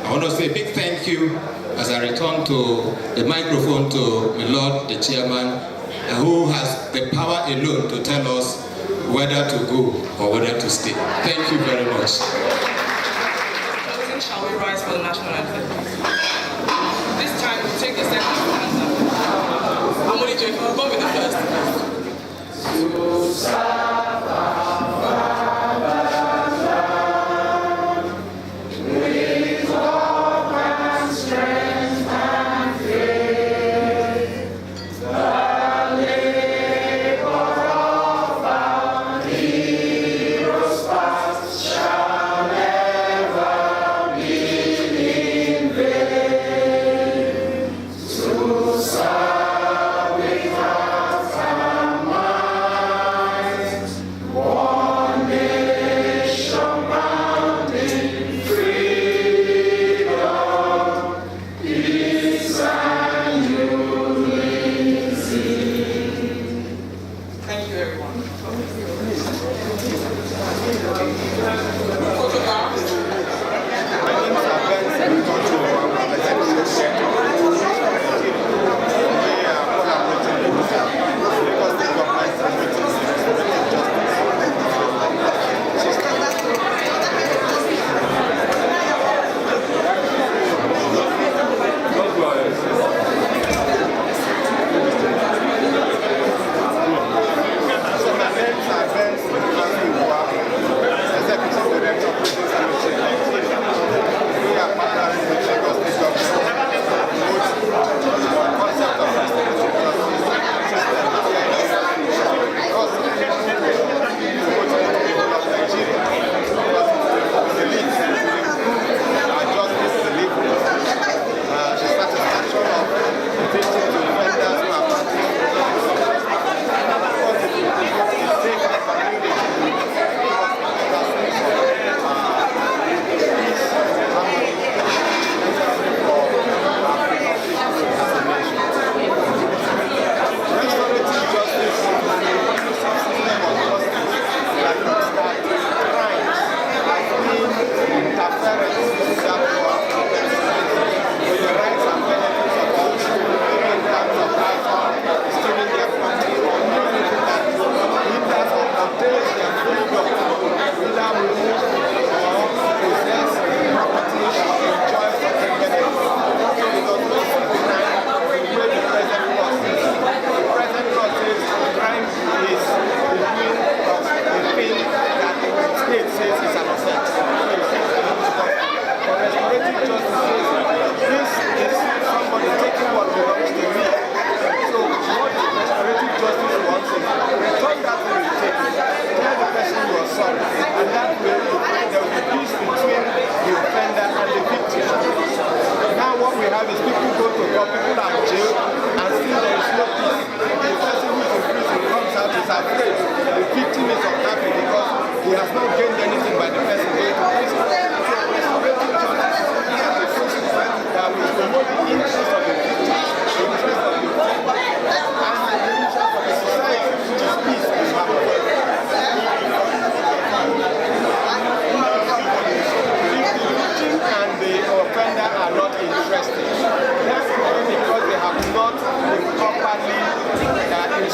I want to say a big thank you as I return to the microphone to my Lord, the chairman, who has the power alone to tell us whether to go or whether to stay. Thank you very much. Shall we rise for the national anthem? This time we take the second stanza. I'm only joking, we'll go with the first.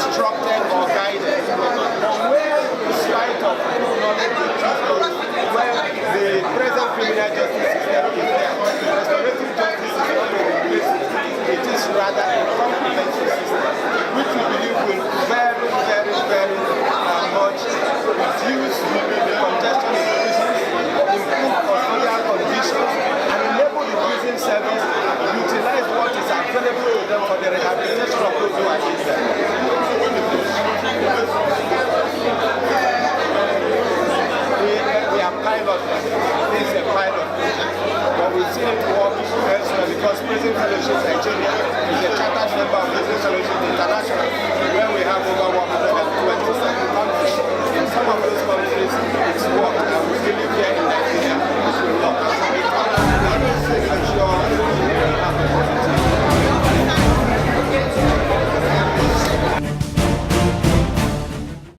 instructed or guided. But where, despite of not reduce the congestion in prisons, improve custodial conditions, and enable the prison service to utilize what is available to them for the rehabilitation of those who are in there. We are pilot. This is a pilot project, but we've seen it work elsewhere because Prison Fellowship Nigeria